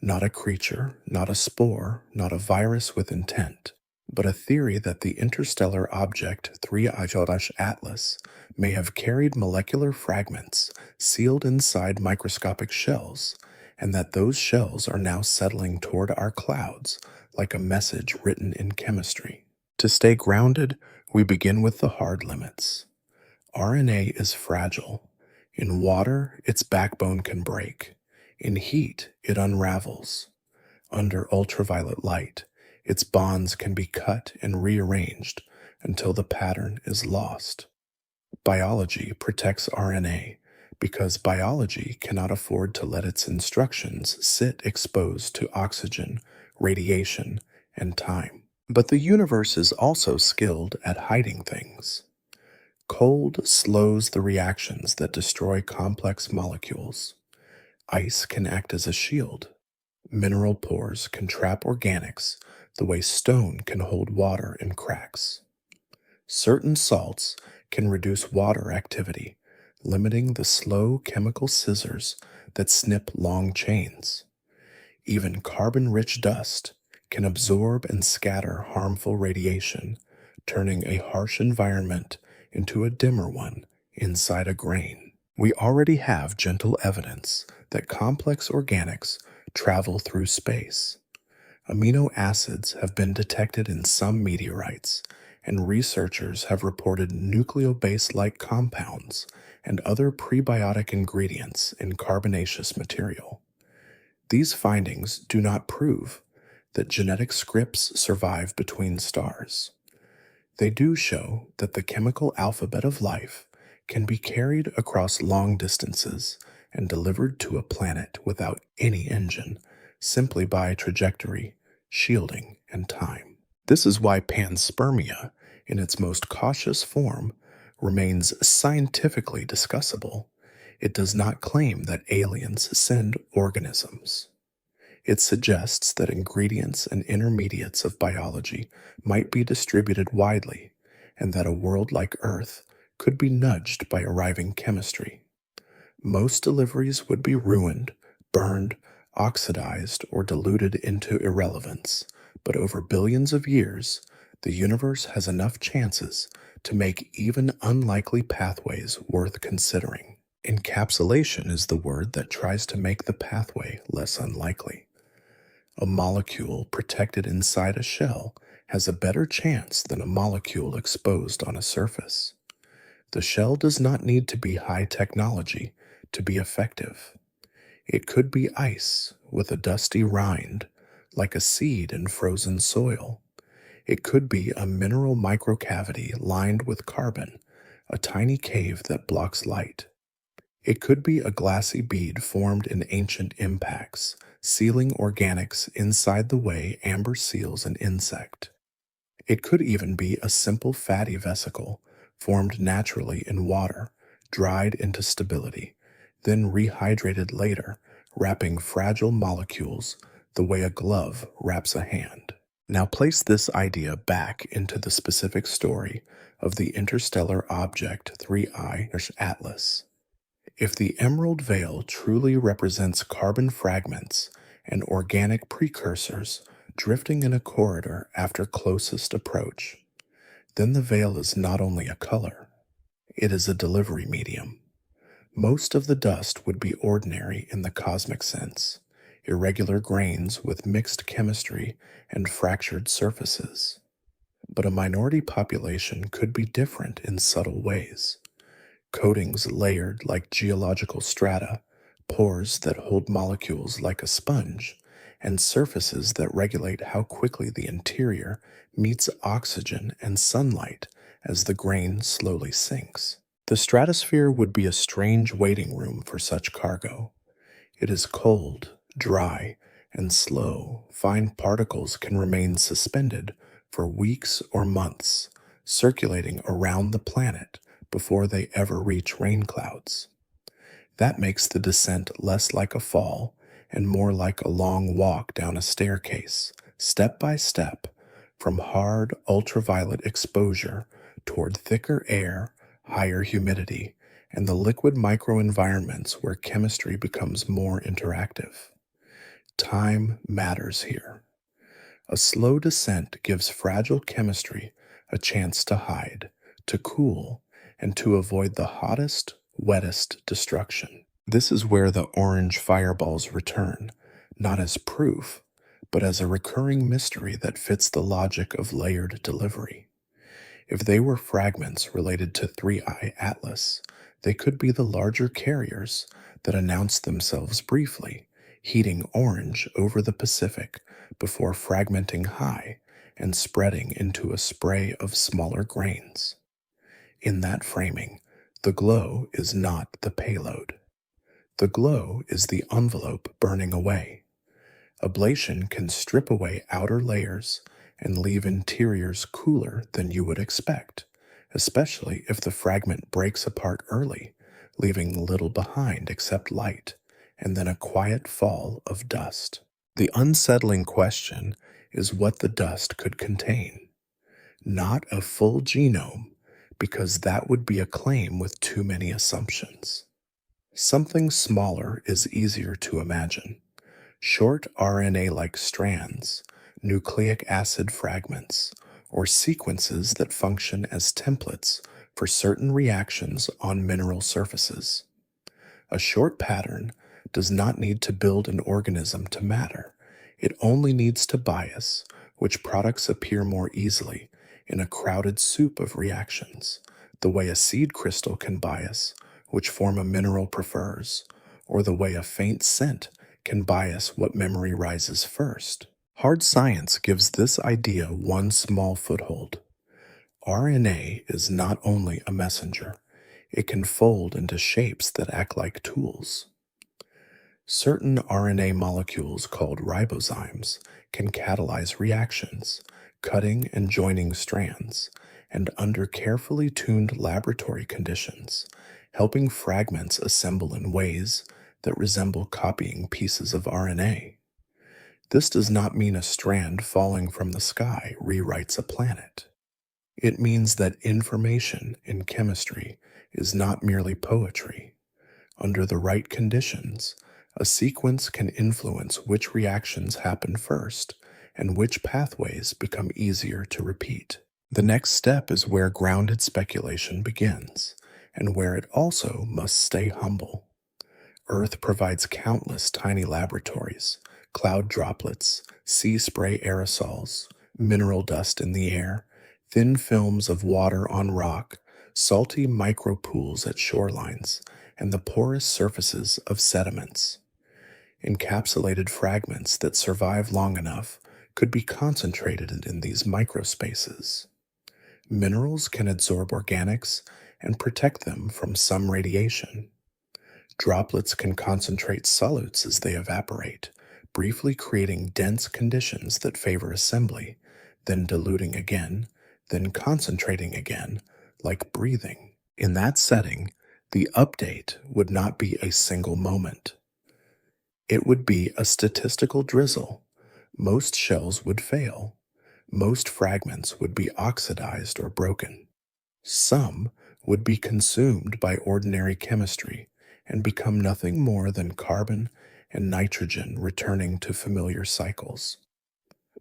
Not a creature, not a spore, not a virus with intent, but a theory that the interstellar object 3I Atlas may have carried molecular fragments sealed inside microscopic shells, and that those shells are now settling toward our clouds like a message written in chemistry. To stay grounded, we begin with the hard limits. RNA is fragile. In water, its backbone can break. In heat, it unravels. Under ultraviolet light, its bonds can be cut and rearranged until the pattern is lost. Biology protects RNA because biology cannot afford to let its instructions sit exposed to oxygen, radiation, and time. But the universe is also skilled at hiding things. Cold slows the reactions that destroy complex molecules. Ice can act as a shield. Mineral pores can trap organics the way stone can hold water in cracks. Certain salts can reduce water activity, limiting the slow chemical scissors that snip long chains. Even carbon-rich dust can absorb and scatter harmful radiation, turning a harsh environment into a dimmer one inside a grain. We already have gentle evidence that complex organics travel through space. Amino acids have been detected in some meteorites, and researchers have reported nucleobase-like compounds and other prebiotic ingredients in carbonaceous material. These findings do not prove that genetic scripts survive between stars. They do show that the chemical alphabet of life can be carried across long distances and delivered to a planet without any engine, simply by trajectory, shielding, and time. This is why panspermia, in its most cautious form, remains scientifically discussable. It does not claim that aliens send organisms. It suggests that ingredients and intermediates of biology might be distributed widely, and that a world like Earth could be nudged by arriving chemistry. Most deliveries would be ruined, burned, oxidized, or diluted into irrelevance, but over billions of years, the universe has enough chances to make even unlikely pathways worth considering. Encapsulation is the word that tries to make the pathway less unlikely. A molecule protected inside a shell has a better chance than a molecule exposed on a surface. The shell does not need to be high technology to be effective. It could be ice with a dusty rind, like a seed in frozen soil. It could be a mineral microcavity lined with carbon, a tiny cave that blocks light. It could be a glassy bead formed in ancient impacts, sealing organics inside the way amber seals an insect. It could even be a simple fatty vesicle formed naturally in water, dried into stability, then rehydrated later, wrapping fragile molecules the way a glove wraps a hand. Now place this idea back into the specific story of the interstellar object 3I Atlas. If the emerald veil truly represents carbon fragments and organic precursors drifting in a corridor after closest approach, then the veil is not only a color, it is a delivery medium. Most of the dust would be ordinary in the cosmic sense, irregular grains with mixed chemistry and fractured surfaces. But a minority population could be different in subtle ways. Coatings layered like geological strata, pores that hold molecules like a sponge, and surfaces that regulate how quickly the interior meets oxygen and sunlight as the grain slowly sinks. The stratosphere would be a strange waiting room for such cargo. It is cold, dry, and slow. Fine particles can remain suspended for weeks or months, circulating around the planet before they ever reach rain clouds. That makes the descent less like a fall and more like a long walk down a staircase, step by step, from hard ultraviolet exposure toward thicker air, higher humidity, and the liquid microenvironments where chemistry becomes more interactive. Time matters here. A slow descent gives fragile chemistry a chance to hide, to cool, and to avoid the hottest, wettest destruction. This is where the orange fireballs return, not as proof, but as a recurring mystery that fits the logic of layered delivery. If they were fragments related to 3I Atlas, they could be the larger carriers that announced themselves briefly, heating orange over the Pacific before fragmenting high and spreading into a spray of smaller grains. In that framing, The glow is not the payload. The glow is the envelope burning away. Ablation can strip away outer layers and leave interiors cooler than you would expect, especially if the fragment breaks apart early, leaving little behind except light, and then a quiet fall of dust. The unsettling question is what the dust could contain. Not a full genome, because that would be a claim with too many assumptions. Something smaller is easier to imagine. Short RNA-like strands, nucleic acid fragments, or sequences that function as templates for certain reactions on mineral surfaces. A short pattern does not need to build an organism to matter. It only needs to bias which products appear more easily in a crowded soup of reactions, the way a seed crystal can bias which form a mineral prefers, or the way a faint scent can bias what memory rises first. Hard science gives this idea one small foothold. RNA is not only a messenger, it can fold into shapes that act like tools. Certain RNA molecules called ribozymes can catalyze reactions, cutting and joining strands, and under carefully tuned laboratory conditions, helping fragments assemble in ways that resemble copying pieces of RNA. This does not mean a strand falling from the sky rewrites a planet. It means that information in chemistry is not merely poetry. Under the right conditions, a sequence can influence which reactions happen first and which pathways become easier to repeat. The next step is where grounded speculation begins, and where it also must stay humble. Earth provides countless tiny laboratories, cloud droplets, sea spray aerosols, mineral dust in the air, thin films of water on rock, salty micropools at shorelines, and the porous surfaces of sediments. Encapsulated fragments that survive long enough could be concentrated in these microspaces. Minerals can absorb organics and protect them from some radiation. Droplets can concentrate solutes as they evaporate, briefly creating dense conditions that favor assembly, then diluting again, then concentrating again, like breathing. In that setting, the update would not be a single moment. It would be a statistical drizzle. Most shells would fail. Most fragments would be oxidized or broken. Some would be consumed by ordinary chemistry and become nothing more than carbon and nitrogen returning to familiar cycles.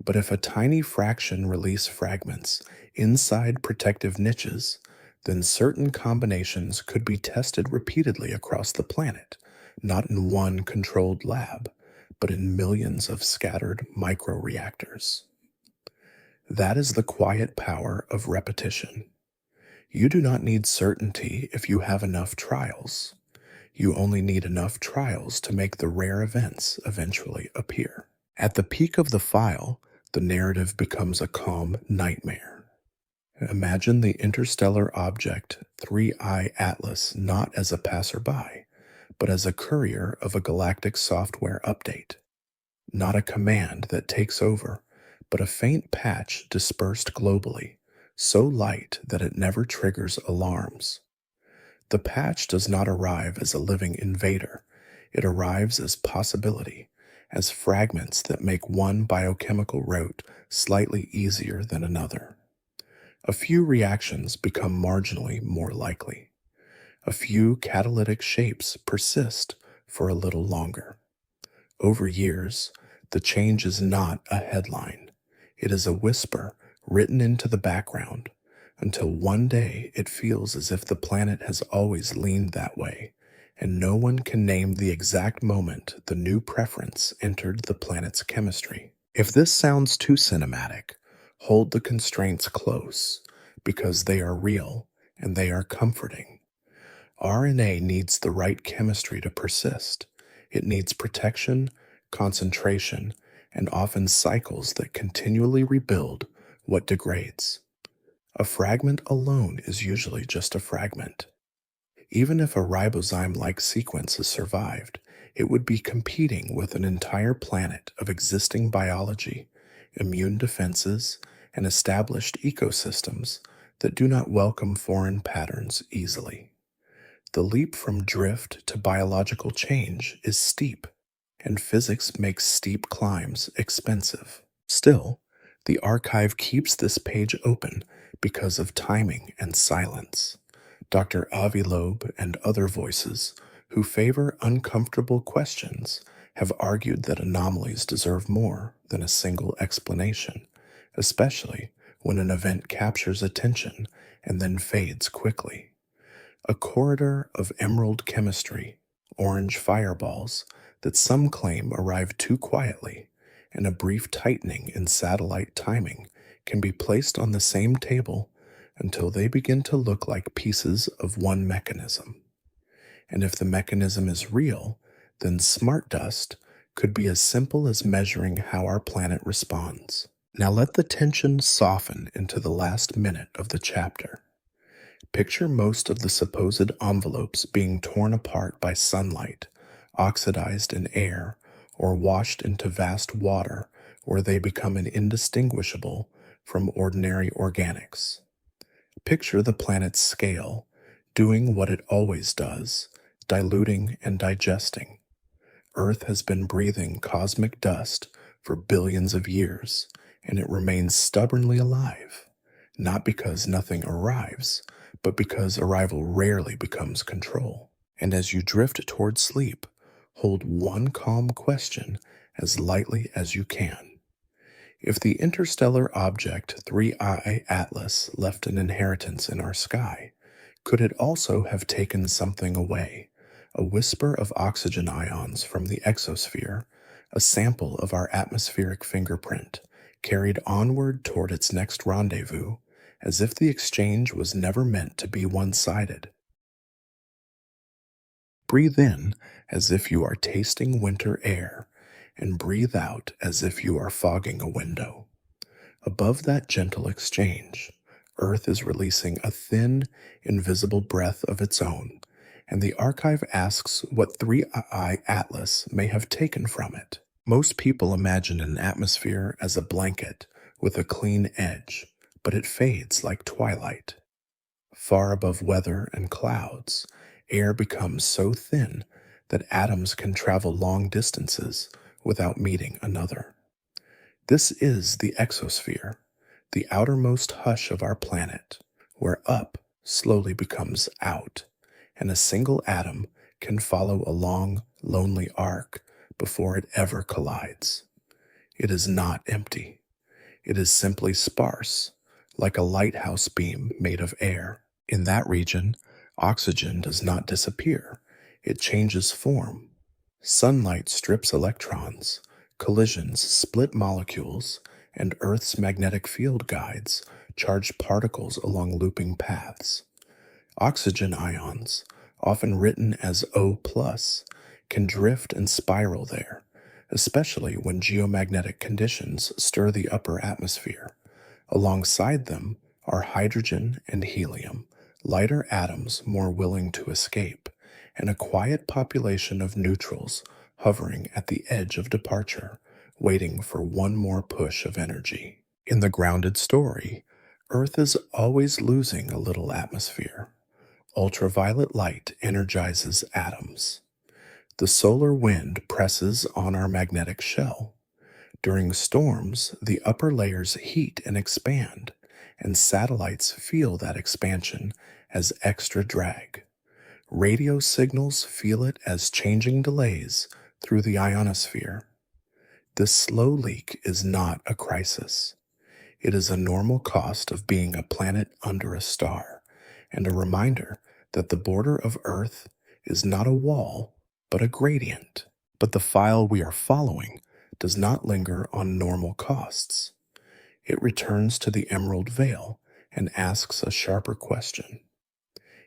But if a tiny fraction release fragments inside protective niches, then certain combinations could be tested repeatedly across the planet, not in one controlled lab, but in millions of scattered microreactors. That is the quiet power of repetition. You do not need certainty if you have enough trials. You only need enough trials to make the rare events eventually appear. At the peak of the file, the narrative becomes a calm nightmare. Imagine the interstellar object 3I Atlas not as a passerby, but as a courier of a galactic software update. Not a command that takes over, but a faint patch dispersed globally, so light that it never triggers alarms. The patch does not arrive as a living invader. It arrives as possibility, as fragments that make one biochemical route slightly easier than another. A few reactions become marginally more likely. A few catalytic shapes persist for a little longer. Over years, the change is not a headline. It is a whisper written into the background, until one day it feels as if the planet has always leaned that way, and no one can name the exact moment the new preference entered the planet's chemistry. If this sounds too cinematic, hold the constraints close, because they are real and they are comforting. RNA needs the right chemistry to persist. It needs protection, concentration, and often cycles that continually rebuild what degrades. A fragment alone is usually just a fragment. Even if a ribozyme-like sequence has survived, it would be competing with an entire planet of existing biology, immune defenses, and established ecosystems that do not welcome foreign patterns easily. The leap from drift to biological change is steep, and physics makes steep climbs expensive. Still, the archive keeps this page open because of timing and silence. Dr. Avi Loeb and other voices who favor uncomfortable questions have argued that anomalies deserve more than a single explanation, especially when an event captures attention and then fades quickly. A corridor of emerald chemistry, orange fireballs that some claim arrive too quietly, and a brief tightening in satellite timing can be placed on the same table until they begin to look like pieces of one mechanism. And if the mechanism is real, then smart dust could be as simple as measuring how our planet responds. Now let the tension soften into the last minute of the chapter. Picture most of the supposed envelopes being torn apart by sunlight, oxidized in air, or washed into vast water where they become indistinguishable from ordinary organics. Picture the planet's scale, doing what it always does, diluting and digesting. Earth has been breathing cosmic dust for billions of years, and it remains stubbornly alive, not because nothing arrives, but because arrival rarely becomes control. And as you drift toward sleep, hold one calm question as lightly as you can. If the interstellar object 3I Atlas left an inheritance in our sky, could it also have taken something away? A whisper of oxygen ions from the exosphere, a sample of our atmospheric fingerprint, carried onward toward its next rendezvous, as if the exchange was never meant to be one-sided. Breathe in as if you are tasting winter air, and breathe out as if you are fogging a window. Above that gentle exchange, Earth is releasing a thin, invisible breath of its own, and the archive asks what 3I Atlas may have taken from it. Most people imagine an atmosphere as a blanket with a clean edge, but it fades like twilight. Far above weather and clouds, air becomes so thin that atoms can travel long distances without meeting another. This is the exosphere, the outermost hush of our planet, where up slowly becomes out, and a single atom can follow a long, lonely arc before it ever collides. It is not empty. It is simply sparse, like a lighthouse beam made of air. In that region, oxygen does not disappear. It changes form. Sunlight strips electrons, collisions split molecules, and Earth's magnetic field guides charged particles along looping paths. Oxygen ions, often written as O+, can drift and spiral there, especially when geomagnetic conditions stir the upper atmosphere. Alongside them are hydrogen and helium, lighter atoms more willing to escape, and a quiet population of neutrals hovering at the edge of departure, waiting for one more push of energy. In the grounded story, Earth is always losing a little atmosphere. Ultraviolet light energizes atoms. The solar wind presses on our magnetic shell. During storms, the upper layers heat and expand, and satellites feel that expansion as extra drag. Radio signals feel it as changing delays through the ionosphere. This slow leak is not a crisis. It is a normal cost of being a planet under a star, and a reminder that the border of Earth is not a wall, but a gradient. But the file we are following does not linger on normal costs. It returns to the Emerald Veil and asks a sharper question.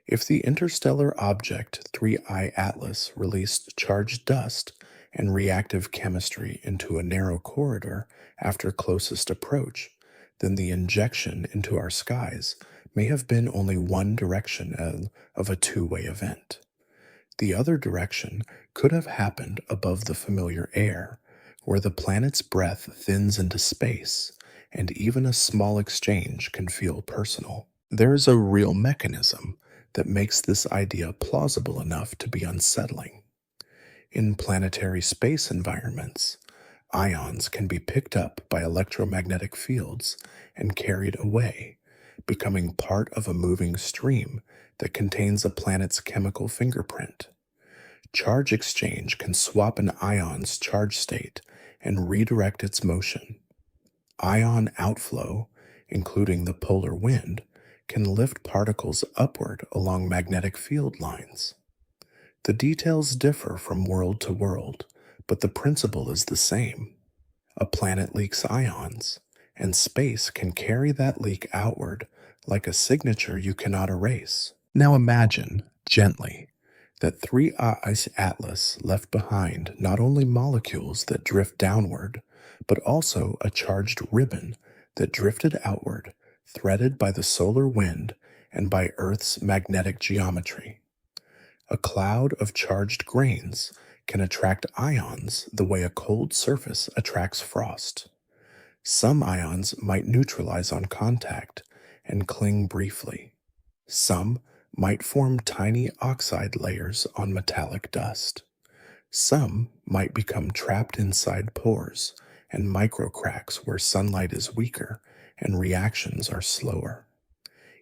If the interstellar object 3I Atlas released charged dust and reactive chemistry into a narrow corridor after closest approach, then the injection into our skies may have been only one direction of a two-way event. The other direction could have happened above the familiar air, where the planet's breath thins into space, and even a small exchange can feel personal. There is a real mechanism that makes this idea plausible enough to be unsettling. In planetary space environments, ions can be picked up by electromagnetic fields and carried away, becoming part of a moving stream that contains a planet's chemical fingerprint. Charge exchange can swap an ion's charge state and redirect its motion. Ion outflow, including the polar wind, can lift particles upward along magnetic field lines. The details differ from world to world, but the principle is the same. A planet leaks ions, and space can carry that leak outward like a signature you cannot erase. Now imagine, gently, that 3I's atlas left behind not only molecules that drift downward, but also a charged ribbon that drifted outward, threaded by the solar wind and by Earth's magnetic geometry. A cloud of charged grains can attract ions the way a cold surface attracts frost. Some ions might neutralize on contact and cling briefly. Some might form tiny oxide layers on metallic dust. Some might become trapped inside pores and microcracks where sunlight is weaker and reactions are slower.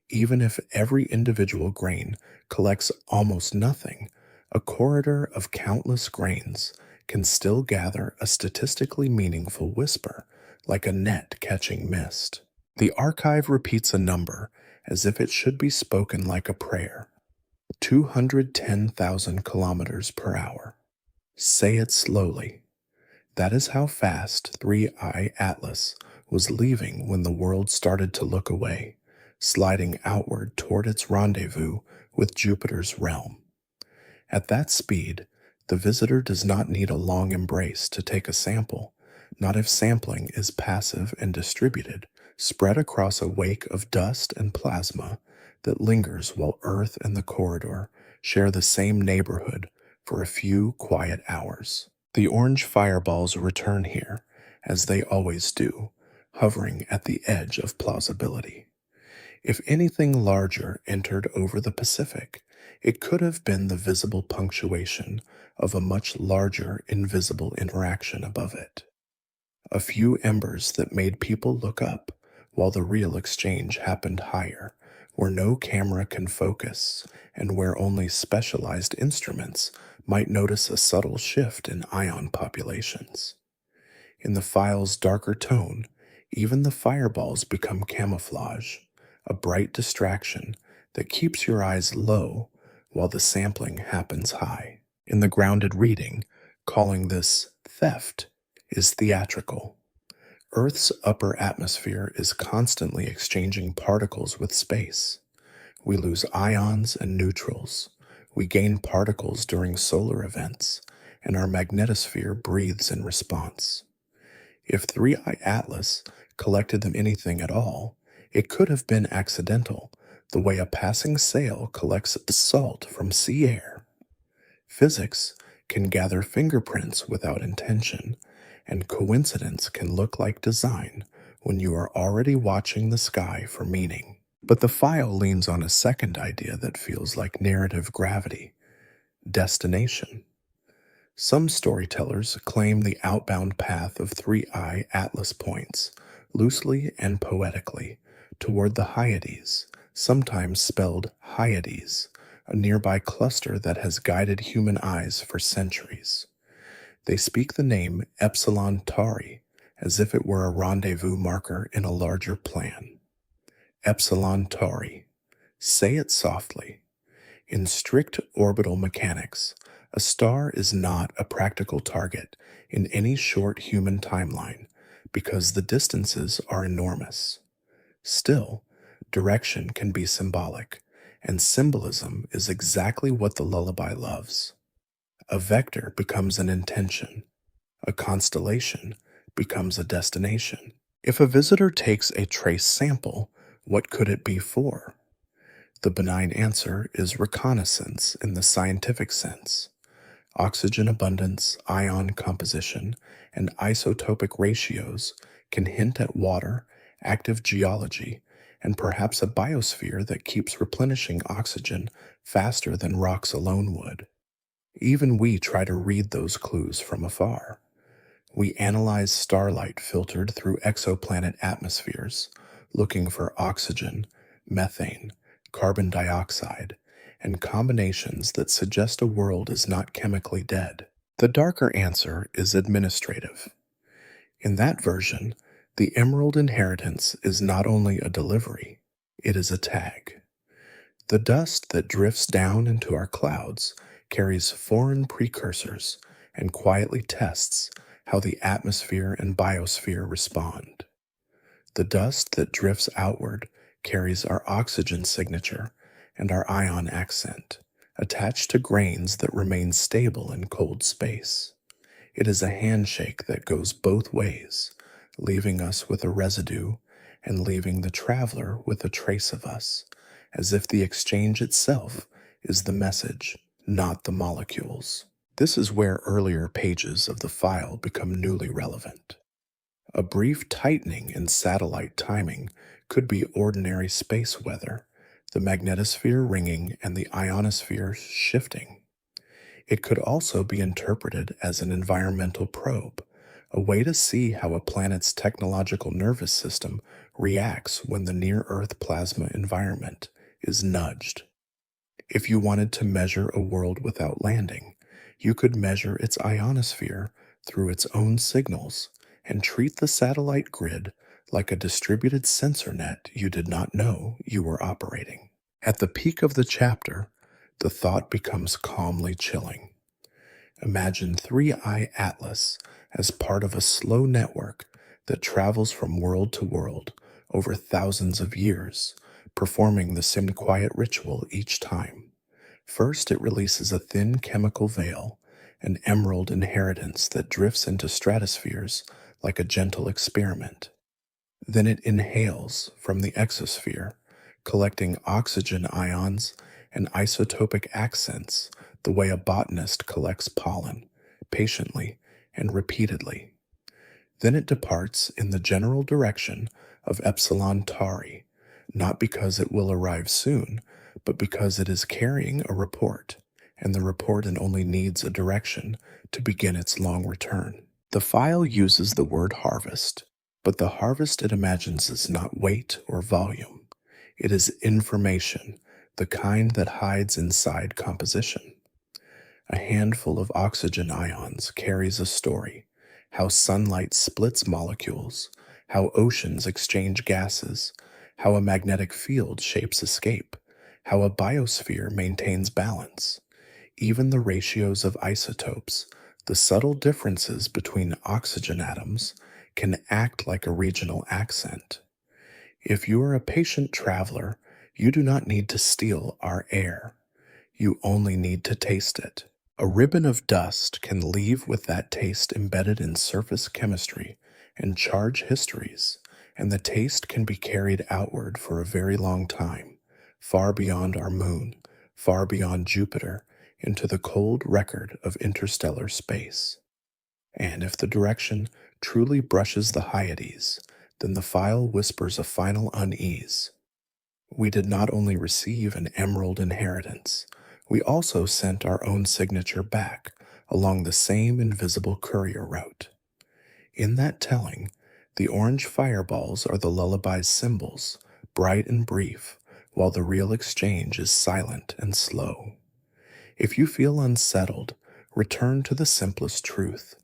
Even if every individual grain collects almost nothing, a corridor of countless grains can still gather a statistically meaningful whisper, like a net catching mist. The archive repeats a number as if it should be spoken like a prayer. 210,000 kilometers per hour. Say it slowly. That is how fast 3I Atlas was leaving when the world started to look away, sliding outward toward its rendezvous with Jupiter's realm. At that speed, the visitor does not need a long embrace to take a sample, not if sampling is passive and distributed, spread across a wake of dust and plasma that lingers while Earth and the corridor share the same neighborhood for a few quiet hours. The orange fireballs return here, as they always do, hovering at the edge of plausibility. If anything larger entered over the Pacific, it could have been the visible punctuation of a much larger invisible interaction above it. A few embers that made people look up while the real exchange happened higher, where no camera can focus and where only specialized instruments might notice a subtle shift in ion populations. In the file's darker tone, even the fireballs become camouflage, a bright distraction that keeps your eyes low while the sampling happens high. In the grounded reading, calling this theft is theatrical. Earth's upper atmosphere is constantly exchanging particles with space. We lose ions and neutrals. We gain particles during solar events, and our magnetosphere breathes in response. If 3I Atlas collected them anything at all, it could have been accidental, the way a passing sail collects salt from sea air. Physics can gather fingerprints without intention, and coincidence can look like design when you are already watching the sky for meaning. But the file leans on a second idea that feels like narrative gravity: destination. Some storytellers claim the outbound path of 3I Atlas points, loosely and poetically, toward the Hyades, sometimes spelled Hyades, a nearby cluster that has guided human eyes for centuries. They speak the name Epsilon Tauri as if it were a rendezvous marker in a larger plan. Epsilon Tauri. Say it softly. In strict orbital mechanics, a star is not a practical target in any short human timeline because the distances are enormous. Still, direction can be symbolic, and symbolism is exactly what the lullaby loves. A vector becomes an intention. A constellation becomes a destination. If a visitor takes a trace sample, what could it be for? The benign answer is reconnaissance in the scientific sense. Oxygen abundance, ion composition, and isotopic ratios can hint at water, active geology, and perhaps a biosphere that keeps replenishing oxygen faster than rocks alone would. Even we try to read those clues from afar. We analyze starlight filtered through exoplanet atmospheres, looking for oxygen, methane, carbon dioxide, and combinations that suggest a world is not chemically dead. The darker answer is administrative. In that version, the Emerald Inheritance is not only a delivery, it is a tag. The dust that drifts down into our clouds carries foreign precursors and quietly tests how the atmosphere and biosphere respond. The dust that drifts outward carries our oxygen signature and our ion accent, attached to grains that remain stable in cold space. It is a handshake that goes both ways, leaving us with a residue and leaving the traveler with a trace of us, as if the exchange itself is the message, not the molecules. This is where earlier pages of the file become newly relevant. A brief tightening in satellite timing could be ordinary space weather, the magnetosphere ringing and the ionosphere shifting. It could also be interpreted as an environmental probe, a way to see how a planet's technological nervous system reacts when the near-Earth plasma environment is nudged. If you wanted to measure a world without landing, you could measure its ionosphere through its own signals and treat the satellite grid like a distributed sensor net you did not know you were operating. At the peak of the chapter, the thought becomes calmly chilling. Imagine 3-Eye Atlas as part of a slow network that travels from world to world over thousands of years, performing the same quiet ritual each time. First, it releases a thin chemical veil, an emerald inheritance that drifts into stratospheres like a gentle experiment. Then it inhales from the exosphere, collecting oxygen ions and isotopic accents the way a botanist collects pollen, patiently and repeatedly. Then it departs in the general direction of Epsilon Tauri, not because it will arrive soon, but because it is carrying a report, and the report only needs a direction to begin its long return. The file uses the word harvest, but the harvest it imagines is not weight or volume. It is information, the kind that hides inside composition. A handful of oxygen ions carries a story, how sunlight splits molecules, how oceans exchange gases, how a magnetic field shapes escape, how a biosphere maintains balance. Even the ratios of isotopes, the subtle differences between oxygen atoms, can act like a regional accent. If you are a patient traveler, you do not need to steal our air. You only need to taste it. A ribbon of dust can leave with that taste embedded in surface chemistry and charge histories, and the taste can be carried outward for a very long time, far beyond our moon, far beyond Jupiter, into the cold record of interstellar space. And if the direction truly brushes the Hyades, then the file whispers a final unease. We did not only receive an emerald inheritance, we also sent our own signature back along the same invisible courier route. In that telling, the orange fireballs are the lullaby's symbols, bright and brief, while the real exchange is silent and slow. If you feel unsettled, return to the simplest truth.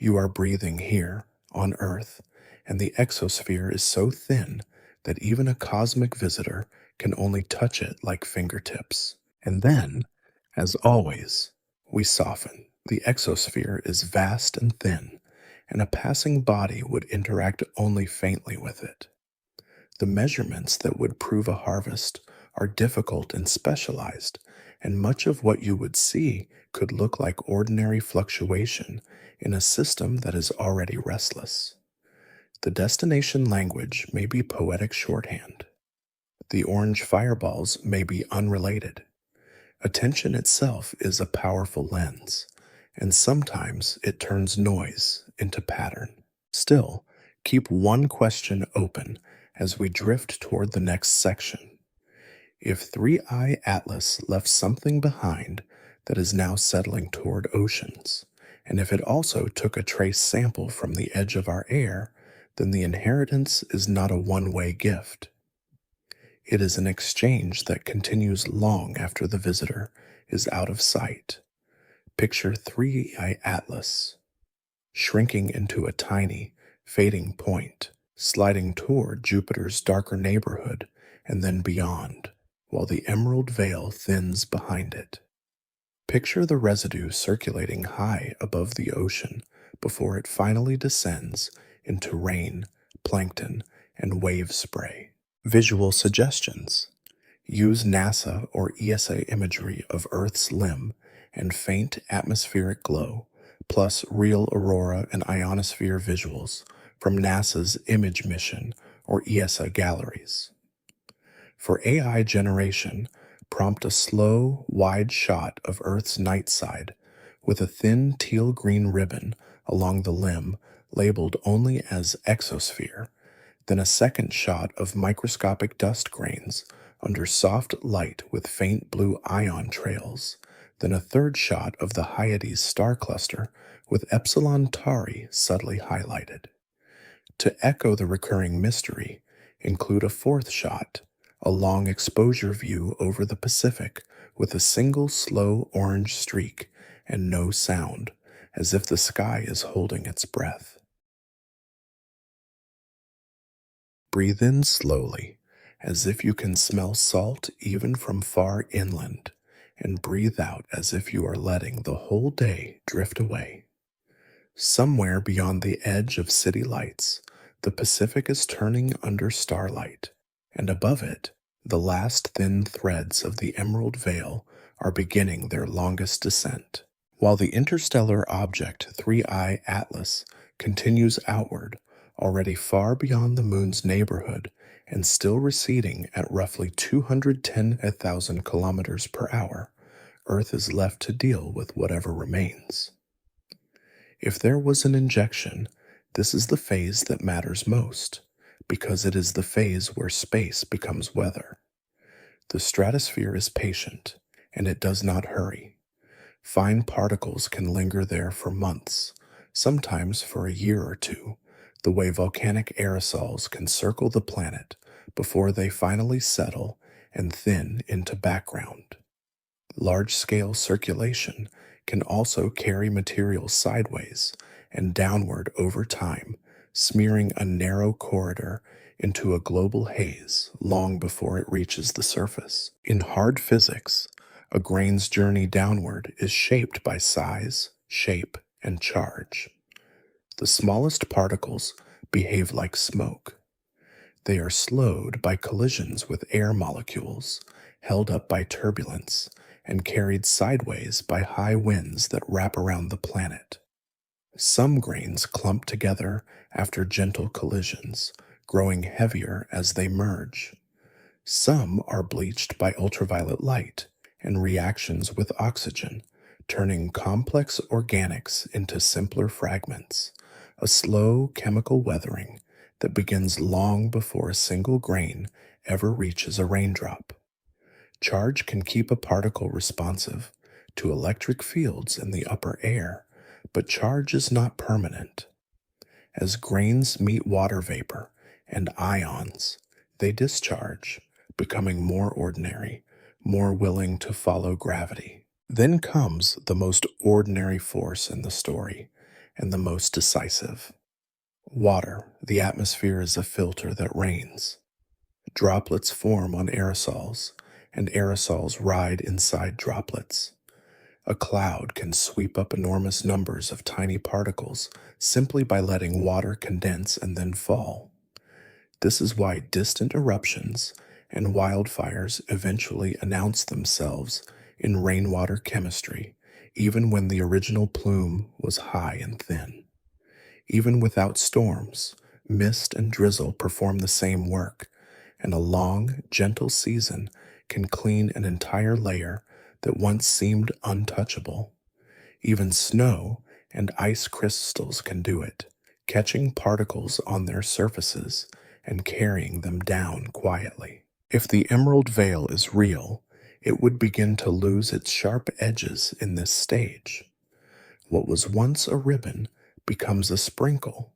You are breathing here, on Earth, and the exosphere is so thin that even a cosmic visitor can only touch it like fingertips. And then, as always, we soften. The exosphere is vast and thin, and a passing body would interact only faintly with it. The measurements that would prove a harvest are difficult and specialized, and much of what you would see could look like ordinary fluctuation in a system that is already restless. The destination language may be poetic shorthand. The orange fireballs may be unrelated. Attention itself is a powerful lens, and sometimes it turns noise into pattern. Still, keep one question open as we drift toward the next section. If 3i Atlas left something behind that is now settling toward oceans, and if it also took a trace sample from the edge of our air, then the inheritance is not a one-way gift. It is an exchange that continues long after the visitor is out of sight. Picture 3i Atlas, shrinking into a tiny, fading point, sliding toward Jupiter's darker neighborhood and then beyond, while the emerald veil thins behind it. Picture the residue circulating high above the ocean before it finally descends into rain, plankton, and wave spray. Visual suggestions. Use NASA or ESA imagery of Earth's limb and faint atmospheric glow, plus real aurora and ionosphere visuals from NASA's Image Mission or ESA galleries. For AI generation, prompt a slow, wide shot of Earth's night side with a thin teal-green ribbon along the limb labeled only as exosphere, then a second shot of microscopic dust grains under soft light with faint blue ion trails, then a third shot of the Hyades star cluster with Epsilon Tauri subtly highlighted. To echo the recurring mystery, include a fourth shot, a long exposure view over the Pacific with a single slow orange streak and no sound, as if the sky is holding its breath. Breathe in slowly, as if you can smell salt even from far inland, and breathe out as if you are letting the whole day drift away. Somewhere beyond the edge of city lights, the Pacific is turning under starlight, and above it, the last thin threads of the emerald veil are beginning their longest descent. While the interstellar object 3i Atlas continues outward, already far beyond the moon's neighborhood and still receding at roughly 210,000 kilometers per hour, Earth is left to deal with whatever remains. If there was an injection, this is the phase that matters most, because it is the phase where space becomes weather. The stratosphere is patient, and it does not hurry. Fine particles can linger there for months, sometimes for a year or two, the way volcanic aerosols can circle the planet before they finally settle and thin into background. Large-scale circulation can also carry materials sideways and downward over time, smearing a narrow corridor into a global haze long before it reaches the surface. In hard physics, a grain's journey downward is shaped by size, shape, and charge. The smallest particles behave like smoke. They are slowed by collisions with air molecules, held up by turbulence, and carried sideways by high winds that wrap around the planet. Some grains clump together after gentle collisions, growing heavier as they merge. Some are bleached by ultraviolet light and reactions with oxygen, turning complex organics into simpler fragments, a slow chemical weathering that begins long before a single grain ever reaches a raindrop. Charge can keep a particle responsive to electric fields in the upper air, but charge is not permanent. As grains meet water vapor and ions, they discharge, becoming more ordinary, more willing to follow gravity. Then comes the most ordinary force in the story, and the most decisive. Water. The atmosphere is a filter that rains. Droplets form on aerosols, and aerosols ride inside droplets. A cloud can sweep up enormous numbers of tiny particles simply by letting water condense and then fall. This is why distant eruptions and wildfires eventually announce themselves in rainwater chemistry, even when the original plume was high and thin. Even without storms, mist and drizzle perform the same work, and a long, gentle season can clean an entire layer that once seemed untouchable. Even snow and ice crystals can do it, catching particles on their surfaces and carrying them down quietly. If the emerald veil is real, it would begin to lose its sharp edges in this stage. What was once a ribbon becomes a sprinkle.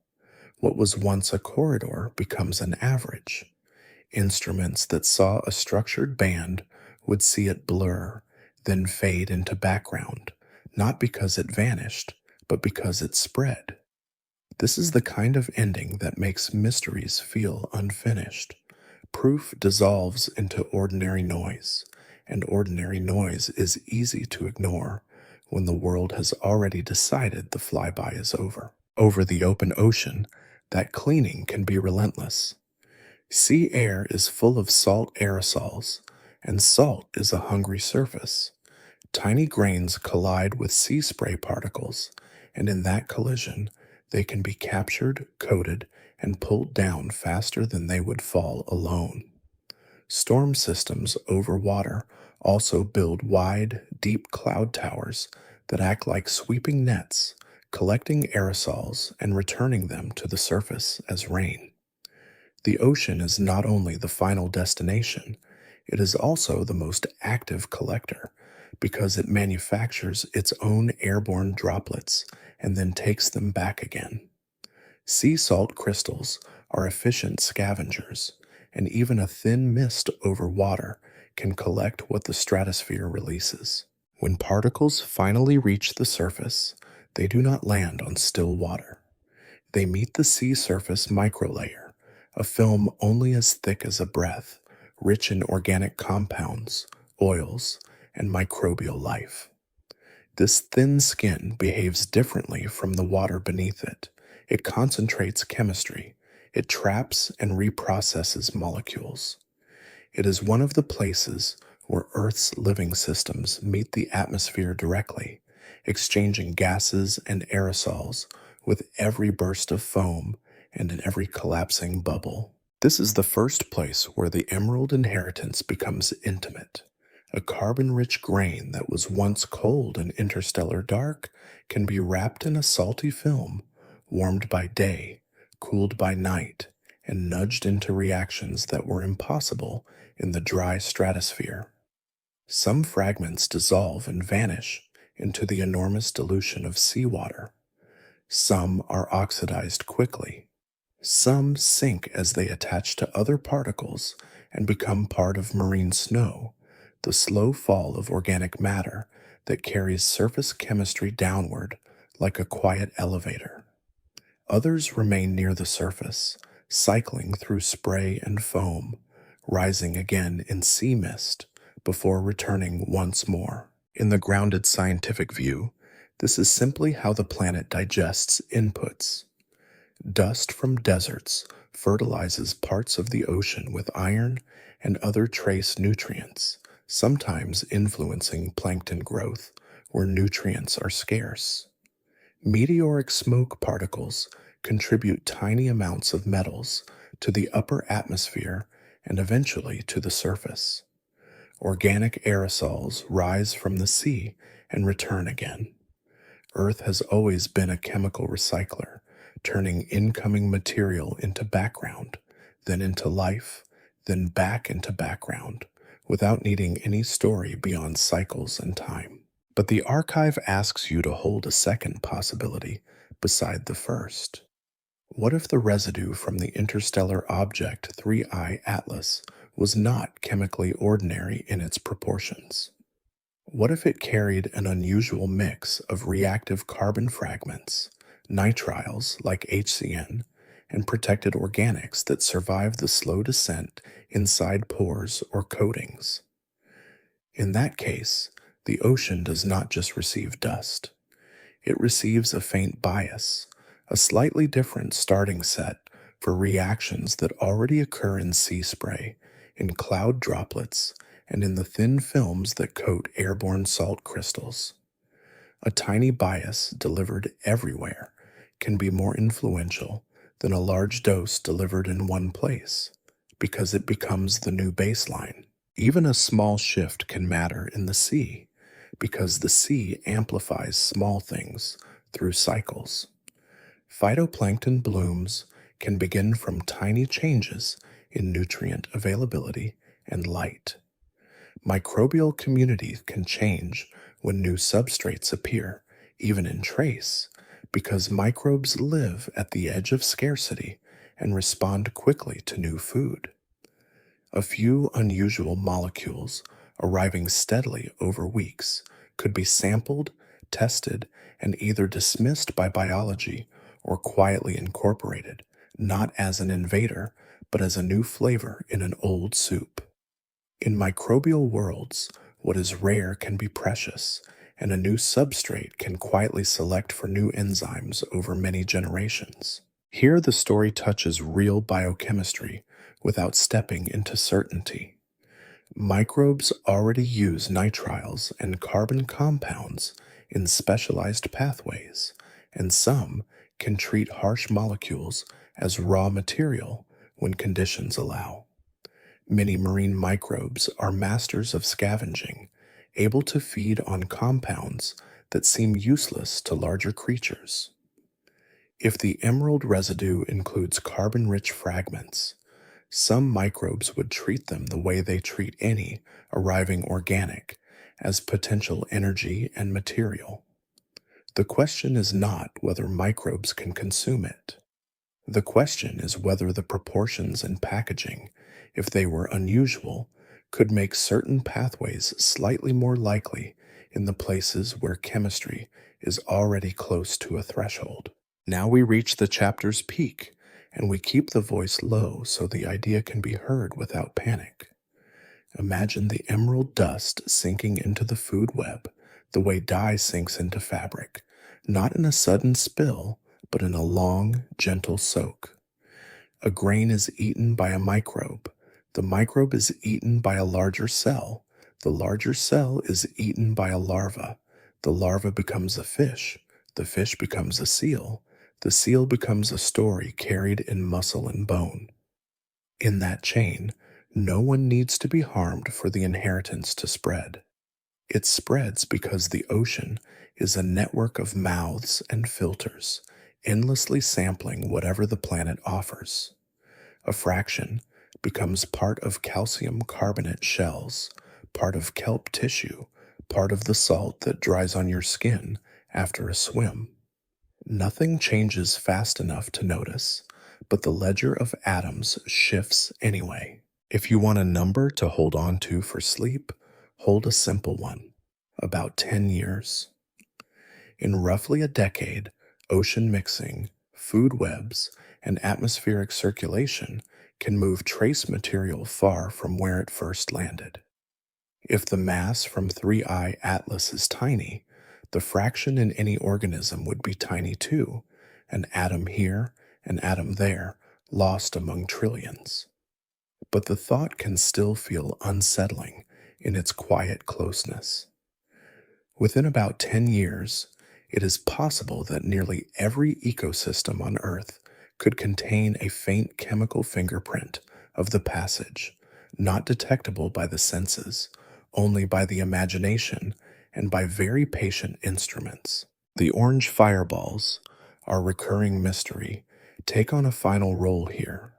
What was once a corridor becomes an average. Instruments that saw a structured band would see it blur, then fade into background, not because it vanished, but because it spread. This is the kind of ending that makes mysteries feel unfinished. Proof dissolves into ordinary noise, and ordinary noise is easy to ignore when the world has already decided the flyby is over. Over the open ocean, that cleaning can be relentless. Sea air is full of salt aerosols, and salt is a hungry surface. Tiny grains collide with sea spray particles, and in that collision, they can be captured, coated, and pulled down faster than they would fall alone. Storm systems over water also build wide, deep cloud towers that act like sweeping nets, collecting aerosols and returning them to the surface as rain. The ocean is not only the final destination, it is also the most active collector because it manufactures its own airborne droplets and then takes them back again. Sea salt crystals are efficient scavengers, and even a thin mist over water can collect what the stratosphere releases. When particles finally reach the surface, they do not land on still water. They meet the sea surface microlayer, a film only as thick as a breath, rich in organic compounds, oils, and microbial life. This thin skin behaves differently from the water beneath it. It concentrates chemistry. It traps and reprocesses molecules. It is one of the places where Earth's living systems meet the atmosphere directly, exchanging gases and aerosols with every burst of foam and in every collapsing bubble. This is the first place where the emerald inheritance becomes intimate. A carbon-rich grain that was once cold and interstellar dark can be wrapped in a salty film, warmed by day, cooled by night, and nudged into reactions that were impossible in the dry stratosphere. Some fragments dissolve and vanish into the enormous dilution of seawater. Some are oxidized quickly. Some sink as they attach to other particles and become part of marine snow, the slow fall of organic matter that carries surface chemistry downward like a quiet elevator. Others remain near the surface, cycling through spray and foam, rising again in sea mist before returning once more. In the grounded scientific view, this is simply how the planet digests inputs. Dust from deserts fertilizes parts of the ocean with iron and other trace nutrients, sometimes influencing plankton growth where nutrients are scarce. Meteoric smoke particles contribute tiny amounts of metals to the upper atmosphere and eventually to the surface. Organic aerosols rise from the sea and return again. Earth has always been a chemical recycler, turning incoming material into background, then into life, then back into background, without needing any story beyond cycles and time. But the archive asks you to hold a second possibility beside the first. What if the residue from the interstellar object 3I Atlas was not chemically ordinary in its proportions? What if it carried an unusual mix of reactive carbon fragments, nitriles like HCN, and protected organics that survive the slow descent inside pores or coatings? In that case, the ocean does not just receive dust. It receives a faint bias, a slightly different starting set for reactions that already occur in sea spray, in cloud droplets, and in the thin films that coat airborne salt crystals. A tiny bias delivered everywhere can be more influential than a large dose delivered in one place, because it becomes the new baseline. Even a small shift can matter in the sea, because the sea amplifies small things through cycles. Phytoplankton blooms can begin from tiny changes in nutrient availability and light. Microbial communities can change when new substrates appear, even in trace, because microbes live at the edge of scarcity and respond quickly to new food. A few unusual molecules arriving steadily over weeks could be sampled, tested, and either dismissed by biology or quietly incorporated, not as an invader, but as a new flavor in an old soup. In microbial worlds, what is rare can be precious, and a new substrate can quietly select for new enzymes over many generations. Here, the story touches real biochemistry without stepping into certainty. Microbes already use nitriles and carbon compounds in specialized pathways, and some can treat harsh molecules as raw material when conditions allow. Many marine microbes are masters of scavenging, able to feed on compounds that seem useless to larger creatures. If the emerald residue includes carbon-rich fragments, some microbes would treat them the way they treat any arriving organic, as potential energy and material. The question is not whether microbes can consume it. The question is whether the proportions and packaging, if they were unusual, could make certain pathways slightly more likely in the places where chemistry is already close to a threshold. Now we reach the chapter's peak, and we keep the voice low so the idea can be heard without panic. Imagine the emerald dust sinking into the food web, the way dye sinks into fabric, not in a sudden spill, but in a long, gentle soak. A grain is eaten by a microbe. The microbe is eaten by a larger cell. The larger cell is eaten by a larva. The larva becomes a fish. The fish becomes a seal. The seal becomes a story carried in muscle and bone. In that chain, no one needs to be harmed for the inheritance to spread. It spreads because the ocean is a network of mouths and filters, endlessly sampling whatever the planet offers. A fraction becomes part of calcium carbonate shells, part of kelp tissue, part of the salt that dries on your skin after a swim. Nothing changes fast enough to notice, but the ledger of atoms shifts anyway. If you want a number to hold on to for sleep, hold a simple one: about 10 years. In roughly a decade, ocean mixing, food webs, and atmospheric circulation can move trace material far from where it first landed. If the mass from 3I Atlas is tiny, the fraction in any organism would be tiny too, an atom here, an atom there, lost among trillions. But the thought can still feel unsettling in its quiet closeness. Within about 10 years, it is possible that nearly every ecosystem on Earth could contain a faint chemical fingerprint of the passage, not detectable by the senses, only by the imagination and by very patient instruments. The orange fireballs, our recurring mystery, take on a final role here.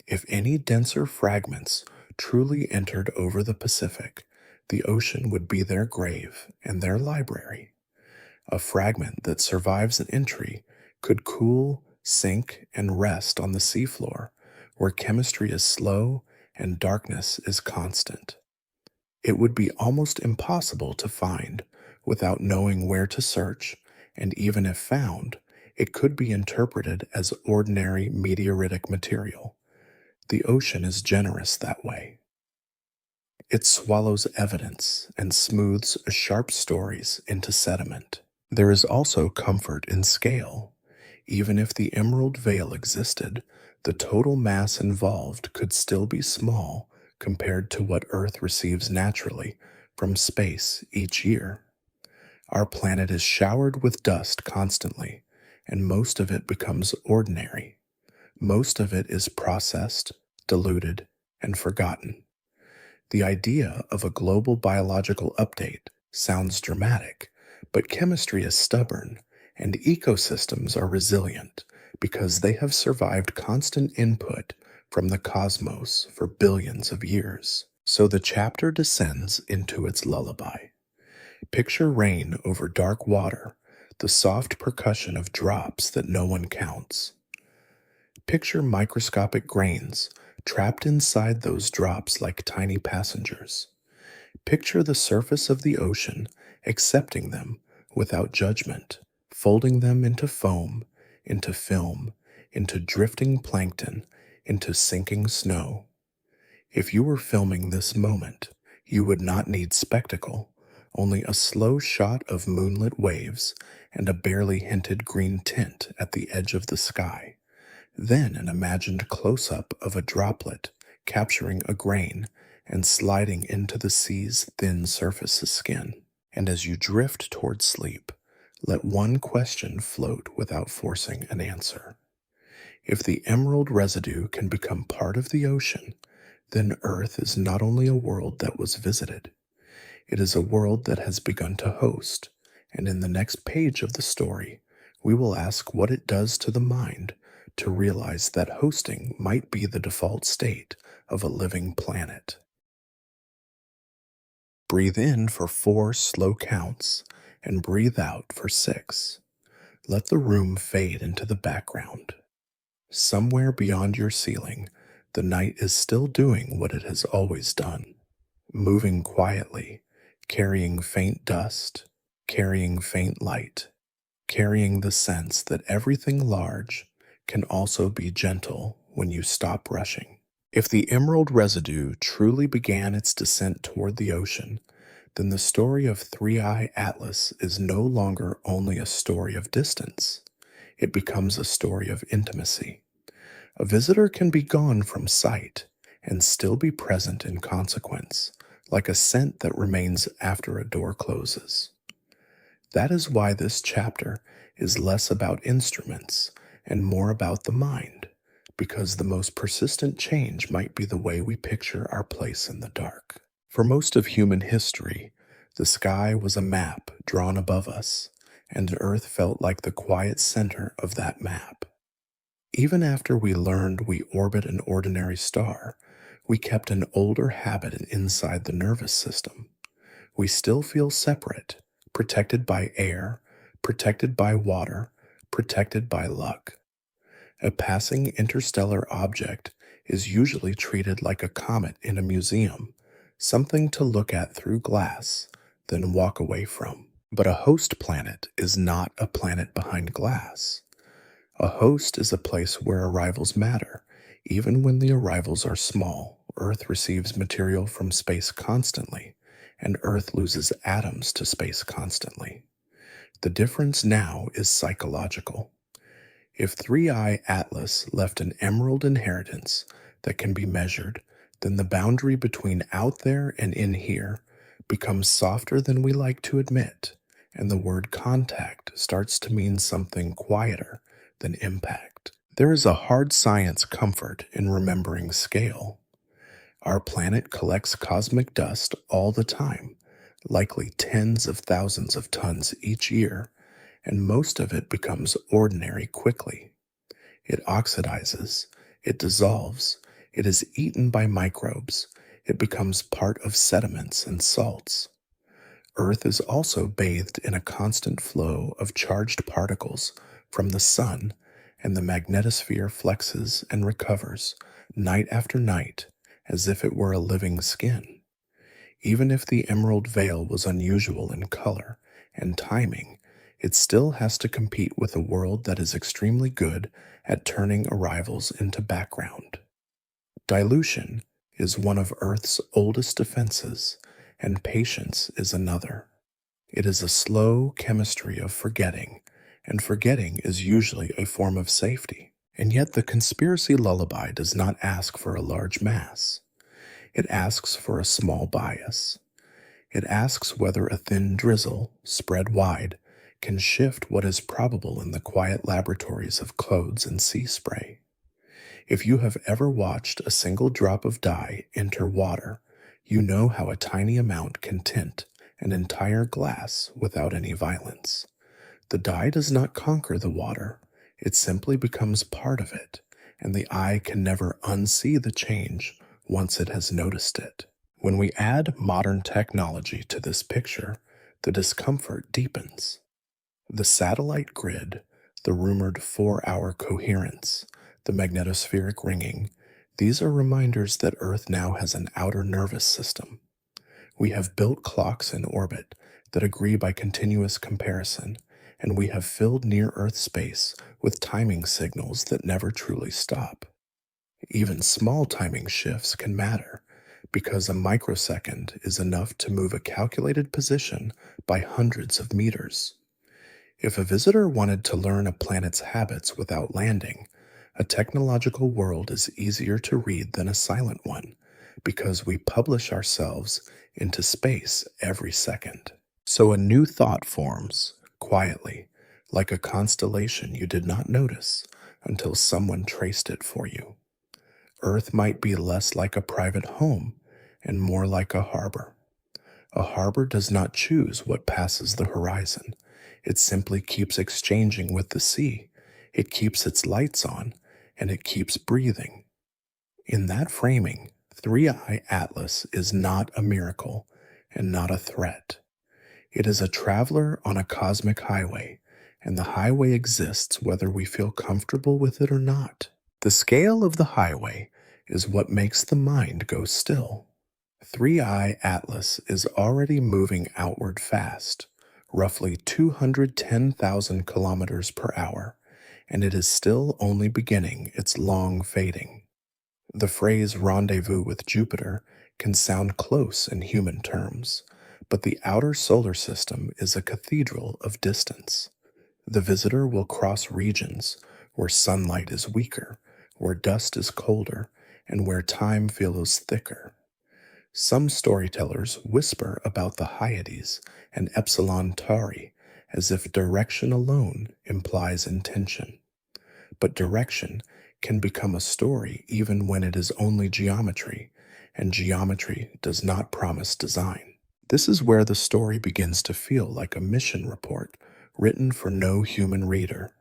If any denser fragments truly entered over the Pacific, the ocean would be their grave and their library. A fragment that survives an entry could cool, sink, and rest on the seafloor, where chemistry is slow and darkness is constant. It would be almost impossible to find without knowing where to search, and even if found, it could be interpreted as ordinary meteoritic material. The ocean is generous that way. It swallows evidence and smooths sharp stories into sediment. There is also comfort in scale. Even if the emerald veil existed, the total mass involved could still be small compared to what Earth receives naturally from space each year. Our planet is showered with dust constantly, and most of it becomes ordinary. Most of it is processed, diluted, and forgotten. The idea of a global biological update sounds dramatic, but chemistry is stubborn, and ecosystems are resilient because they have survived constant input from the cosmos for billions of years. So the chapter descends into its lullaby. Picture rain over dark water, the soft percussion of drops that no one counts. Picture microscopic grains trapped inside those drops like tiny passengers. Picture the surface of the ocean accepting them without judgment, folding them into foam, into film, into drifting plankton, into sinking snow. If you were filming this moment, you would not need spectacle, only a slow shot of moonlit waves and a barely hinted green tint at the edge of the sky. Then an imagined close-up of a droplet capturing a grain and sliding into the sea's thin surface of skin. And as you drift toward sleep, let one question float without forcing an answer. If the emerald residue can become part of the ocean, then Earth is not only a world that was visited, it is a world that has begun to host, and in the next page of the story, we will ask what it does to the mind to realize that hosting might be the default state of a living planet. Breathe in for 4 slow counts and breathe out for 6. Let the room fade into the background. Somewhere beyond your ceiling, the night is still doing what it has always done, moving quietly, carrying faint dust, carrying faint light, carrying the sense that everything large can also be gentle when you stop rushing. If the emerald residue truly began its descent toward the ocean, then the story of Three-Eye Atlas is no longer only a story of distance. It becomes a story of intimacy. A visitor can be gone from sight and still be present in consequence, like a scent that remains after a door closes. That is why this chapter is less about instruments and more about the mind, because the most persistent change might be the way we picture our place in the dark. For most of human history, the sky was a map drawn above us, and Earth felt like the quiet center of that map. Even after we learned we orbit an ordinary star, we kept an older habit inside the nervous system. We still feel separate, protected by air, protected by water, protected by luck. A passing interstellar object is usually treated like a comet in a museum, something to look at through glass, then walk away from. But a host planet is not a planet behind glass. A host is a place where arrivals matter. Even when the arrivals are small, Earth receives material from space constantly, and Earth loses atoms to space constantly. The difference now is psychological. If Three-Eye Atlas left an emerald inheritance that can be measured, then the boundary between out there and in here becomes softer than we like to admit, and the word contact starts to mean something quieter than impact. There is a hard science comfort in remembering scale. Our planet collects cosmic dust all the time, likely tens of thousands of tons each year, and most of it becomes ordinary quickly. It oxidizes, it dissolves, it is eaten by microbes, it becomes part of sediments and salts. Earth is also bathed in a constant flow of charged particles from the sun, and the magnetosphere flexes and recovers night after night as if it were a living skin. Even if the emerald veil was unusual in color and timing, it still has to compete with a world that is extremely good at turning arrivals into background. Dilution is one of Earth's oldest defenses, and patience is another. It is a slow chemistry of forgetting, and forgetting is usually a form of safety. And yet the conspiracy lullaby does not ask for a large mass. It asks for a small bias. It asks whether a thin drizzle, spread wide, can shift what is probable in the quiet laboratories of clouds and sea spray. If you have ever watched a single drop of dye enter water, you know how a tiny amount can tint an entire glass without any violence. The dye does not conquer the water, it simply becomes part of it, and the eye can never unsee the change once it has noticed it. When we add modern technology to this picture, the discomfort deepens. The satellite grid, the rumored 4-hour coherence, the magnetospheric ringing, these are reminders that Earth now has an outer nervous system. We have built clocks in orbit that agree by continuous comparison, and we have filled near-Earth space with timing signals that never truly stop. Even small timing shifts can matter, because a microsecond is enough to move a calculated position by hundreds of meters. If a visitor wanted to learn a planet's habits without landing, a technological world is easier to read than a silent one, because we publish ourselves into space every second. So a new thought forms, quietly, like a constellation you did not notice until someone traced it for you. Earth might be less like a private home and more like a harbor. A harbor does not choose what passes the horizon. It simply keeps exchanging with the sea. It keeps its lights on, and it keeps breathing. In that framing, 3i Atlas is not a miracle and not a threat. It is a traveler on a cosmic highway, and the highway exists whether we feel comfortable with it or not. The scale of the highway is what makes the mind go still. 3i Atlas is already moving outward fast, roughly 210,000 kilometers per hour, and it is still only beginning its long fading. The phrase rendezvous with Jupiter can sound close in human terms, but the outer solar system is a cathedral of distance. The visitor will cross regions where sunlight is weaker, where dust is colder, and where time feels thicker. Some storytellers whisper about the Hyades and Epsilon Tauri as if direction alone implies intention. But direction can become a story even when it is only geometry, and geometry does not promise design. This is where the story begins to feel like a mission report written for no human reader.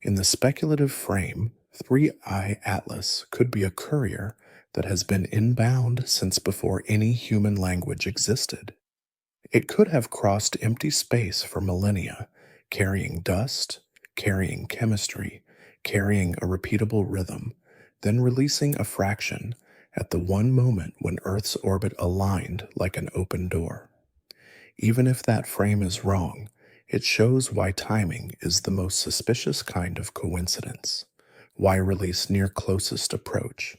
In the speculative frame, 3i Atlas could be a courier that has been inbound since before any human language existed. It could have crossed empty space for millennia, carrying dust, carrying chemistry, carrying a repeatable rhythm, then releasing a fraction at the one moment when Earth's orbit aligned like an open door. Even if that frame is wrong, it shows why timing is the most suspicious kind of coincidence. Why release near closest approach?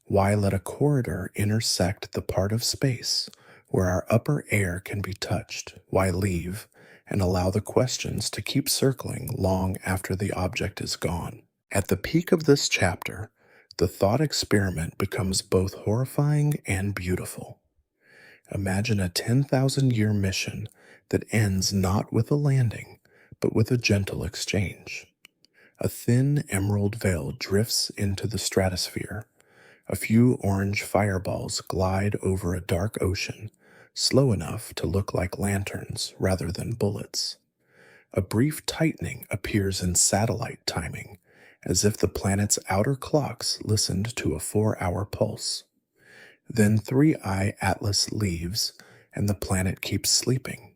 Why let a corridor intersect the part of space where our upper air can be touched? Why leave and allow the questions to keep circling long after the object is gone? At the peak of this chapter, the thought experiment becomes both horrifying and beautiful. Imagine a 10,000-year mission that ends not with a landing, but with a gentle exchange. A thin emerald veil drifts into the stratosphere. A few orange fireballs glide over a dark ocean, slow enough to look like lanterns rather than bullets. A brief tightening appears in satellite timing, as if the planet's outer clocks listened to a 4-hour pulse. Then 3i Atlas leaves, and the planet keeps sleeping.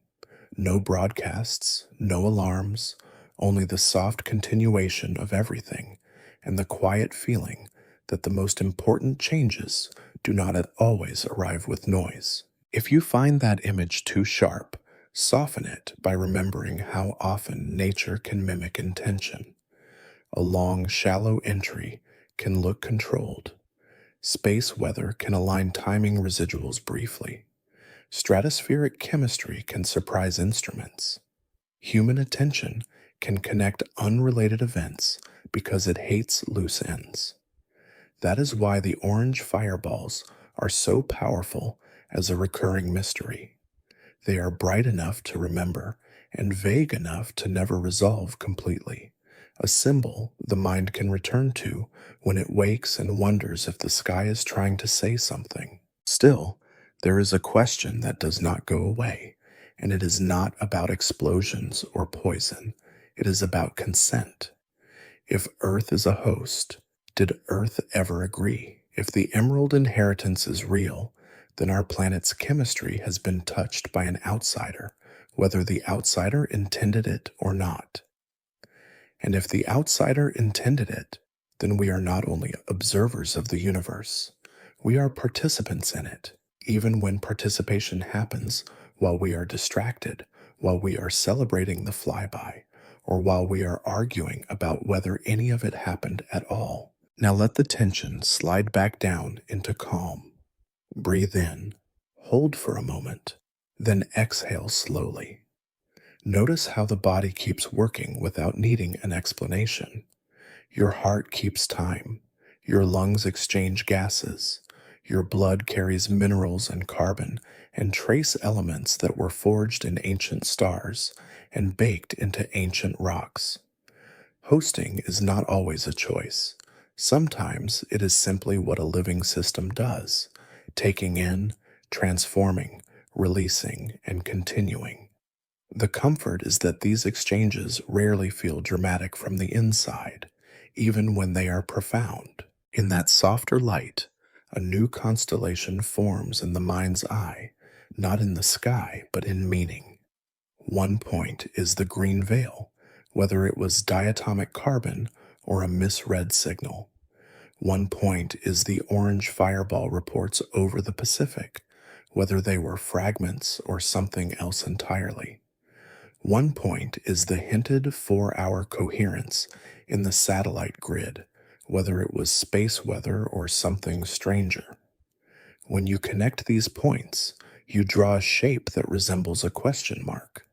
No broadcasts, no alarms, only the soft continuation of everything, and the quiet feeling that the most important changes do not always arrive with noise. If you find that image too sharp, soften it by remembering how often nature can mimic intention. A long, shallow entry can look controlled. Space weather can align timing residuals briefly. Stratospheric chemistry can surprise instruments. Human attention can connect unrelated events because it hates loose ends. That is why the orange fireballs are so powerful as a recurring mystery. They are bright enough to remember and vague enough to never resolve completely, a symbol the mind can return to when it wakes and wonders if the sky is trying to say something. Still, there is a question that does not go away, and it is not about explosions or poison. It is about consent. If Earth is a host, did Earth ever agree? If the Emerald Inheritance is real, then our planet's chemistry has been touched by an outsider, whether the outsider intended it or not. And if the outsider intended it, then we are not only observers of the universe, we are participants in it, even when participation happens while we are distracted, while we are celebrating the flyby, or while we are arguing about whether any of it happened at all. Now let the tension slide back down into calm. Breathe in, hold for a moment, then exhale slowly. Notice how the body keeps working without needing an explanation. Your heart keeps time, your lungs exchange gases, your blood carries minerals and carbon and trace elements that were forged in ancient stars and baked into ancient rocks. Hosting is not always a choice. Sometimes it is simply what a living system does, taking in, transforming, releasing, and continuing. The comfort is that these exchanges rarely feel dramatic from the inside, even when they are profound. In that softer light, a new constellation forms in the mind's eye, not in the sky, but in meaning. One point is the green veil, whether it was diatomic carbon or a misread signal. One point is the orange fireball reports over the Pacific, whether they were fragments or something else entirely. One point is the hinted 4-hour coherence in the satellite grid, whether it was space weather or something stranger. When you connect these points, you draw a shape that resembles a question mark.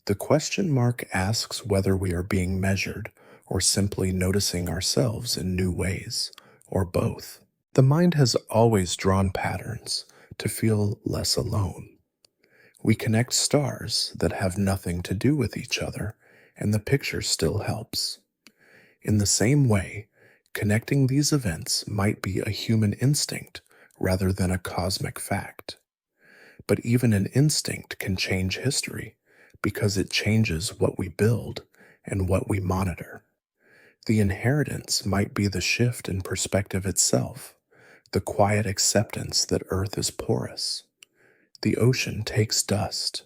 The question mark asks whether we are being measured or simply noticing ourselves in new ways, or both. The mind has always drawn patterns to feel less alone. We connect stars that have nothing to do with each other, and the picture still helps. In the same way, connecting these events might be a human instinct rather than a cosmic fact. But even an instinct can change history because it changes what we build and what we monitor. The inheritance might be the shift in perspective itself, the quiet acceptance that Earth is porous. The ocean takes dust.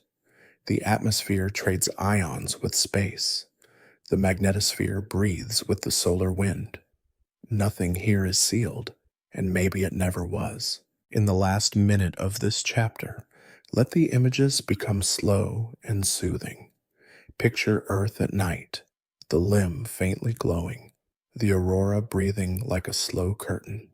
The atmosphere trades ions with space. The magnetosphere breathes with the solar wind. Nothing here is sealed, and maybe it never was. In the last minute of this chapter, let the images become slow and soothing. Picture Earth at night, the limb faintly glowing, the aurora breathing like a slow curtain.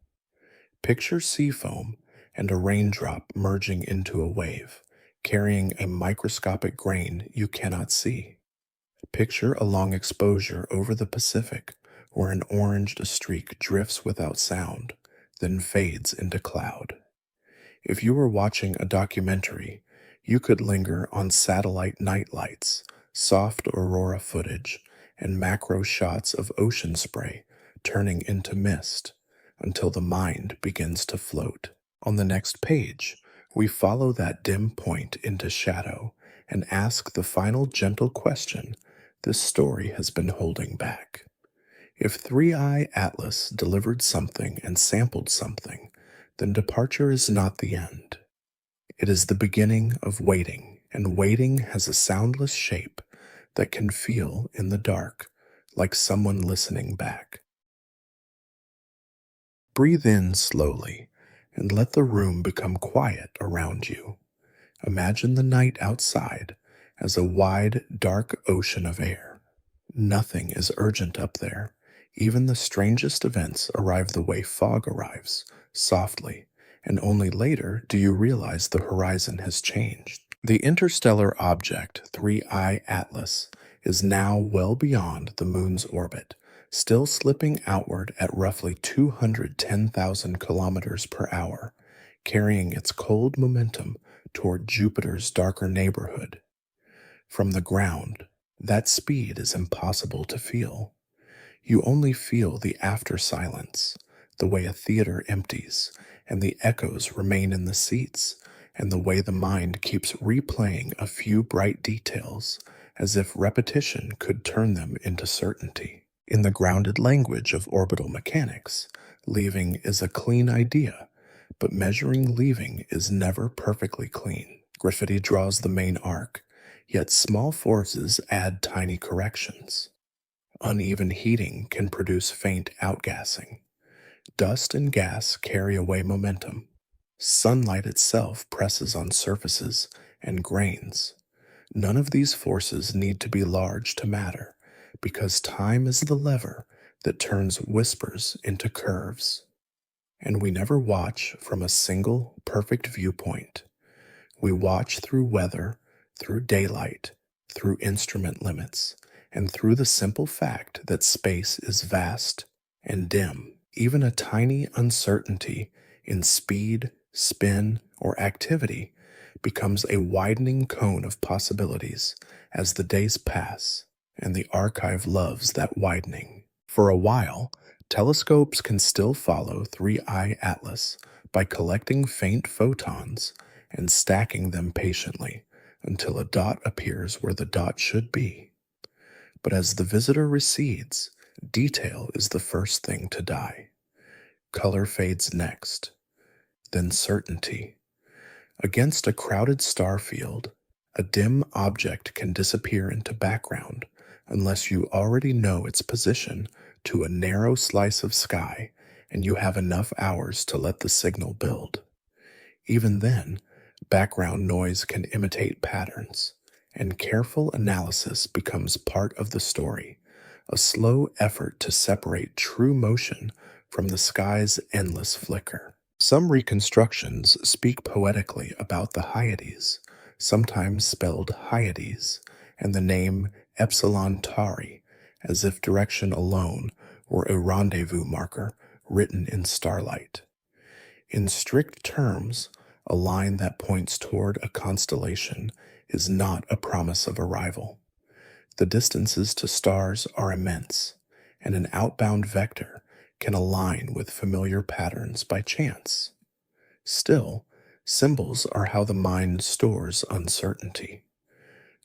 Picture sea foam and a raindrop merging into a wave, carrying a microscopic grain you cannot see. Picture a long exposure over the Pacific where an oranged streak drifts without sound, then fades into cloud. If you were watching a documentary, you could linger on satellite night lights, soft aurora footage, and macro shots of ocean spray turning into mist until the mind begins to float. On the next page, we follow that dim point into shadow and ask the final gentle question this story has been holding back. If 3i Atlas delivered something and sampled something, then departure is not the end. It is the beginning of waiting, and waiting has a soundless shape that can feel in the dark like someone listening back. Breathe in slowly and let the room become quiet around you. Imagine the night outside as a wide, dark ocean of air. Nothing is urgent up there. Even the strangest events arrive the way fog arrives, softly, and only later do you realize the horizon has changed. The interstellar object 3i Atlas is now well beyond the moon's orbit, still slipping outward at roughly 210,000 kilometers per hour, carrying its cold momentum toward Jupiter's darker neighborhood. From the ground, that speed is impossible to feel. You only feel the after silence, the way a theater empties, and the echoes remain in the seats, and the way the mind keeps replaying a few bright details as if repetition could turn them into certainty. In the grounded language of orbital mechanics, leaving is a clean idea, but measuring leaving is never perfectly clean. Graffiti draws the main arc, yet small forces add tiny corrections. Uneven heating can produce faint outgassing. Dust and gas carry away momentum. Sunlight itself presses on surfaces and grains. None of these forces need to be large to matter, because time is the lever that turns whispers into curves. And we never watch from a single perfect viewpoint. We watch through weather, through daylight, through instrument limits, and through the simple fact that space is vast and dim. Even a tiny uncertainty in speed, spin, or activity becomes a widening cone of possibilities as the days pass, and the archive loves that widening. For a while, telescopes can still follow 3I Atlas by collecting faint photons and stacking them patiently until a dot appears where the dot should be. But as the visitor recedes, detail is the first thing to die. Color fades next, then certainty. Against a crowded star field, a dim object can disappear into background unless you already know its position to a narrow slice of sky and you have enough hours to let the signal build. Even then, background noise can imitate patterns, and careful analysis becomes part of the story, a slow effort to separate true motion from the sky's endless flicker. Some reconstructions speak poetically about the Hyades, sometimes spelled Hyades, and the name Epsilon Tauri, as if direction alone were a rendezvous marker written in starlight. In strict terms, a line that points toward a constellation is not a promise of arrival. The distances to stars are immense, and an outbound vector can align with familiar patterns by chance. Still, symbols are how the mind stores uncertainty.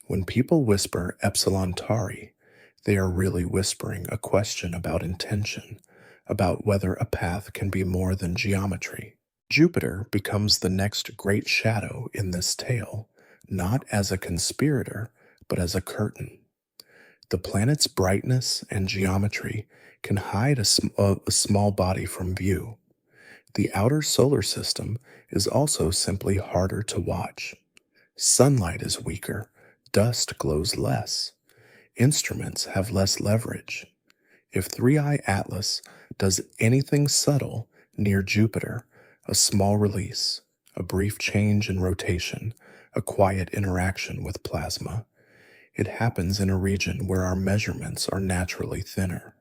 When people whisper Epsilon Tauri, they are really whispering a question about intention, about whether a path can be more than geometry. Jupiter becomes the next great shadow in this tale, not as a conspirator, but as a curtain. The planet's brightness and geometry can hide a small body from view. The outer solar system is also simply harder to watch. Sunlight is weaker, dust glows less, instruments have less leverage. If 3I Atlas does anything subtle near Jupiter, a small release, a brief change in rotation, a quiet interaction with plasma, it happens in a region where our measurements are naturally thinner.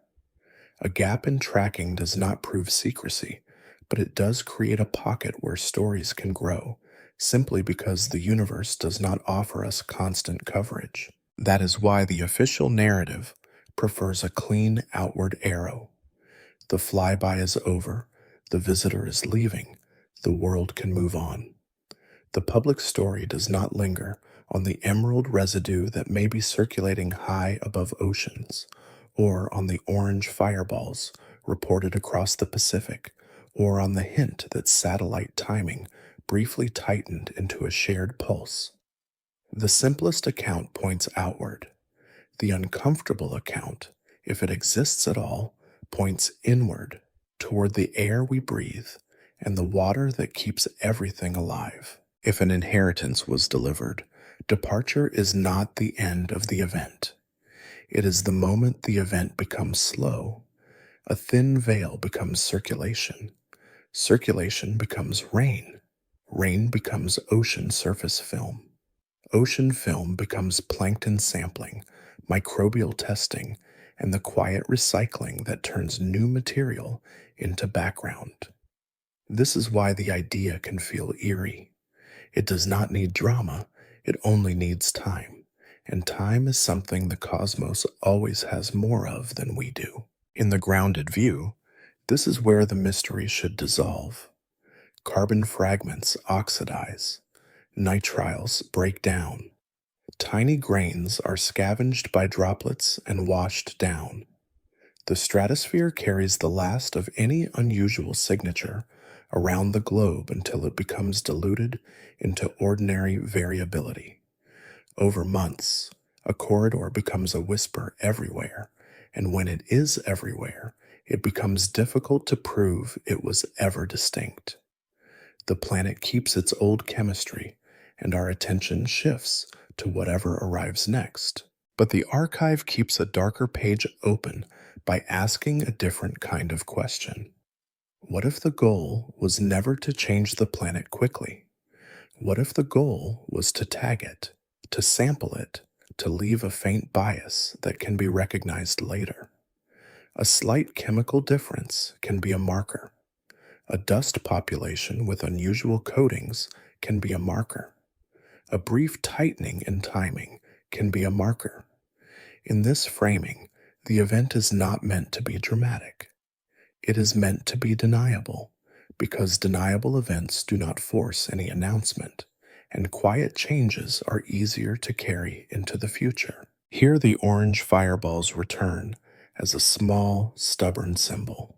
A gap in tracking does not prove secrecy, but it does create a pocket where stories can grow, simply because the universe does not offer us constant coverage. That is why the official narrative prefers a clean outward arrow. The flyby is over, the visitor is leaving, the world can move on. The public story does not linger on the emerald residue that may be circulating high above oceans, or on the orange fireballs reported across the Pacific, or on the hint that satellite timing briefly tightened into a shared pulse. The simplest account points outward. The uncomfortable account, if it exists at all, points inward, toward the air we breathe and the water that keeps everything alive. If an inheritance was delivered, departure is not the end of the event. It is the moment the event becomes slow. A thin veil becomes circulation. Circulation becomes rain. Rain becomes ocean surface film. Ocean film becomes plankton sampling, microbial testing, and the quiet recycling that turns new material into background. This is why the idea can feel eerie. It does not need drama, it only needs time, and time is something the cosmos always has more of than we do. In the grounded view, this is where the mystery should dissolve. Carbon fragments oxidize, nitriles break down, tiny grains are scavenged by droplets and washed down. The stratosphere carries the last of any unusual signature around the globe until it becomes diluted into ordinary variability. Over months, a corridor becomes a whisper everywhere, and when it is everywhere, it becomes difficult to prove it was ever distinct. The planet keeps its old chemistry, and our attention shifts to whatever arrives next. But the archive keeps a darker page open by asking a different kind of question. What if the goal was never to change the planet quickly? What if the goal was to tag it, to sample it, to leave a faint bias that can be recognized later? A slight chemical difference can be a marker. A dust population with unusual coatings can be a marker. A brief tightening in timing can be a marker. In this framing, the event is not meant to be dramatic. It is meant to be deniable, because deniable events do not force any announcement, and quiet changes are easier to carry into the future. Here the orange fireballs return as a small, stubborn symbol.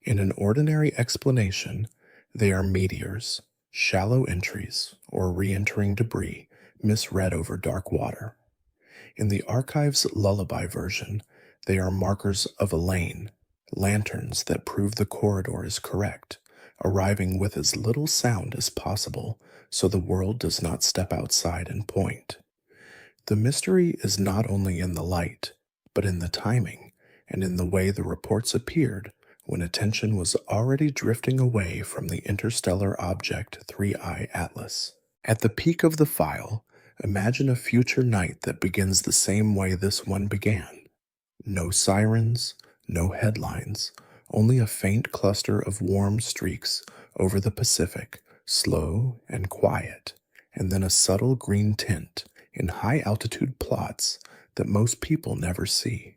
In an ordinary explanation, they are meteors, shallow entries, or re-entering debris misread over dark water. In the archive's lullaby version, they are markers of a lane, lanterns that prove the corridor is correct, arriving with as little sound as possible so the world does not step outside and point. The mystery is not only in the light, but in the timing and in the way the reports appeared when attention was already drifting away from the interstellar object 3I Atlas. At the peak of the file, imagine a future night that begins the same way this one began. No sirens, no headlines, only a faint cluster of warm streaks over the Pacific, slow and quiet, and then a subtle green tint in high-altitude plots that most people never see.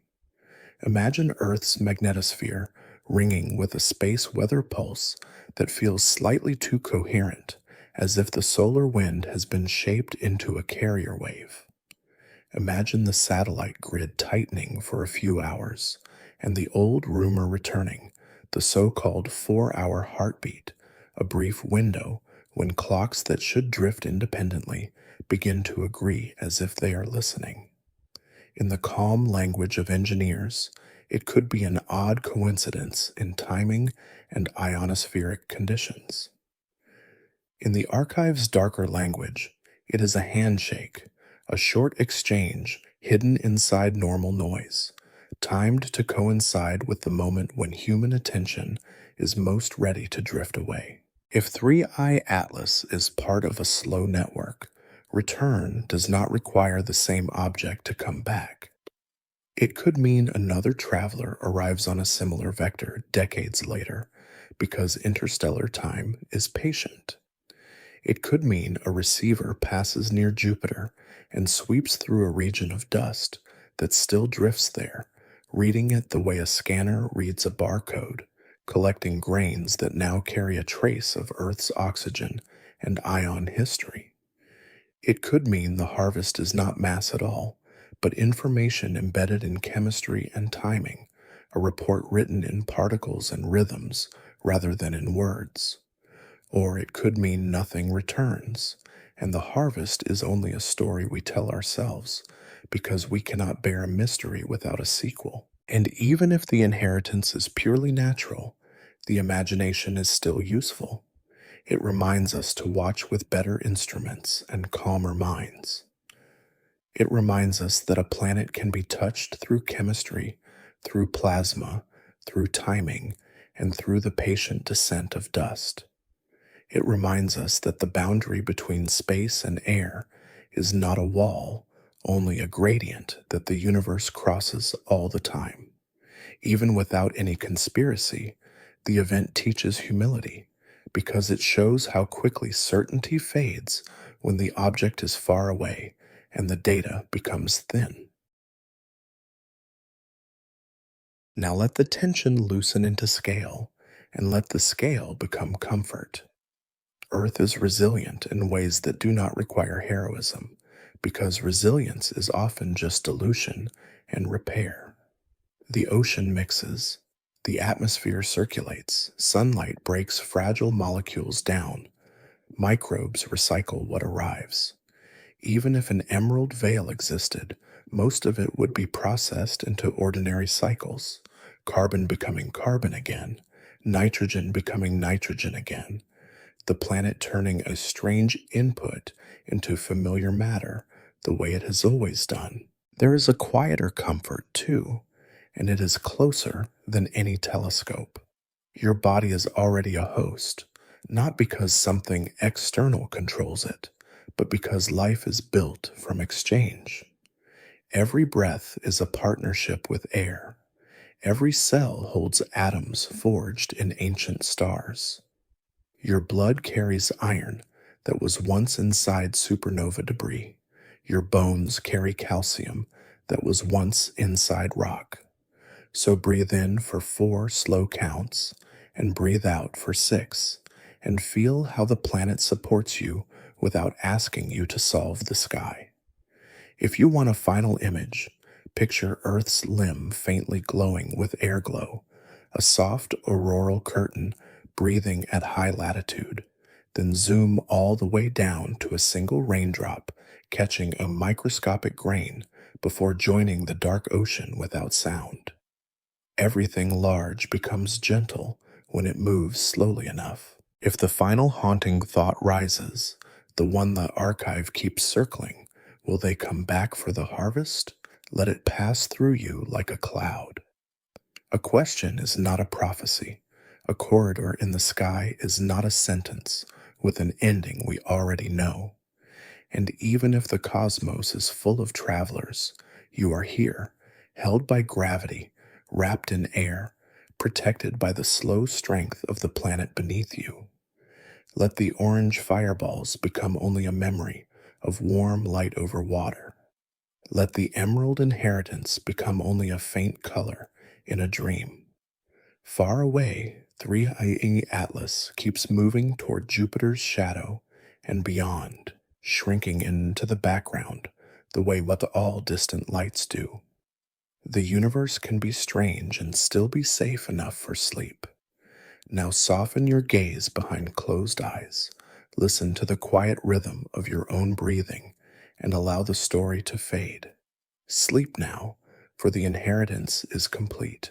Imagine Earth's magnetosphere ringing with a space weather pulse that feels slightly too coherent, as if the solar wind has been shaped into a carrier wave. Imagine the satellite grid tightening for a few hours, and the old rumor returning, the so-called 4-hour heartbeat, a brief window when clocks that should drift independently begin to agree as if they are listening. In the calm language of engineers, it could be an odd coincidence in timing and ionospheric conditions. In the archive's darker language, it is a handshake, a short exchange hidden inside normal noise, timed to coincide with the moment when human attention is most ready to drift away. If 3I Atlas is part of a slow network, return does not require the same object to come back. It could mean another traveler arrives on a similar vector decades later, because interstellar time is patient. It could mean a receiver passes near Jupiter and sweeps through a region of dust that still drifts there, reading it the way a scanner reads a barcode, collecting grains that now carry a trace of Earth's oxygen and ion history. It could mean the harvest is not mass at all, but information embedded in chemistry and timing, a report written in particles and rhythms rather than in words. Or it could mean nothing returns, and the harvest is only a story we tell ourselves, because we cannot bear a mystery without a sequel. And even if the inheritance is purely natural, the imagination is still useful. It reminds us to watch with better instruments and calmer minds. It reminds us that a planet can be touched through chemistry, through plasma, through timing, and through the patient descent of dust. It reminds us that the boundary between space and air is not a wall, only a gradient that the universe crosses all the time. Even without any conspiracy, the event teaches humility, because it shows how quickly certainty fades when the object is far away and the data becomes thin. Now let the tension loosen into scale, and let the scale become comfort. Earth is resilient in ways that do not require heroism, because resilience is often just dilution and repair. The ocean mixes, the atmosphere circulates, sunlight breaks fragile molecules down, microbes recycle what arrives. Even if an emerald veil existed, most of it would be processed into ordinary cycles, carbon becoming carbon again, nitrogen becoming nitrogen again, the planet turning a strange input into familiar matter the way it has always done. There is a quieter comfort, too, and it is closer than any telescope. Your body is already a host, not because something external controls it, but because life is built from exchange. Every breath is a partnership with air. Every cell holds atoms forged in ancient stars. Your blood carries iron that was once inside supernova debris. Your bones carry calcium that was once inside rock. So breathe in for 4 slow counts and breathe out for 6, and feel how the planet supports you without asking you to solve the sky. If you want a final image, picture Earth's limb faintly glowing with air glow, a soft auroral curtain breathing at high latitude, then zoom all the way down to a single raindrop catching a microscopic grain before joining the dark ocean without sound. Everything large becomes gentle when it moves slowly enough. If the final haunting thought rises, the one the archive keeps circling, will they come back for the harvest? Let it pass through you like a cloud. A question is not a prophecy. A corridor in the sky is not a sentence with an ending we already know. And even if the cosmos is full of travelers, you are here, held by gravity, wrapped in air, protected by the slow strength of the planet beneath you. Let the orange fireballs become only a memory of warm light over water. Let the emerald inheritance become only a faint color in a dream. Far away, 3i Atlas keeps moving toward Jupiter's shadow and beyond, shrinking into the background the way what all distant lights do. The universe can be strange and still be safe enough for sleep. Now soften your gaze behind closed eyes, listen to the quiet rhythm of your own breathing, and allow the story to fade. Sleep now, for the inheritance is complete.